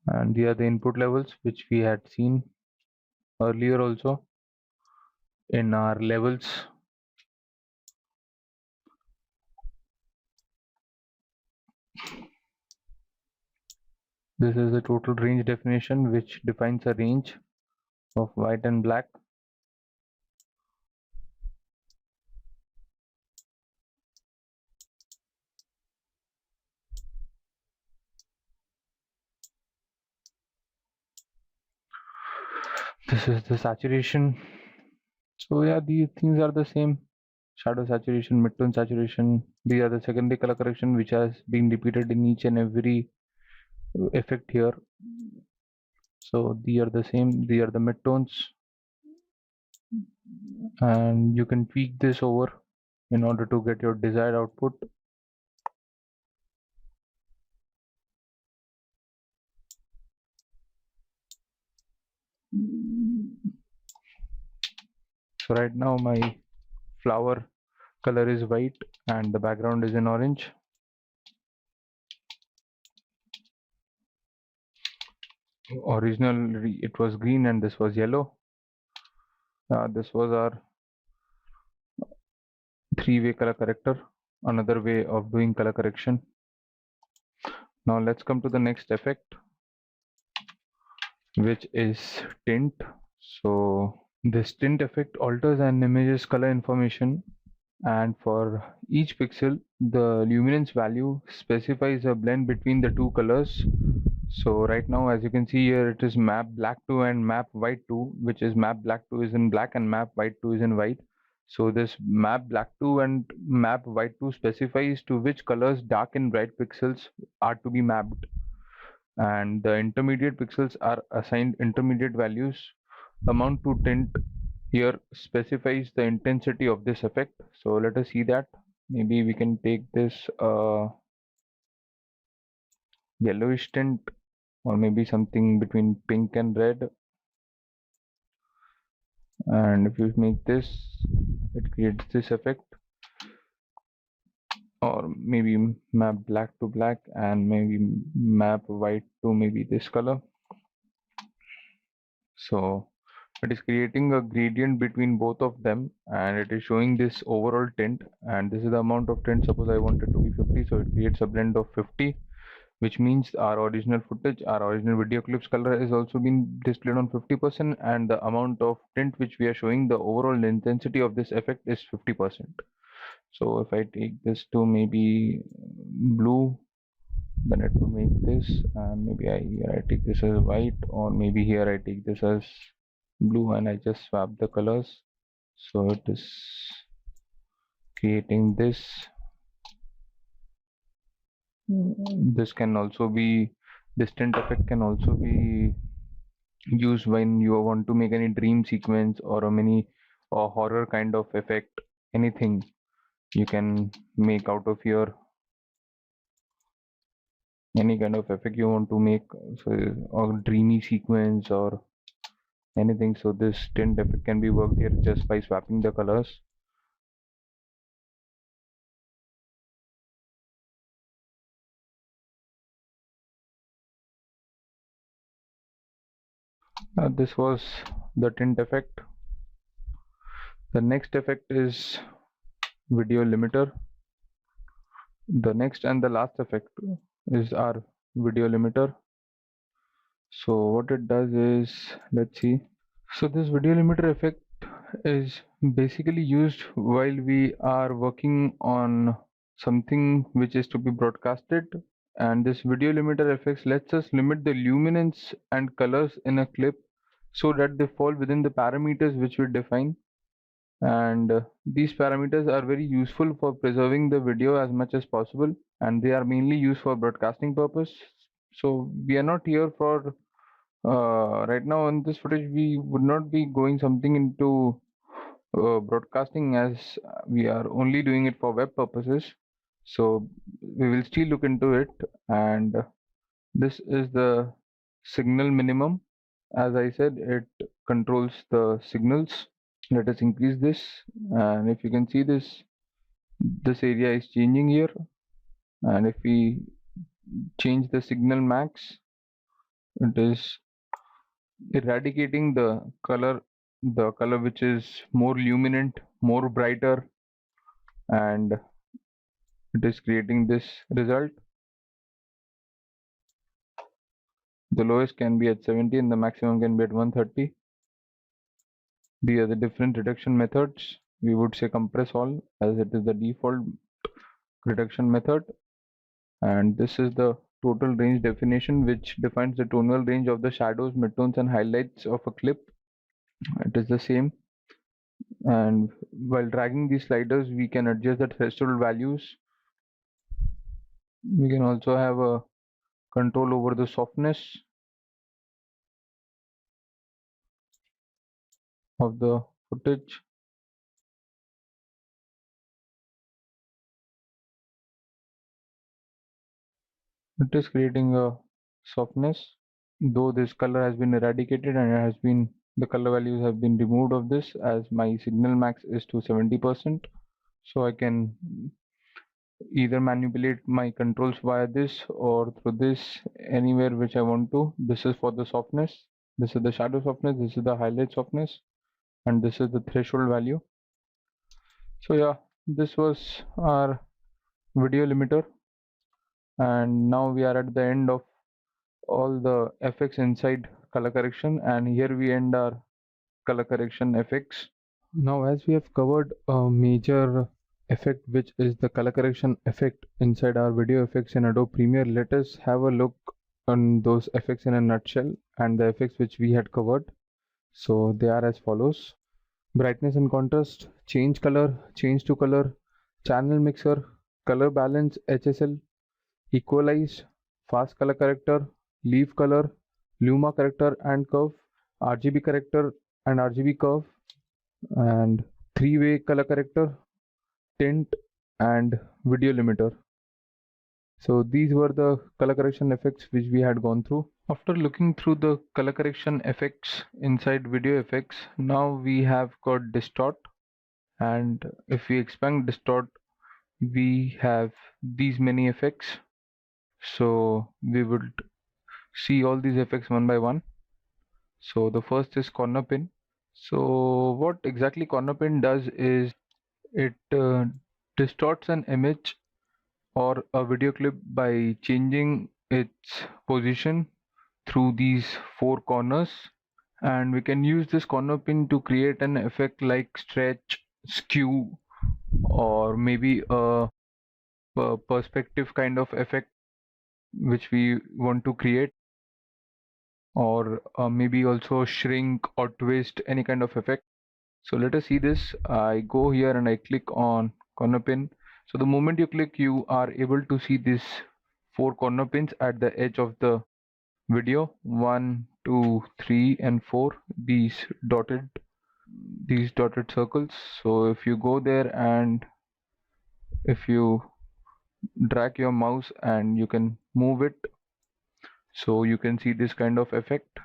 And these are the input levels which we had seen earlier also in our levels. This is the total range definition, which defines a range of white and black. This is the saturation. So yeah, these things are the same. Shadow saturation, midtone saturation. These are the secondary color correction which has been repeated in each and every effect here. So these are the same. These are the midtones, and you can tweak this over in order to get your desired output. So right now my flower color is white and the background is in orange. Originally it was green and this was yellow. This was our three-way color corrector, another way of doing color correction. Now let's come to the next effect, which is tint. So this tint effect alters an image's color information, and for each pixel the luminance value specifies a blend between the two colors. So right now, as you can see here, it is map black 2 and map white 2, which is map black 2 is in black and map white 2 is in white. So this map black 2 and map white 2 specifies to which colors dark and bright pixels are to be mapped, and the intermediate pixels are assigned intermediate values. Amount to tint here specifies the intensity of this effect. So let us see that. Maybe we can take this yellowish tint, or maybe something between pink and red. And if you make this, it creates this effect. Or maybe map black to black and maybe map white to maybe this color. So it is creating a gradient between both of them, and it is showing this overall tint, and this is the amount of tint. Suppose I want it to be 50, so it creates a blend of 50, which means our original footage, our original video clips color is also been displayed on 50%, and the amount of tint which we are showing, the overall intensity of this effect is 50%. So if I take this to maybe blue, then it will make this, and maybe here I take this as white, or maybe here I take this as blue and I just swap the colors. So it is creating this. This can also be, this tint effect can also be used when you want to make any dream sequence or a mini or horror kind of effect. Anything you can make out of here, any kind of effect you want to make, so or dreamy sequence or anything. So this tint effect can be worked here just by swapping the colors. This was the tint effect. The next effect is video limiter. The next and the last effect is our video limiter. So what it does is, let's see. So this video limiter effect is basically used while we are working on something which is to be broadcasted, and this video limiter effects lets us limit the luminance and colors in a clip so that they fall within the parameters which we define. And these parameters are very useful for preserving the video as much as possible, and they are mainly used for broadcasting purpose. So we are not here for right now in this footage we would not be going something into broadcasting, as we are only doing it for web purposes. So we will still look into it. And this is the signal minimum. As I said, it controls the signals. Let us increase this, and if you can see this area is changing here. And if we change the signal max, it is eradicating the color which is more luminant, more brighter, and it is creating this result. The lowest can be at 70 and the maximum can be at 130. These are the different reduction methods. We would say compress all, as it is the default reduction method. And this is the total range definition, which defines the tonal range of the shadows, midtones, and highlights of a clip. It is the same. And while dragging these sliders, we can adjust the threshold values. We can also have a control over the softness of the footage. It is creating a softness, though this color has been eradicated and the color values have been removed of this, as my signal max is to 70%. So I can either manipulate my controls via this or through this, anywhere which I want to. This is for the softness, this is the shadow softness, this is the highlight softness, and this is the threshold value. So yeah, this was our video limiter, and now we are at the end of all the effects inside color correction, and here we end our color correction effects. Now, as we have covered a major effect, which is the color correction effect inside our video effects in Adobe Premiere, let us have a look on those effects in a nutshell and the effects which we had covered. So they are as follows: brightness and contrast, change color, change to color, channel mixer, color balance, HSL, equalize, fast color corrector, leaf color, luma corrector and curve, RGB corrector and RGB curve, and three-way color corrector, tint, and video limiter. So these were the color correction effects which we had gone through. After looking through the color correction effects inside video effects, now we have got distort, and if we expand distort, we have these many effects. So we would see all these effects one by one. So the first is corner pin. So what exactly corner pin does is it distorts an image or a video clip by changing its position through these four corners, and we can use this corner pin to create an effect like stretch, skew, or maybe a perspective kind of effect which we want to create, or maybe also shrink or twist, any kind of effect. So let us see this. I go here and I click on corner pin. So the moment you click, you are able to see these four corner pins at the edge of the video. 1, 2, 3, and 4. These dotted circles. So if you go there and if you drag your mouse and you can move it, so you can see this kind of effect.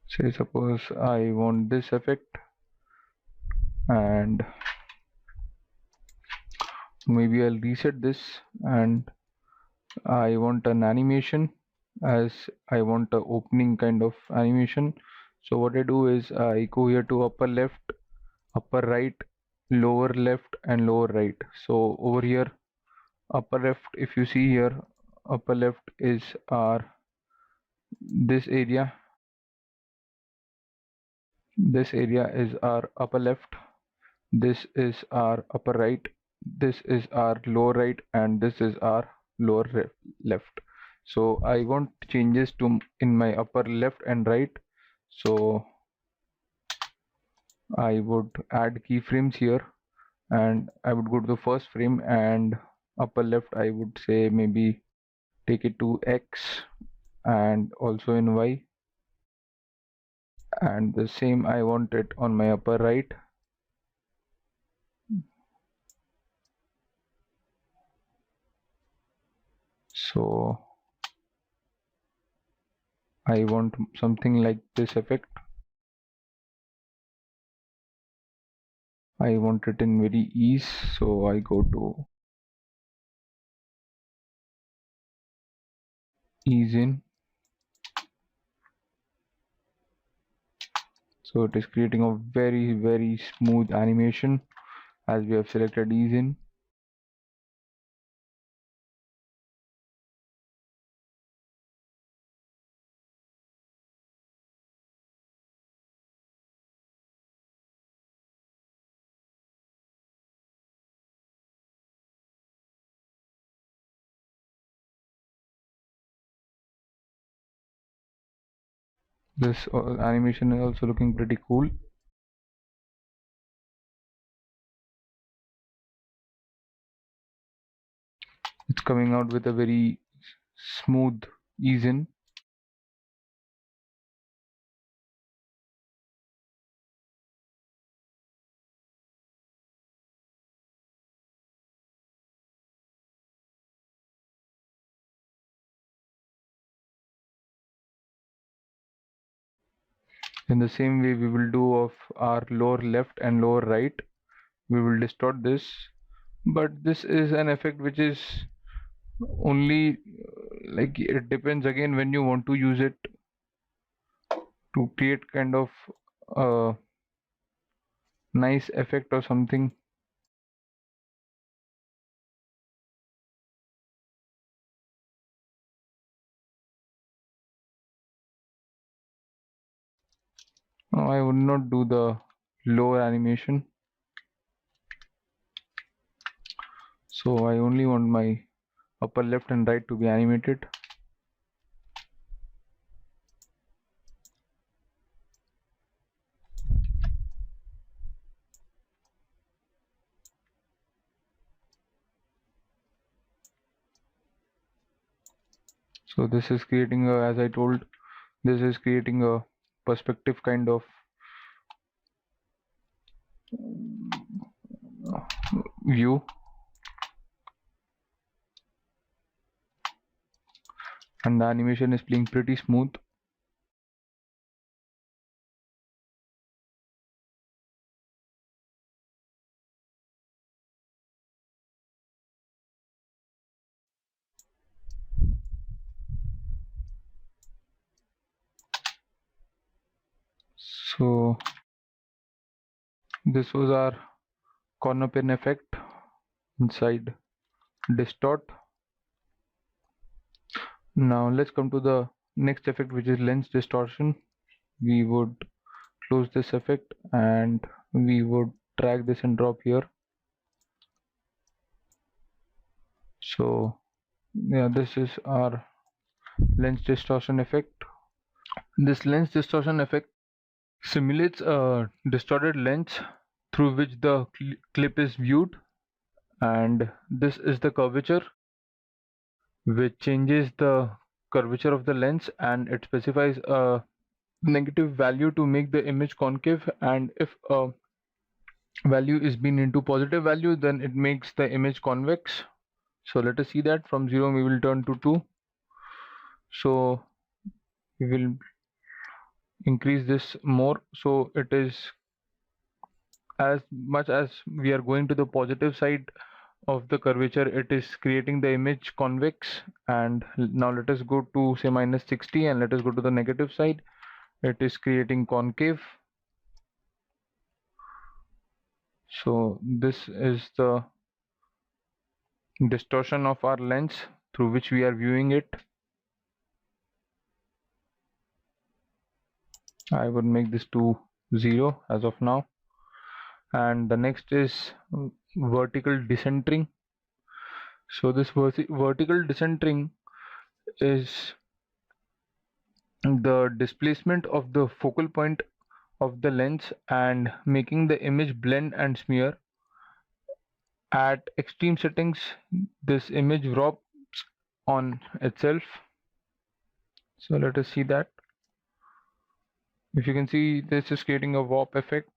Say suppose I want this effect, and maybe I'll reset this, and I want an animation, as I want a opening kind of animation. So what I do is I go here to upper left, upper right, lower left, and lower right. So over here, upper left, if you see here, upper left is our this area. This area is our upper left. This is our upper right. This is our lower right, and this is our lower left. So I want changes to in my upper left and right. So I would add keyframes here, and I would go to the first frame, and upper left I would say maybe take it to X, and also in Y, and the same I want it on my upper right. So I want something like this effect. I want it in very ease, so I go to ease in. So it is creating a very smooth animation as we have selected ease in. This animation is also looking pretty cool. It's coming out with a very smooth ease in. In the same way we will do of our lower left and lower right. We will distort this, but this is an effect which is only like it depends again when you want to use it to create kind of a nice effect or something. No, I would not do the lower animation. So I only want my upper left and right to be animated. So this is creating a, as I told, this is creating a perspective kind of view, and the animation is playing pretty smooth. So this was our corner pin effect inside distort. Now let's come to the next effect, which is lens distortion. We would close this effect and we would drag this and drop here. So yeah, this is our lens distortion effect. This lens distortion effect simulates a distorted lens through which the clip is viewed, and this is the curvature which changes the curvature of the lens, and it specifies a negative value to make the image concave, and if a value is being into positive value, then it makes the image convex. So let us see that. From 0 we will turn to 2. So we will increase this more, so it is as much as we are going to the positive side of the curvature, it is creating the image convex. And now let us go to say -60 and let us go to the negative side. It is creating concave. So this is the distortion of our lens through which we are viewing it. I would make this to 0 as of now. And the next is vertical decentering. So this vertical decentering is the displacement of the focal point of the lens and making the image blend and smear. At extreme settings, this image warps on itself. So let us see that. If you can see, this is creating a warp effect.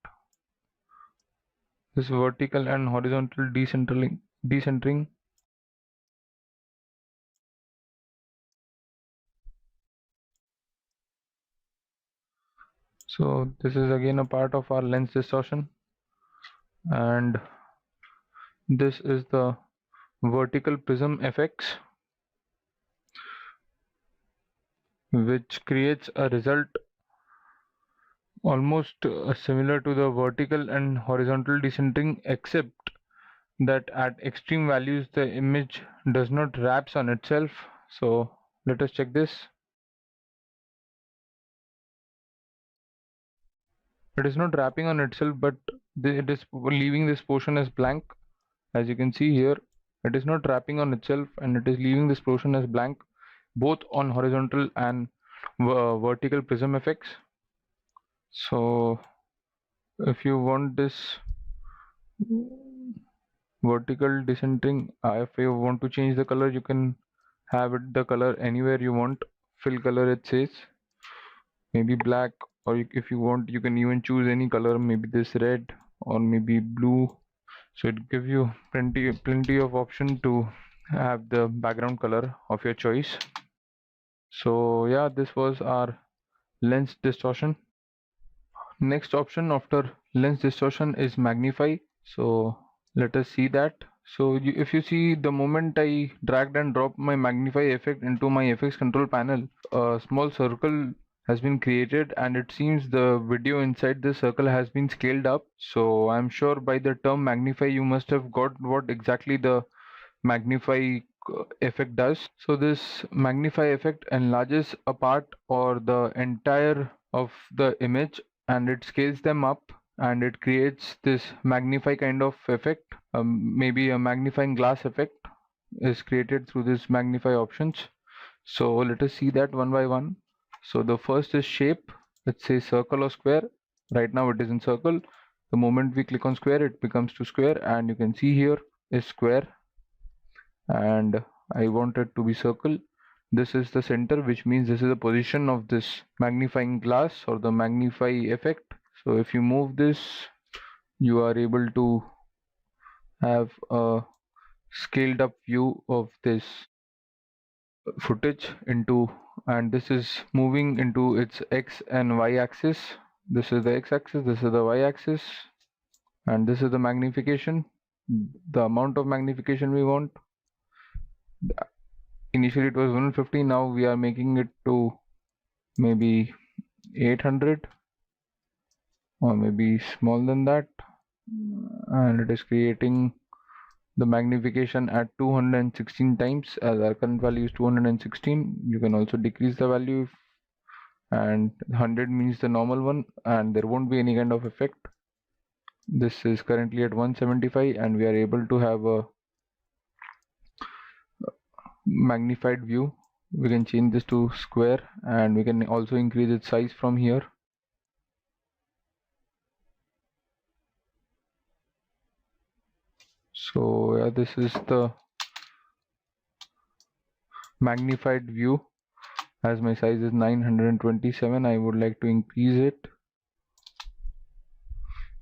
This vertical and horizontal decentering. So this is again a part of our lens distortion, and this is the vertical prism effects, which creates a result almost similar to the vertical and horizontal decentering, except that at extreme values the image does not wraps on itself. So let us check this. It is not wrapping on itself, but it is leaving this portion as blank. As you can see here, it is not wrapping on itself and it is leaving this portion as blank, both on horizontal and vertical prism effects. So if you want this vertical decentering, if you want to change the color, you can have it the color anywhere you want. Fill color, it says, maybe black, or if you want, you can even choose any color, maybe this red or maybe blue. So it gives you plenty of option to have the background color of your choice. So yeah, this was our lens distortion. Next option after lens distortion is magnify. So let us see that. So if you see, the moment I dragged and dropped my magnify effect into my FX control panel, a small circle has been created and it seems the video inside this circle has been scaled up. So I'm sure by the term magnify you must have got what exactly the magnify effect does. So this magnify effect enlarges a part or the entire of the image and it scales them up and it creates this magnify kind of effect. Maybe a magnifying glass effect is created through this magnify options. So let us see that one by one. So the first is shape. Let's say circle or square. Right now it is in circle. The moment we click on square, it becomes to square, and you can see here is square, and I want it to be circle. This is the center, which means this is the position of this magnifying glass or the magnify effect. So if you move this, you are able to have a scaled up view of this footage into, and this is moving into its x and y axis. This is the x axis, this is the y axis, and this is the magnification, the amount of magnification we want. Initially it was 150, now we are making it to maybe 800 or maybe small than that, and it is creating the magnification at 216 times, as our current value is 216. You can also decrease the value and 100 means the normal one and there won't be any kind of effect. This is currently at 175 and we are able to have a magnified view. We can change this to square and we can also increase its size from here. So yeah, this is the magnified view. As my size is 927, I would like to increase it.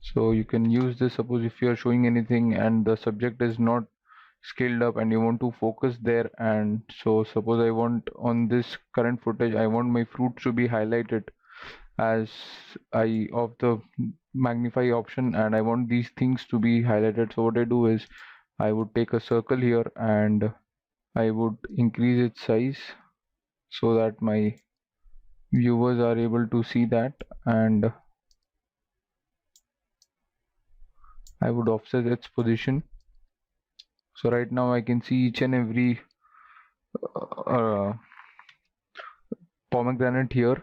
So you can use this, suppose if you are showing anything and the subject is not scaled up and you want to focus there, and so suppose I want on this current footage, I want my fruits to be highlighted as I of the magnify option and I want these things to be highlighted. So what I do is I would take a circle here and I would increase its size so that my viewers are able to see that, and I would offset its position. So right now I can see each and every uh, pomegranate here.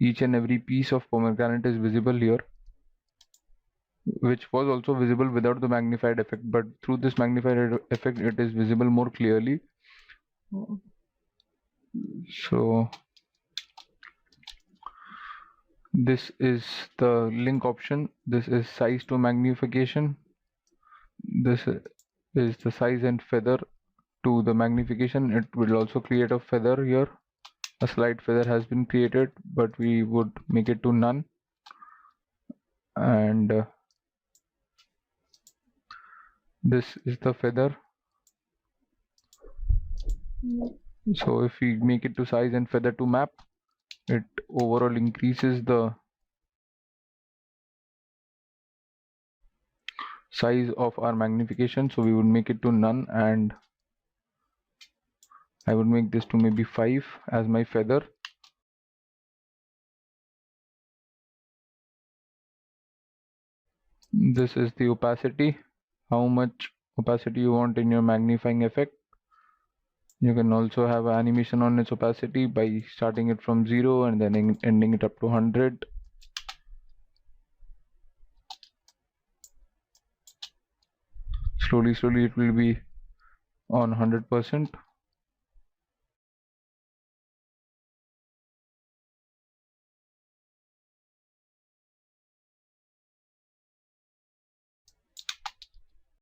Each and every piece of pomegranate is visible here, which was also visible without the magnified effect, but through this magnified effect it is visible more clearly. So this is the link option. This is size to magnification. This is the size and feather to the magnification. It will also create a feather here. A slight feather has been created, but we would make it to none. And this is the feather. So if we make it to size and feather to map, it overall increases the size of our magnification. So we would make it to none, and I would make this to maybe 5 as my feather. This is the opacity, how much opacity you want in your magnifying effect. You can also have an animation on its opacity by starting it from 0 and then ending it up to 100. Slowly it will be on 100%.